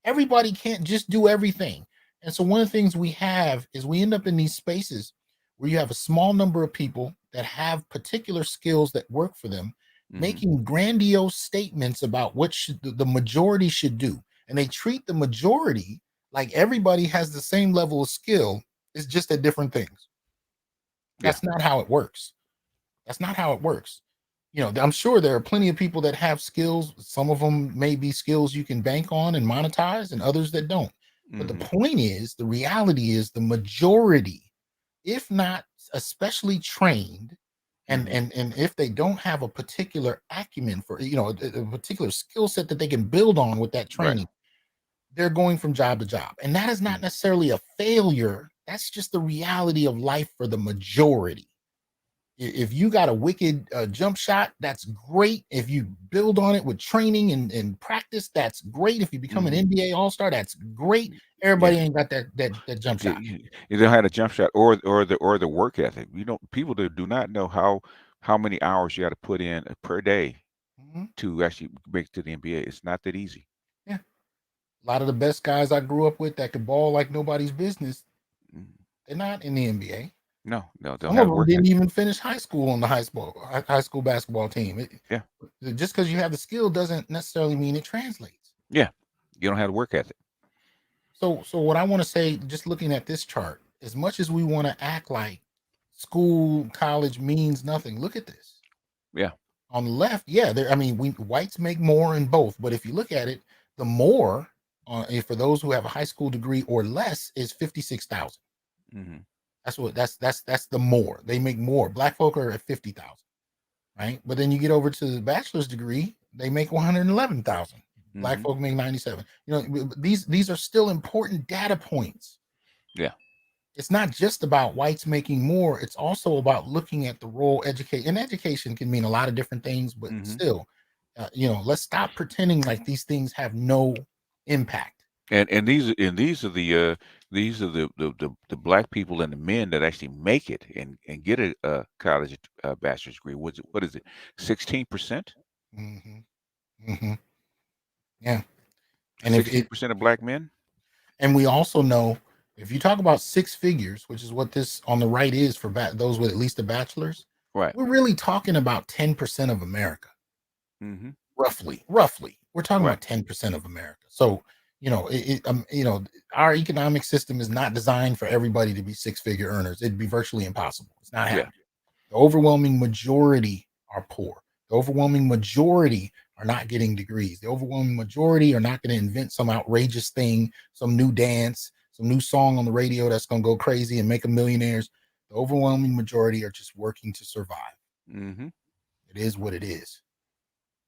Everybody can't just do everything. And so one of the things we have is we end up in these spaces where you have a small number of people that have particular skills that work for them, Hmm. making grandiose statements about what the majority should do. And they treat the majority like everybody has the same level of skill. It's just at different things. Yeah. That's not how it works. That's not how it works. I'm sure there are plenty of people that have skills. Some of them may be skills you can bank on and monetize, and others that don't. But the Mm-hmm. point is, the reality is the majority, if not especially trained, and Mm-hmm. and if they don't have a particular acumen for, a particular skill set that they can build on with that Right. training, they're going from job to job. And that is not necessarily a failure. That's just the reality of life for the majority. If you got a wicked jump shot, that's great. If you build on it with training and practice, that's great. If you become an Mm-hmm. NBA All-Star, that's great. Yeah. Everybody ain't got that jump shot. You don't have a jump shot or the work ethic. You don't people that do not know how many hours you got to put in per day Mhm. to actually make it to the NBA. It's not that easy. Yeah, a lot of the best guys I grew up with that could ball like nobody's business, Mm. they're not in the NBA. No, no, they don't Some have of the them work didn't ethic. even finish high school on the high school basketball team. Yeah, Just because you have the skill doesn't necessarily mean it translates. yeah. You don't have the work ethic. So what I want to say, just looking at this chart, as much as we want to act like school, college means nothing, look at this. Yeah. On the left, yeah, I mean, we whites make more in both, but if you look at it, the more for those who have a high school degree or less is 56,000. Mm-hmm. That's the more they make more. Black folk are at 50,000, right? But then you get over to the bachelor's degree, they make 111,000. Black Mm-hmm. folk make 97. These are still important data points. Yeah. It's not just about whites making more. It's also about looking at the role education. And education can mean a lot of different things, but Mm-hmm. still, let's stop pretending like these things have no impact. And these are the black people and the men that actually make it and get a college bachelor's degree. What is it? 16%? Hmm. Hmm. Yeah, and if Sixteen it, percent of black men? and we also know, if you talk about six figures, which is what this on the right is for those with at least a bachelor's, Right. we're really talking about 10% of America. Mm-hmm. Roughly we're talking Right. about 10% of America. So our economic system is not designed for everybody to be six-figure earners. It'd be virtually impossible. It's not Yeah. happening. The overwhelming majority are poor. The overwhelming majority are not getting degrees. The overwhelming majority are not going to invent some outrageous thing, some new dance, some new song on the radio that's going to go crazy and make them millionaires. The overwhelming majority are just working to survive. Mm-hmm. It is what it is.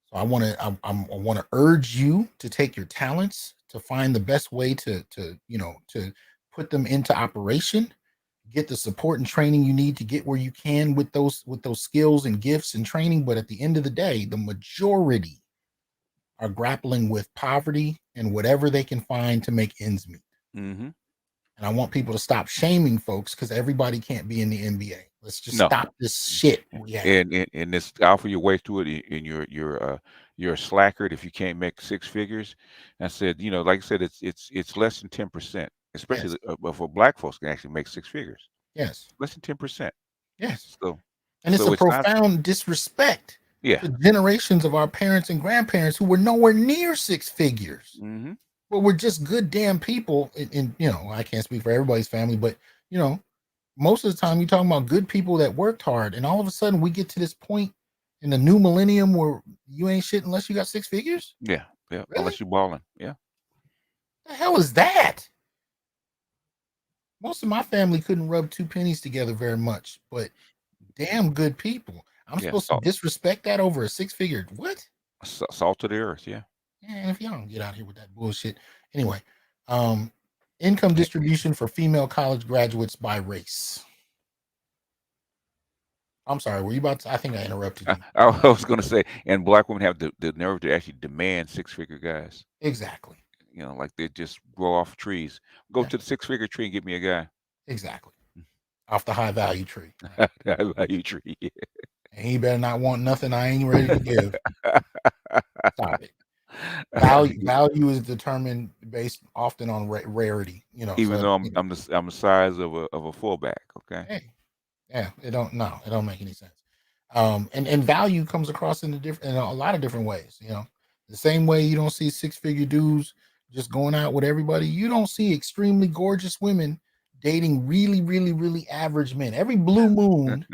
So I want to urge you to take your talents, to find the best way to put them into operation, get the support and training you need to get where you can with those skills and gifts and training. But at the end of the day, the majority are grappling with poverty and whatever they can find to make ends meet. Mm-hmm. And I want people to stop shaming folks because everybody can't be in the NBA. Let's just No. stop this shit we have. And this offer your way through it, and you're a slacker if you can't make six figures. I said, like I said, it's less than 10%, Yes, especially for black folks can actually make six figures. yes, Less than 10%. yes. So And it's a it's not. profound disrespect Yeah. to generations of our parents and grandparents who were nowhere near six figures, Mm-hmm. but were just good damn people. And I can't speak for everybody's family, but you know, most of the time you're talking about good people that worked hard, and all of a sudden we get to this point in the new millennium where you ain't shit unless you got six figures. Yeah. Yeah. Really? Unless you're balling. Yeah. The hell is that? Most of my family couldn't rub two pennies together very much, but damn good people. I'm Yeah. supposed to disrespect that over a six figure what? Salt of the earth. Yeah. And if y'all don't get out here with that bullshit. Anyway, um, income distribution for female college graduates by race. I'm sorry, were you about to? I think I interrupted you. I was going to say, and black women have the nerve to actually demand six-figure guys. Exactly. Like they just grow off trees. Go Yeah, to the six-figure tree and get me a guy. exactly. Off the high value tree. Right? I value tree. And he better not want nothing I ain't ready to give. Stop it. Value is determined based often on rarity. Even So though I'm the size of a fullback. Okay. hey, yeah, it don't make any sense. And value comes across in a lot of different ways. The same way you don't see six-figure dudes just going out with everybody, you don't see extremely gorgeous women dating really, really, really average men. Every blue moon,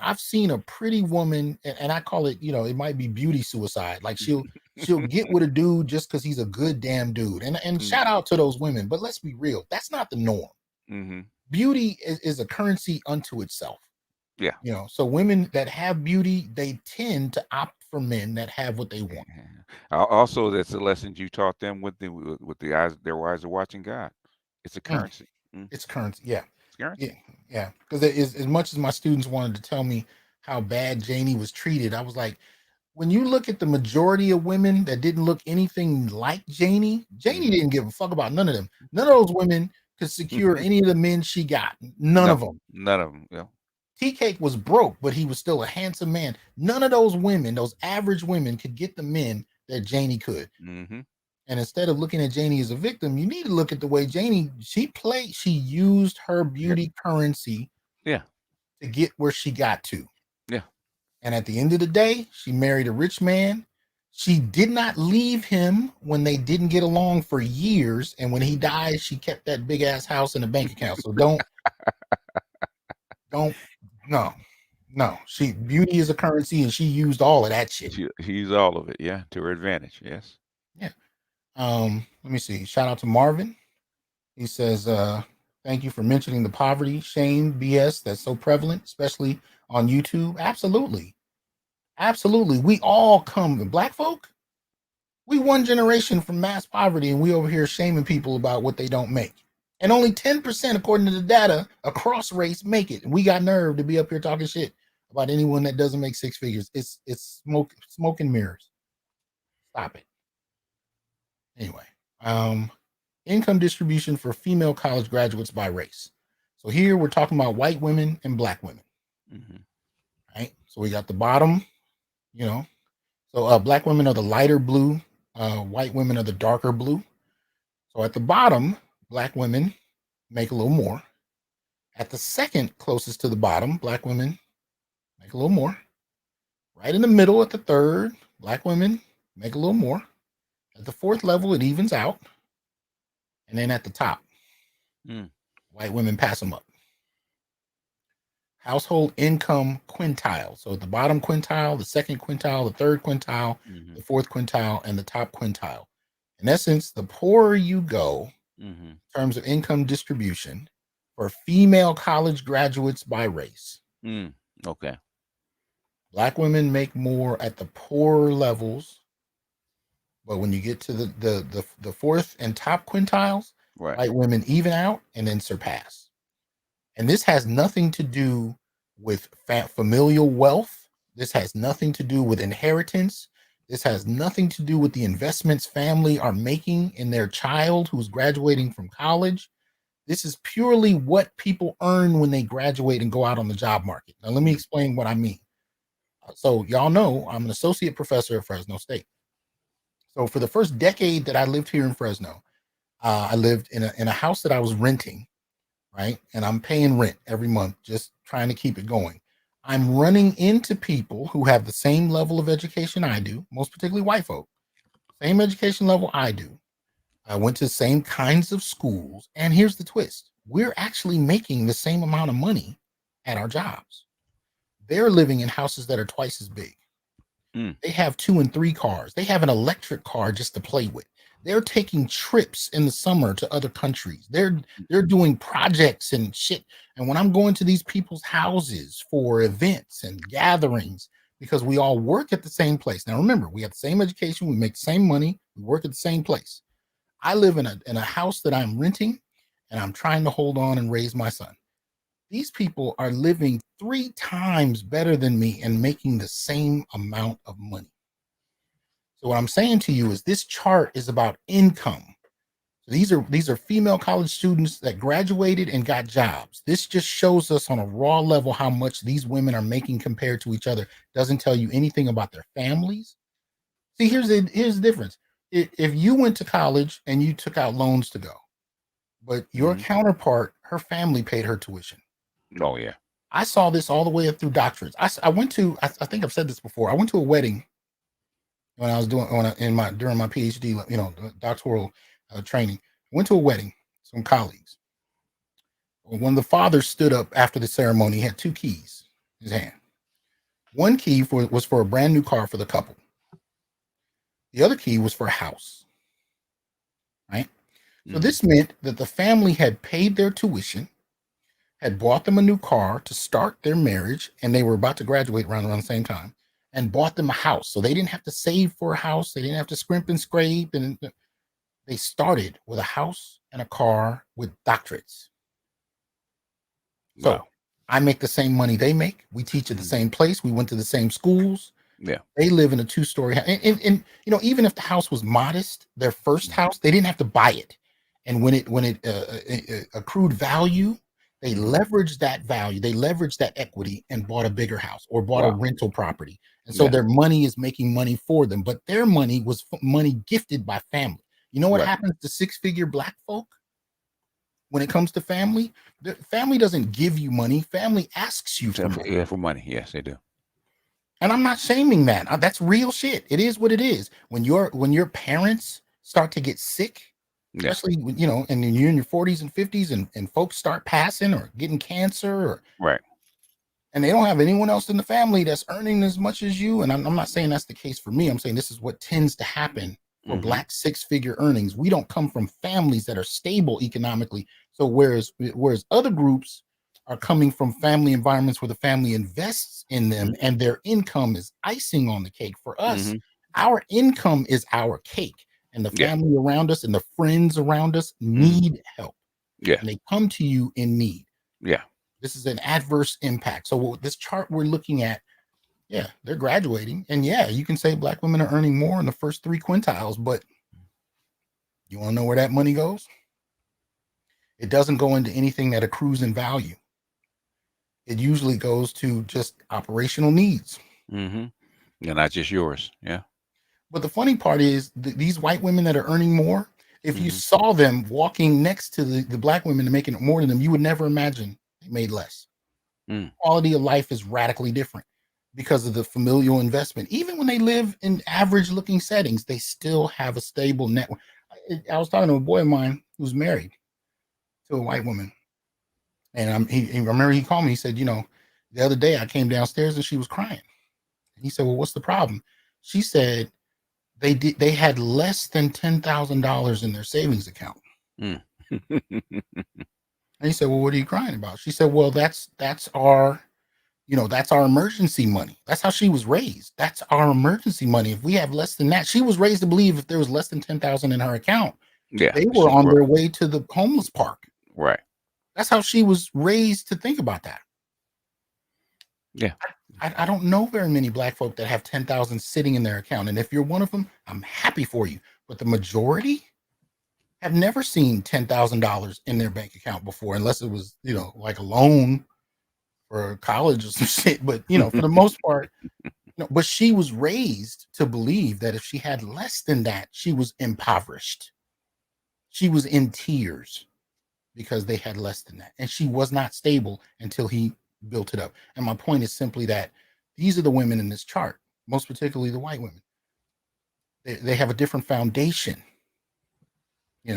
I've seen a pretty woman, and I call it, it might be beauty suicide. Like She'll get with a dude just because he's a good damn dude. And shout out to those women, but let's be real, that's not the norm. Mm-hmm. Beauty is a currency unto itself. Yeah. You know, so women that have beauty, they tend to opt for men that have what they want. Also, that's the lessons you taught them with the eyes. Their eyes are watching God. It's a Mm, currency. it's currency, yeah, It's currency. yeah. Because as much as my students wanted to tell me how bad Janie was treated, I was like, when you look at the majority of women that didn't look anything like Janie Mm-hmm. didn't give a fuck about none of them. None of those women could secure any of the men she got. None No, of them. none of them. Yeah. Tea Cake was broke, but he was still a handsome man. None of those women, those average women, could get the men that Janie could. Mm-hmm. And instead of looking at Janie as a victim, you need to look at the way Janie, she used her beauty currency Yeah. to get where she got to. Yeah. And at the end of the day, she married a rich man. She did not leave him when they didn't get along for years. And when he died, she kept that big ass house in a bank account. So don't, no. She beauty is a currency and she used all of that shit. She's all of it. Yeah, to her advantage. Yes. Yeah. Let me see. Shout out to Marvin. He says, thank you for mentioning the poverty, shame, BS that's so prevalent, especially on YouTube. Absolutely. Absolutely. We all come, black folk, we one generation from mass poverty, and we over here shaming people about what they don't make. And only 10%, according to the data, across race make it. And we got nerve to be up here talking shit about anyone that doesn't make six figures. It's smoke and mirrors. Stop it. Anyway, income distribution for female college graduates by race. So here we're talking about white women and black women. Mm-hmm. Right? So we got the bottom, you know. So black women are the lighter blue, white women are the darker blue. So at the bottom, black women make a little more. At the second closest to the bottom, black women make a little more. Right in the middle at the third, black women make a little more. At the fourth level, it evens out. And then at the top, white women pass them up. Household income quintile. So at the bottom quintile, the second quintile, the third quintile, the fourth quintile, and the top quintile. In essence, the poorer you go in terms of income distribution for female college graduates by race. Okay. Black women make more at the poorer levels, but when you get to the fourth and top quintiles, Right. white women even out and then surpass. And this has nothing to do with familial wealth. This has nothing to do with inheritance. This has nothing to do with the investments family are making in their child who's graduating from college. This is purely what people earn when they graduate and go out on the job market. Now, let me explain what I mean. So y'all know I'm an associate professor at Fresno State. So for the first decade that I lived here in Fresno, I lived in a house that I was renting, right? And I'm paying rent every month, just trying to keep it going. I'm running into people who have the same level of education I do, most particularly white folk, same education level I do. I went to the same kinds of schools. And here's the twist. We're actually making the same amount of money at our jobs. They're living in houses that are twice as big. They have 2 and 3 cars. They have an electric car just to play with. They're taking trips in the summer to other countries. They're doing projects and shit. And when I'm going to these people's houses for events and gatherings, because we all work at the same place. Now remember, we have the same education, we make the same money, we work at the same place. I live in a house that I'm renting, and I'm trying to hold on and raise my son. These people are living 3 times better than me and making the same amount of money. So what I'm saying to you is this chart is about income. So these are female college students that graduated and got jobs. This just shows us on a raw level how much these women are making compared to each other. Doesn't tell you anything about their families. See, here's the difference. If you went to college and you took out loans to go, but your counterpart, her family paid her tuition. Oh yeah. I saw this all the way up through doctorates. I went to, I think I've said this before. I went to a wedding when I was doing during my PhD, doctoral training. I went to a wedding, some colleagues. When the father stood up after the ceremony, he had 2 keys in his hand. One key was for a brand new car for the couple. The other key was for a house, right? So Mm-hmm. this meant that the family had paid their tuition, had bought them a new car to start their marriage, and they were about to graduate around the same time, and bought them a house. So they didn't have to save for a house. They didn't have to scrimp and scrape. And they started with a house and a car with doctorates. So Wow. I make the same money they make. We teach at the Mm-hmm. same place. We went to the same schools. Yeah. They live in a two-story house. And even if the house was modest, their first house, they didn't have to buy it. And when it accrued value, they Mm-hmm. leveraged that value. They leveraged that equity and bought a bigger house or bought a Wow. rental property. And so Yeah. their money is making money for them, but their money was money gifted by family. You know what Right. happens to six-figure Black folk when it comes to family? The family doesn't give you money. Family asks you for money. Yeah, for money. Yes, they do. And I'm not shaming that. That's real shit. It is what it is. When your parents start to get sick, Yeah. especially and then you're in your 40s and 50s, and folks start passing or getting cancer, Right. and they don't have anyone else in the family that's earning as much as you. And I'm not saying that's the case for me. I'm saying this is what tends to happen for Mm-hmm. Black six-figure earnings. We don't come from families that are stable economically. So whereas other groups are coming from family environments where the family invests in them and their income is icing on the cake. For us, Mm-hmm. our income is our cake, and the Yeah. family around us and the friends around us Mm-hmm. need help, Yeah. and they come to you in need. Yeah. This is an adverse impact. So this chart we're looking at, yeah, they're graduating. And yeah, you can say Black women are earning more in the first three quintiles, but you want to know where that money goes? It doesn't go into anything that accrues in value. It usually goes to just operational needs. Mm-hmm. Yeah, not just yours. Yeah. But the funny part is these white women that are earning more, if you Mm-hmm. saw them walking next to the Black women and making more than them, you would never imagine they made less. Mm. Quality of life is radically different because of the familial investment. Even when they live in average looking settings, they still have a stable network. I was talking to a boy of mine who's married to a white woman, and he remember he called me. He said, the other day I came downstairs and she was crying. And he said, well, what's the problem? She said they had less than $10,000 in their savings account. Mm. And he said, well, what are you crying about? She said, well, that's our that's our emergency money. That's how she was raised. That's our emergency money. If we have less than that, she was raised to believe if there was less than 10,000 in her account, Yeah. they were She's on broke. their way to the homeless park. Right. That's how she was raised to think about that. Yeah. I don't know very many Black folk that have 10,000 sitting in their account. And if you're one of them, I'm happy for you. But the majority have never seen $10,000 in their bank account before, unless it was, like a loan for college or some shit. But, for the most part, no, but she was raised to believe that if she had less than that, she was impoverished. She was in tears because they had less than that. And she was not stable until he built it up. And my point is simply that these are the women in this chart, most particularly the white women. They have a different foundation,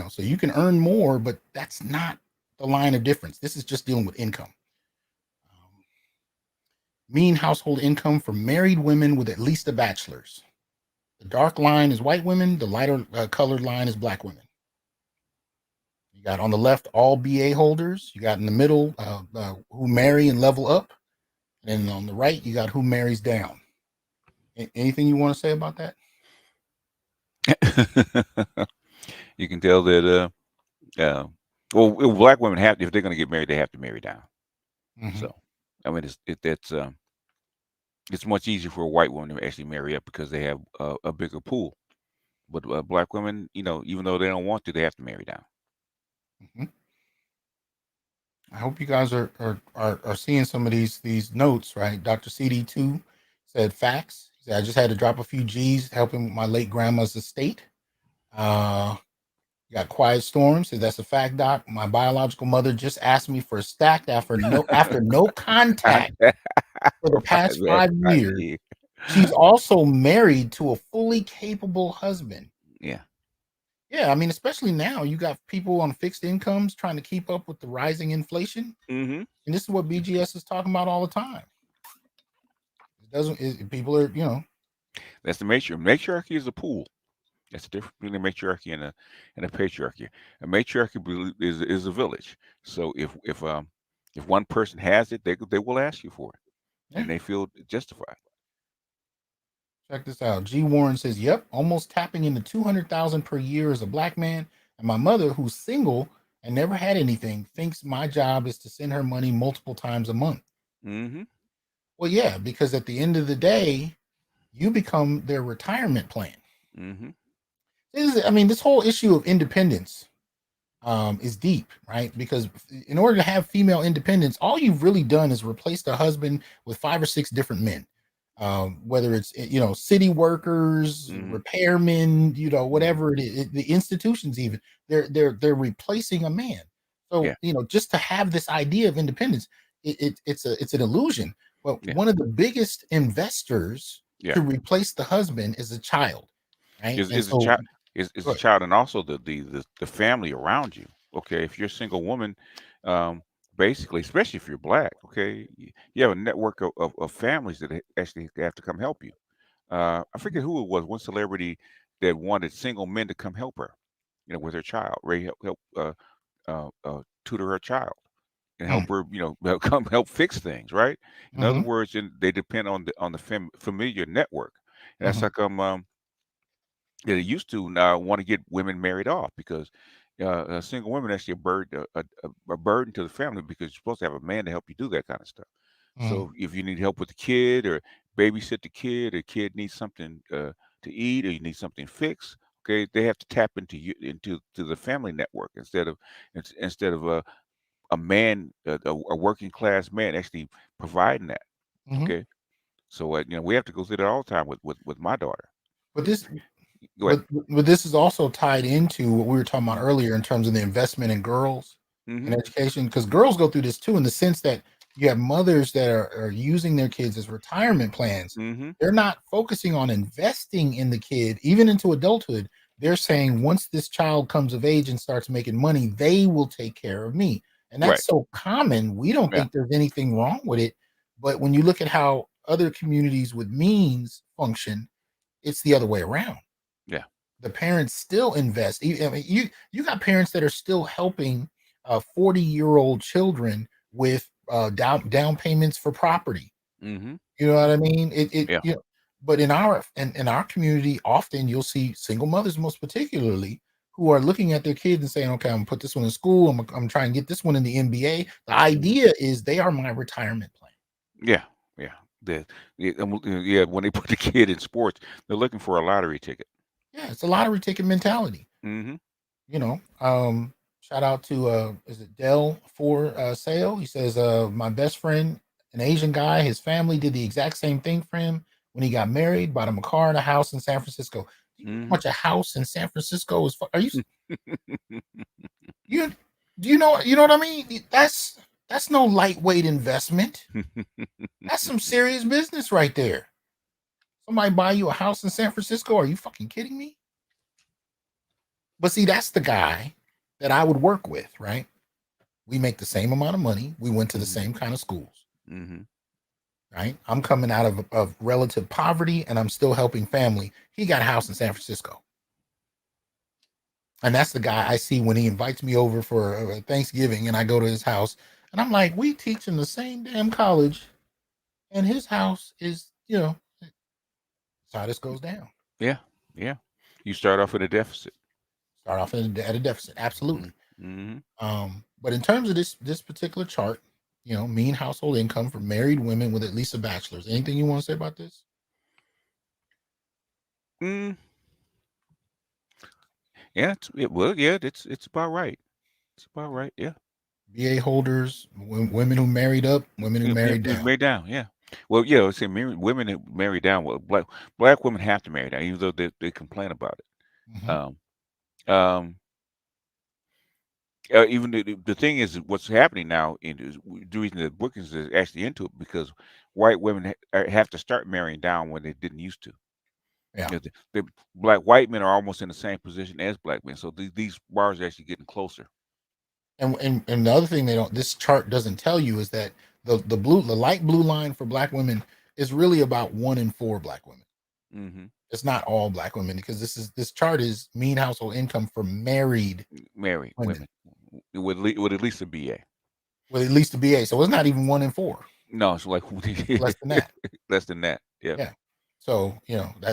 so you can earn more, but that's not the line of difference. This is just dealing with income. Mean household income for married women with at least a bachelor's. The dark line is white women. The lighter colored line is Black women. You got on the left all BA holders. You got in the middle who marry and level up. And on the right, you got who marries down. Anything you want to say about that? You can tell that well, Black women have, if they're going to get married, they have to marry down. Mm-hmm. So, I mean, it's much easier for a white woman to actually marry up because they have a bigger pool. But Black women, even though they don't want to, they have to marry down. Mm-hmm. I hope you guys are seeing some of these notes, right? Dr. CD2 said facts. He said, I just had to drop a few G's helping with my late grandma's estate. You got Quiet Storm said that's a fact, Doc. My biological mother just asked me for a stack after no contact for the past That's 5 years. yeah. She's also married to a fully capable husband. Yeah. Yeah, I mean, especially now, you got people on fixed incomes trying to keep up with the rising inflation. Mm-hmm. And this is what BGS is talking about all the time. People are, That's the matriarchy. Matriarchy is a pool. That's the difference between a matriarchy and a patriarchy. A matriarchy is a village. So if one person has it, they will ask you for it, Yeah. and they feel justified. Check this out. G. Warren says, "Yep, almost tapping into 200,000 per year as a black man, and my mother, who's single and never had anything, thinks my job is to send her money multiple times a month." Mm-hmm. Well, yeah, because at the end of the day, you become their retirement plan. Mm-hmm. I mean, this whole issue of independence is deep, right? Because in order to have female independence, all you've really done is replace the husband with 5 or 6 different men. Whether it's city workers, Mm-hmm. repairmen, Mm-hmm. whatever it is, the institutions even they're replacing a man. So Yeah. just to have this idea of independence, it's an illusion. But Yeah. one of the biggest investors Yeah. to replace the husband is a child, right? And Is a so, child is a good. child, and also the family around you. Okay, if you're a single woman, um, basically, especially if you're black, okay, you have a network of families that actually have to come help you. I forget who it was. One celebrity that wanted single men to come help her, with her child, ready help tutor her child and help her, come help fix things, right? In other Mm-hmm, words, they depend on the familiar network, and that's mm-hmm, like that it used to now want to get women married off because single women actually a burden to the family because you're supposed to have a man to help you do that kind of stuff. mm-hmm, So if you need help with the kid or babysit the kid needs something to eat or you need something fixed, okay, they have to tap into the family network instead of a man, a working class man actually providing that. mm-hmm. Okay, so we have to go through that all the time with my daughter. But this Go ahead. but this is also tied into what we were talking about Mm-hmm. earlier in terms of the investment in girls Mm-hmm. and education, because girls go through this too, in the sense that you have mothers that are using their kids as retirement plans. Mm-hmm. They're not focusing on investing in the kid even into adulthood. They're saying once this child comes of age and starts making money, they will take care of me. And Right. that's so common. We don't Yeah. think there's anything wrong with it. But when you look at how other communities with means function, it's the other way around. Yeah. The parents still invest. I mean, you got parents that are still helping 40-year-old children with down payments for property. Mhm. You know what I mean? Yeah. But in our community, often you'll see single mothers, most particularly, who are looking at their kids and saying, "Okay, I'm gonna put this one in school. I'm trying to get this one in the NBA." The Mhm. idea is they are my retirement plan. Yeah. Yeah. The yeah, when they put the kid in sports, they're looking for a lottery ticket. Yeah, it's a lottery ticket mentality. Mhm. Shout out to is it Dell for sale. He says my best friend, an Asian guy, his family did the exact same thing for him when he got married, bought him a car and a house in San Francisco. Do you know how Mhm. much a house in San Francisco is? Are you you know what I mean? That's no lightweight investment. That's some serious business right there. Somebody buy you a house in San Francisco? Are you fucking kidding me? But see, that's the guy that I would work with, right? We make the same amount of money. We went to the Mhm. same kind of schools, Mhm. right? I'm coming out of relative poverty and I'm still helping family. He got a house in San Francisco. And that's the guy I see when he invites me over for Thanksgiving and I go to his house. And I'm like, we teach in the same damn college. And his house is, that's how this goes down. Yeah. Yeah. You start off with a deficit. Start off at a deficit. Absolutely. Mhm. Mhm. But in terms of this particular chart, mean household income for married women with at least a bachelor's. Anything you want to say about this? Mm. Yeah. Well, yeah. It's about right. It's about right. Yeah. BA holders, women who married up, women who Yeah. married It's down. married down. Yeah. Well, yeah. Let's say women that marry down. Well, black women have to marry down, even though they complain about it. Hmm. Um. Even the thing is, what's happening now the reason that Brookings is actually into it because white women have to start marrying down when they didn't used to. Yeah. The black white men are almost in the same position as black men, so these bars are actually getting closer. And the other thing this chart doesn't tell you is that the light blue line for black women is really about 1 in 4 black women. Hmm. It's not all black women because this chart is mean household income for married Married women women with at least a BA. with at least a BA. So it's not even 1 in 4. No, it's like It's less than that. less than that. Yep. Yeah. So,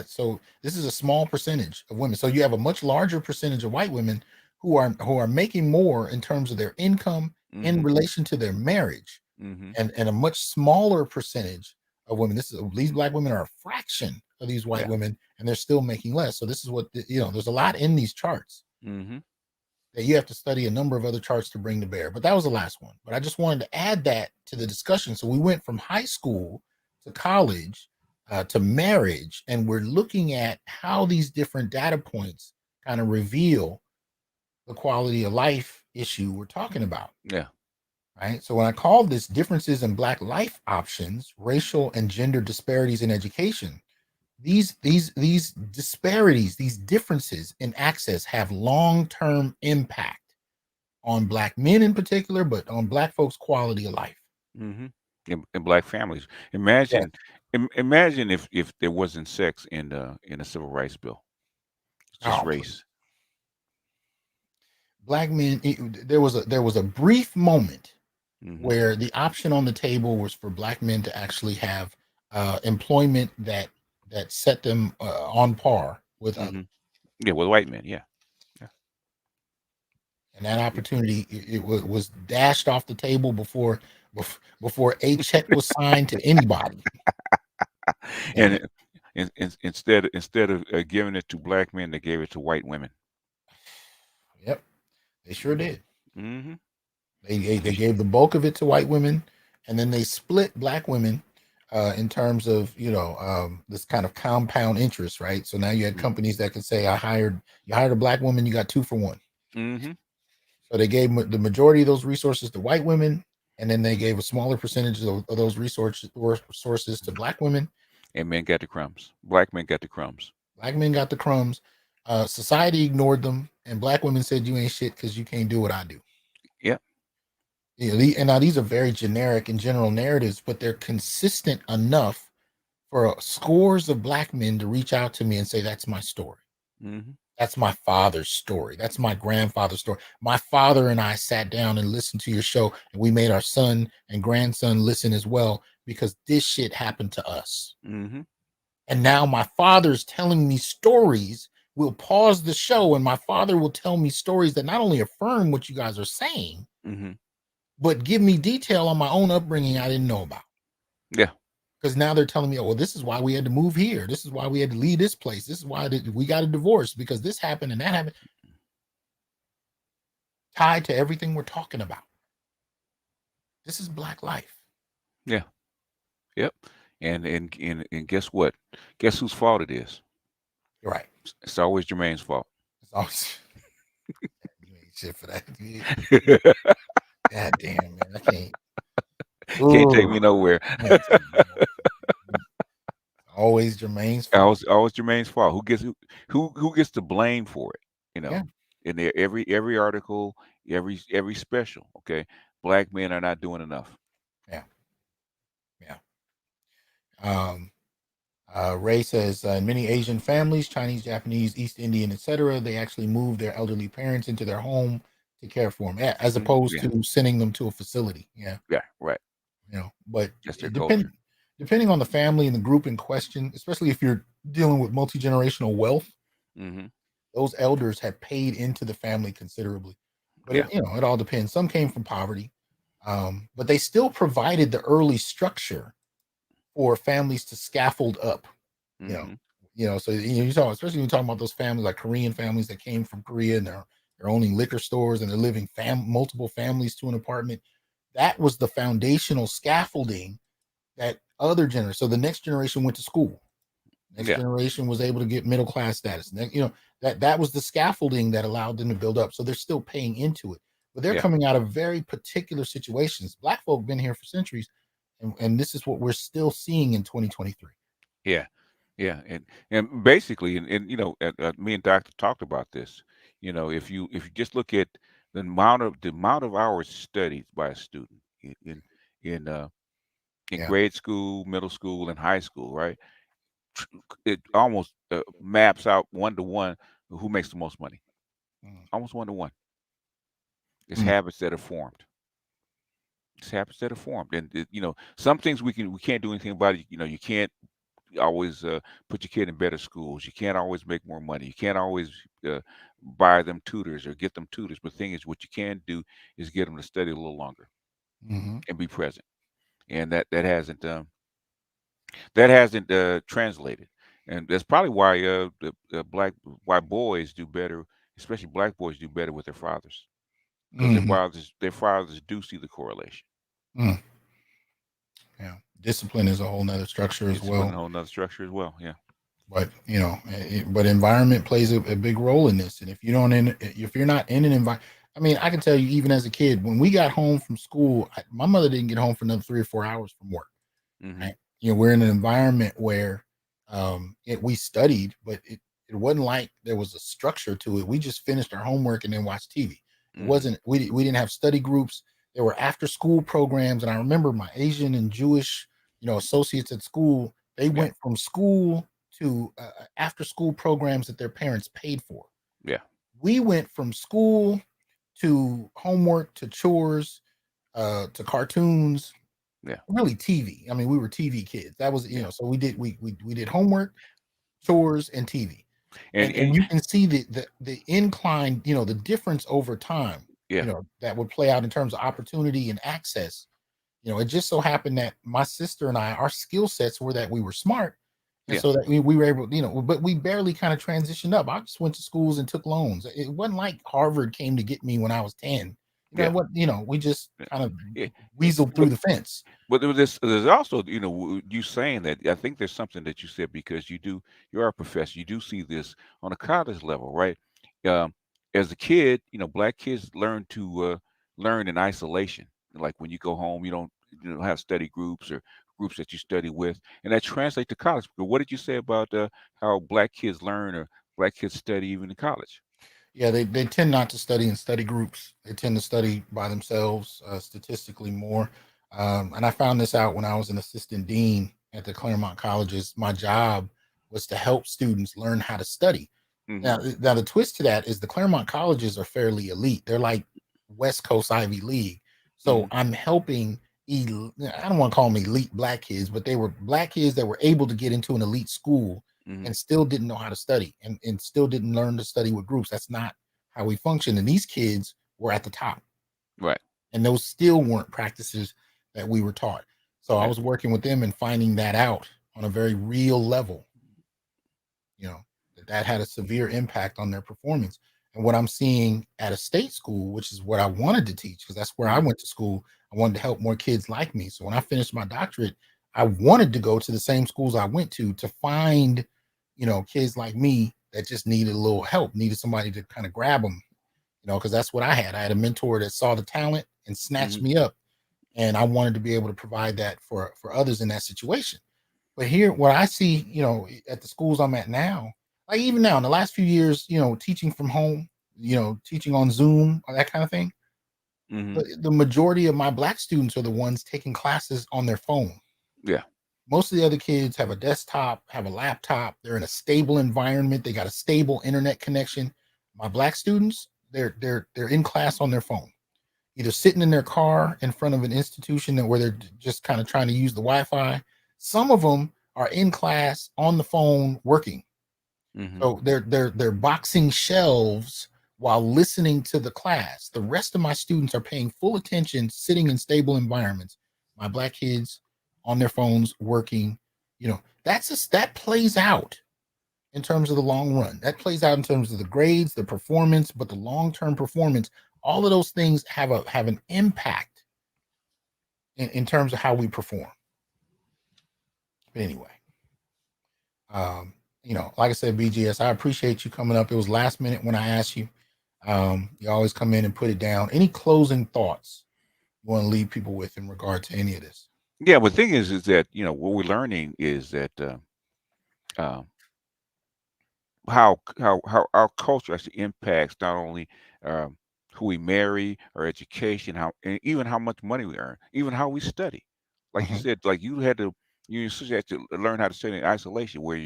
so this is a small percentage of women. So you have a much larger percentage of white women who are making more in terms of their income in Mm-hmm. relation to their marriage, Mm-hmm. and a much smaller percentage of women. These black women are a fraction of these white Yeah. women, and they're still making less. So this is what there's a lot in these charts Mm-hmm. that you have to study a number of other charts to bring to bear. But that was the last one. But I just wanted to add that to the discussion. So we went from high school to college to marriage, and we're looking at how these different data points kind of reveal the quality of life issue we're talking about. Yeah. Right. So when I call this differences in Black life options, racial and gender disparities in education, these disparities, these differences in access have long-term impact on Black men in particular, but on Black folks' quality of life. Mm-hmm. In black families, Yes. imagine if there wasn't sex in the civil rights bill, it's just Oh, please. race. Black men. There was a brief moment Mm-hmm. where the option on the table was for Black men to actually have employment that set them on par with others. Mm-hmm. Yeah, with white men. Yeah. Yeah. And that opportunity was dashed off the table before a check was signed to anybody. And And instead of giving it to black men, they gave it to white women. yep, they sure did. Mm-hmm. They gave the bulk of it to white women, and then they split Black women in terms of this kind of compound interest, right? So now you had companies that could say, you hired a Black woman, you got 2 for 1. Mm-hmm. So they gave the majority of those resources to white women, and then they gave a smaller percentage of those resources to Black women. And men got the crumbs. Black men got the crumbs. Black men got the crumbs. Society ignored them, and Black women said, "You ain't shit because you can't do what I do." Yep. And now these are very generic and general narratives, but they're consistent enough for scores of Black men to reach out to me and say, "That's my story. Mm-hmm. That's my father's story. That's my grandfather's story. My father and I sat down and listened to your show, and we made our son and grandson listen as well because this shit happened to us. Mm-hmm. And now my father's telling me stories. We'll pause the show, and my father will tell me stories that not only affirm what you guys are saying, Mm-hmm. but give me detail on my own upbringing I didn't know about. Yeah. Because now they're telling me, oh, well, this is why we had to move here. This is why we had to leave this place. This is why we got a divorce because this happened and that happened. Tied to everything we're talking about. This is Black life. Yeah. Yep. And guess what? Guess whose fault it is? You're right. It's always Jermaine's fault. It's always you ain't shit for that. God damn, man. I can't. Can't take Ooh, me nowhere. can't take me nowhere. Always Jermaine's fault. Always Jermaine's fault. Who gets the blame for it? You Yeah, know, in there every article, every special. Okay, black men are not doing enough. yeah, yeah. Um, Ray says in many Asian families, Chinese, Japanese, East Indian, etc., they actually move their elderly parents into their home to care for them, as opposed Yeah, to sending them to a facility. Yeah, yeah, right. but That's their it culture. depending on the family and the group in question, especially if you're dealing with multi-generational wealth, Mm-hmm. those elders have paid into the family considerably. But Yeah, it all depends. Some came from poverty, but they still provided the early structure for families to scaffold up. You know, mm-hmm. so you talk, especially when you talk about those families like Korean families that came from Korea and they're owning liquor stores and they're living multiple families to an apartment. That was the foundational scaffolding that other generation. So the next generation went to school. Next Yeah, generation was able to get middle class status. That was the scaffolding that allowed them to build up. So they're still paying into it, but they're yeah, coming out of very particular situations. Black folk been here for centuries, and this is what we're still seeing in 2023. yeah, yeah. And basically, me and Doctor talked about this. If you just look at the amount of hours studied by a student in uh, in Yeah, grade school, middle school, and high school, right? It almost maps out 1 to 1 who makes the most money, Mm, almost 1 to 1. It's mm, habits that are formed. It's habits that are formed, and some things we can't do anything about it. You can't always put your kid in better schools. You can't always make more money. You can't always uh, buy them tutors or get them tutors. But the thing is, what you can do is get them to study a little longer mhm, and be present. And that hasn't translated, and that's probably why the why boys do better, especially black boys do better with their fathers, because their mhm, fathers their fathers do see the correlation. mm. Yeah, discipline is a whole nother structure as Discipline well. and a whole nother structure as well. Yeah. But but environment plays a big role in this. And if you're not in an environment, I mean, I can tell you, even as a kid, when we got home from school, my mother didn't get home for another 3 or 4 hours from work. Hmm. Right? We're in an environment where we studied, but it wasn't like there was a structure to it. We just finished our homework and then watched TV. It Hmm. wasn't we didn't have study groups. There were after school programs, and I remember my Asian and Jewish associates at school. They Yeah. went from school to after school programs that their parents paid for. Yeah. We went from school to homework to chores to cartoons, Yeah. really TV. I mean, we were TV kids. That was, Yeah. so we did homework, chores, and TV. And And you can see the incline, the difference over time, yeah. that would play out in terms of opportunity and access. It just so happened that my sister and I, our skill sets were that we were smart. And Yeah. so that we were able, but we barely kind of transitioned up. I just went to schools and took loans. It wasn't like Harvard came to get me when I was 10. Yeah. We just Yeah. kind of Yeah. weaseled through But the fence. but there's also you saying that. I think there's something that you said, because you are a professor. You do see this on a college level, right? Um, as a kid, black kids learn in isolation. Like when you go home, you don't have study groups or groups that you study with, and that translates to college. But what did you say about how black kids learn or black kids study even in college? Yeah, they tend not to study in study groups. They tend to study by themselves, statistically more. And I found this out when I was an assistant dean at the Claremont colleges. My job was to help students learn how to study. Hmm. Now the twist to that is the Claremont colleges are fairly elite. They're like West Coast Ivy League. So Hmm. I'm helping. I don't want to call them elite black kids, but they were black kids that were able to get into an elite school Hmm. and still didn't know how to study and still didn't learn to study with groups. That's not how we function. And these kids were at the top, Right. and those still weren't practices that we were taught. So I Yeah. was working with them and finding that out on a very real level, you know, that had a severe impact on their performance. And what I'm seeing at a state school, which is what I wanted to teach, because that's where I Hmm. went to school, I wanted to help more kids like me. So when I finished my doctorate, I wanted to go to the same schools I went to find, kids like me that just needed a little help, needed somebody to kind of grab them, because that's what I had. I had a mentor that saw the talent and snatched Hmm. me up, and I wanted to be able to provide that for others in that situation. But here, what I see, at the schools I'm at now, like even now in the last few years, teaching from home, teaching on Zoom or that kind of thing, Hmm. the majority of my black students are the ones taking classes on their phone. Yeah. Most of the other kids have a desktop, have a laptop, they're in a stable environment, they got a stable internet connection. My black students, they're in class on their phone, either sitting in their car in front of an institution where they're just kind of trying to use the Wi-Fi. Some of them are in class on the phone working. Hmm. So they're boxing shelves while listening to the class. The rest of my students are paying full attention, sitting in stable environments. My black kids on their phones working. That plays out in terms of the long run. That plays out in terms of the grades, the performance, but the long-term performance, all of those things have an impact in terms of how we perform. But anyway, um, like I said, BGS, I appreciate you coming up. It was last minute when I asked you. You always come in and put it down. Any closing thoughts you want to leave people with in regard to any of this? Yeah. But the thing is that what we're learning is that uh, how our culture actually impacts not only um, who we marry, our education, how and even how much money we earn, even how we study. Like you Mhm. said, like you essentially had to learn how to study in isolation, where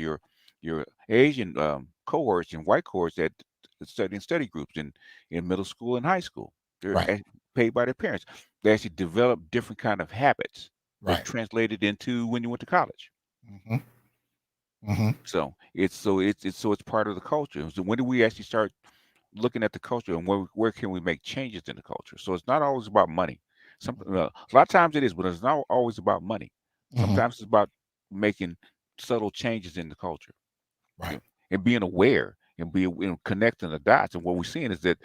your Asian cohorts and white cohorts that study in study groups in middle school and high school. They're Right. paid by their parents. They actually develop different kind of habits that Right. translated into when you went to college. Mm-hmm. Mm-hmm. So it's part of the culture. So when do we actually start looking at the culture and where can we make changes in the culture? So it's not always about money. A lot of times it is, but it's not always about money. Mm-hmm. Sometimes it's about making subtle changes in the culture, you Right. know, and being aware and connecting the dots. And what we're seeing is that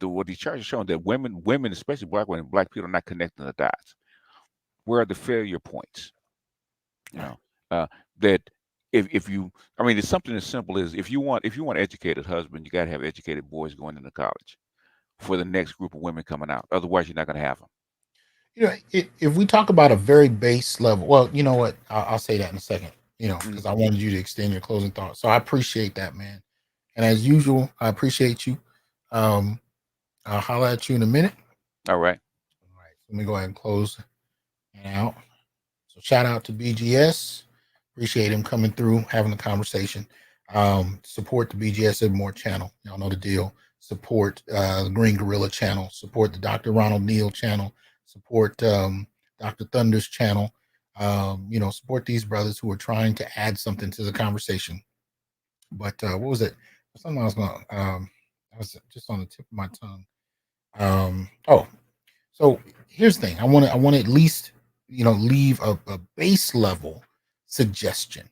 what these charts are showing that women, especially black women, black people, are not connecting the dots. Where are the failure points? You Right. know, uh, that if you, I mean, it's something as simple as if you want an educated husband, you got to have educated boys going into college for the next group of women coming out. Otherwise, you're not going to have them. If we talk about a very base level, well, you know what? I'll say that in a second. Mhm. Because I wanted you to extend your closing thoughts. So I appreciate that, man. And as usual, I appreciate you. Um, I'll holler at you in a minute. All right. All right. Let me go ahead and close and out. So shout out to BGS. Appreciate him coming through, having a conversation. Support the BGS Evermore channel. Y'all know the deal. Support the Green Gorilla channel. Support the Dr. Ronald Neal channel. Support Dr. Thunder's channel. Support these brothers who are trying to add something to the conversation. But what was it? Something I was going to, I was just on the tip of my tongue. Oh, so here's the thing. I want to at least, leave a base level suggestion.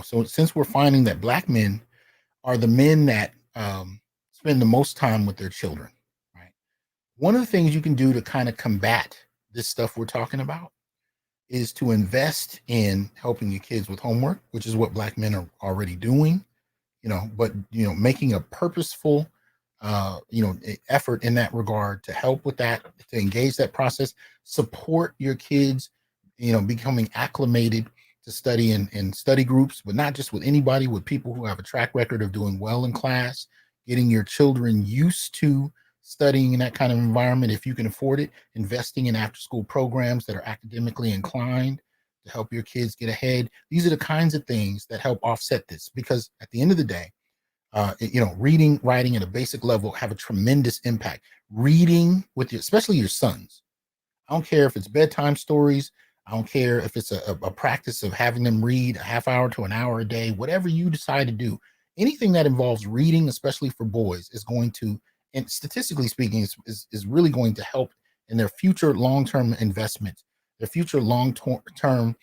So since we're finding that black men are the men that spend the most time with their children, right? One of the things you can do to kind of combat this stuff we're talking about is to invest in helping your kids with homework, which is what black men are already doing, but making a purposeful effort in that regard to help with that, to engage that process, support your kids, becoming acclimated to study in study groups, but not just with anybody, with people who have a track record of doing well in class, getting your children used to studying in that kind of environment. If you can afford it, investing in after school programs that are academically inclined to help your kids get ahead. These are the kinds of things that help offset this, because at the end of the day, reading, writing at a basic level have a tremendous impact. Reading with especially your sons. I don't care if it's bedtime stories. I don't care if it's a practice of having them read a half hour to an hour a day, whatever you decide to do. Anything that involves reading, especially for boys, is going to, and statistically speaking, is really going to help in their future long-term investments, their future long-term,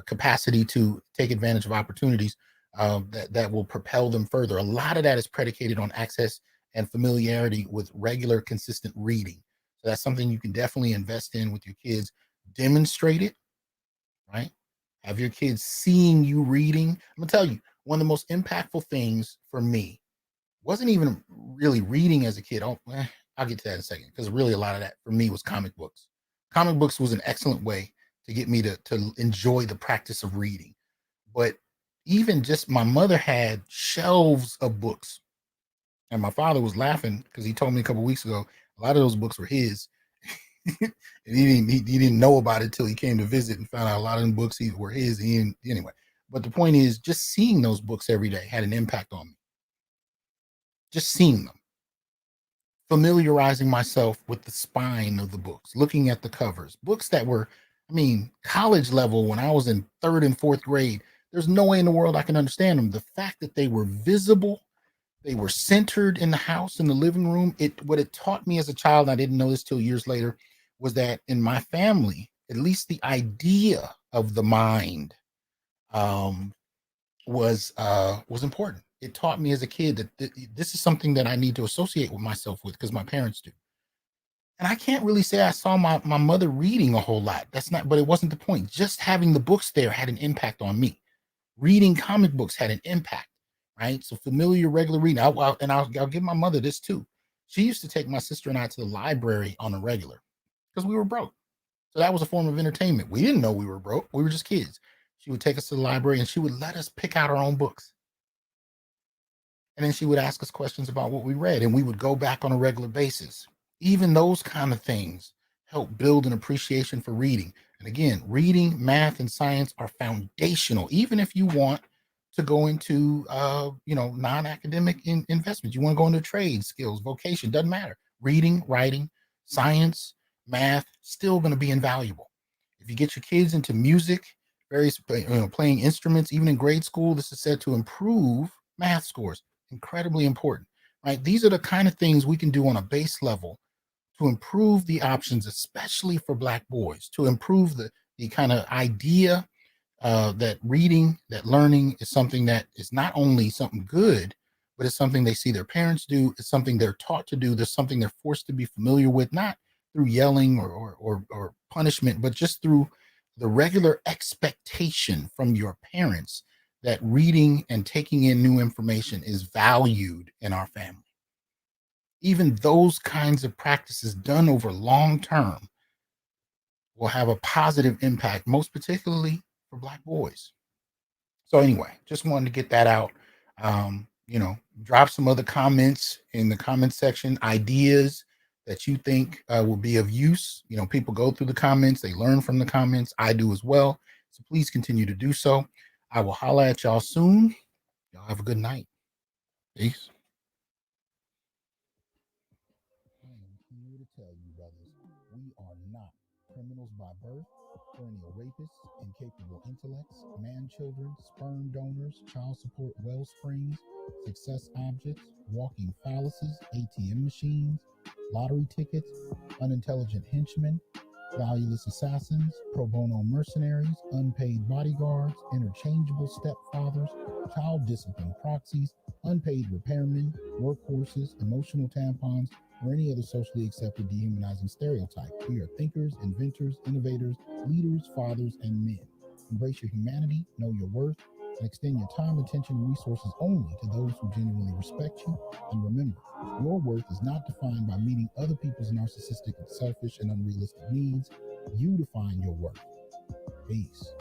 capacity to take advantage of opportunities that will propel them further. A lot of that is predicated on access and familiarity with regular, consistent reading. So that's something you can definitely invest in with your kids. Demonstrate it, right? Have your kids seeing you reading. I'm gonna tell you, one of the most impactful things for me wasn't even really reading as a kid. I'll get to that in a second, because really a lot of that for me was comic books. Comic books was an excellent way to get me to enjoy the practice of reading. But even just my mother had shelves of books, and my father was laughing because he told me a couple weeks ago a lot of those books were his. And he didn't know about it till he came to visit and found out a lot of them books were his. Anyway. But the point is, just seeing those books every day had an impact on me. Just seeing them, familiarizing myself with the spine of the books, looking at the covers, books that were, I mean, college level when I was in third and fourth grade. There's no way in the world I can understand them. The fact that they were visible, they were centered in the house, in the living room. What it taught me as a child, and I didn't know this till years later, was that in my family, at least the idea of the mind um, was important. It taught me as a kid that this is something that I need to associate with myself with, because my parents do. And I can't really say I saw my mother reading a whole lot. That's not, but it wasn't the point. Just having the books there had an impact on me. Reading comic books had an impact, right? So familiar, regular reading. I'll give my mother this too. She used to take my sister and I to the library on a regular because we were broke. So that was a form of entertainment. We didn't know we were broke. We were just kids. She would take us to the library and she would let us pick out our own books. And then she would ask us questions about what we read, and we would go back on a regular basis. Even those kind of things help build an appreciation for reading. And again, reading, math, and science are foundational, even if you want to go into non-academic investments. You want to go into trade, skills, vocation, doesn't matter. Reading, writing, science, math, still going to be invaluable. If you get your kids into music, playing instruments, even in grade school, this is said to improve math scores. Incredibly important, right? These are the kind of things we can do on a base level to improve the options, especially for Black boys, to improve the kind of idea that reading, that learning is something that is not only something good, but it's something they see their parents do. It's something they're taught to do. There's something they're forced to be familiar with, not through yelling or punishment, but just through the regular expectation from your parents that reading and taking in new information is valued in our family. Even those kinds of practices done over long term will have a positive impact, most particularly for Black boys. So anyway, just wanted to get that out. Drop some other comments in the comment section, ideas that you think will be of use. People go through the comments, they learn from the comments. I do as well. So please continue to do so. I will holler at y'all soon. Y'all have a good night. Peace. I am here to tell you, brothers, we are not criminals by birth, perennial rapists, incapable intellects, man-children, sperm donors, child support wellsprings, success objects, walking phalluses, ATM machines, lottery tickets, unintelligent henchmen, valueless assassins, pro bono mercenaries, unpaid bodyguards, interchangeable stepfathers, child discipline proxies, unpaid repairmen, workhorses, emotional tampons, or any other socially accepted dehumanizing stereotype. We are thinkers, inventors, innovators, leaders, fathers, and men. Embrace your humanity, know your worth, and extend your time, attention, and resources only to those who genuinely respect you. And remember, your worth is not defined by meeting other people's narcissistic, selfish, and unrealistic needs. You define your worth. Peace.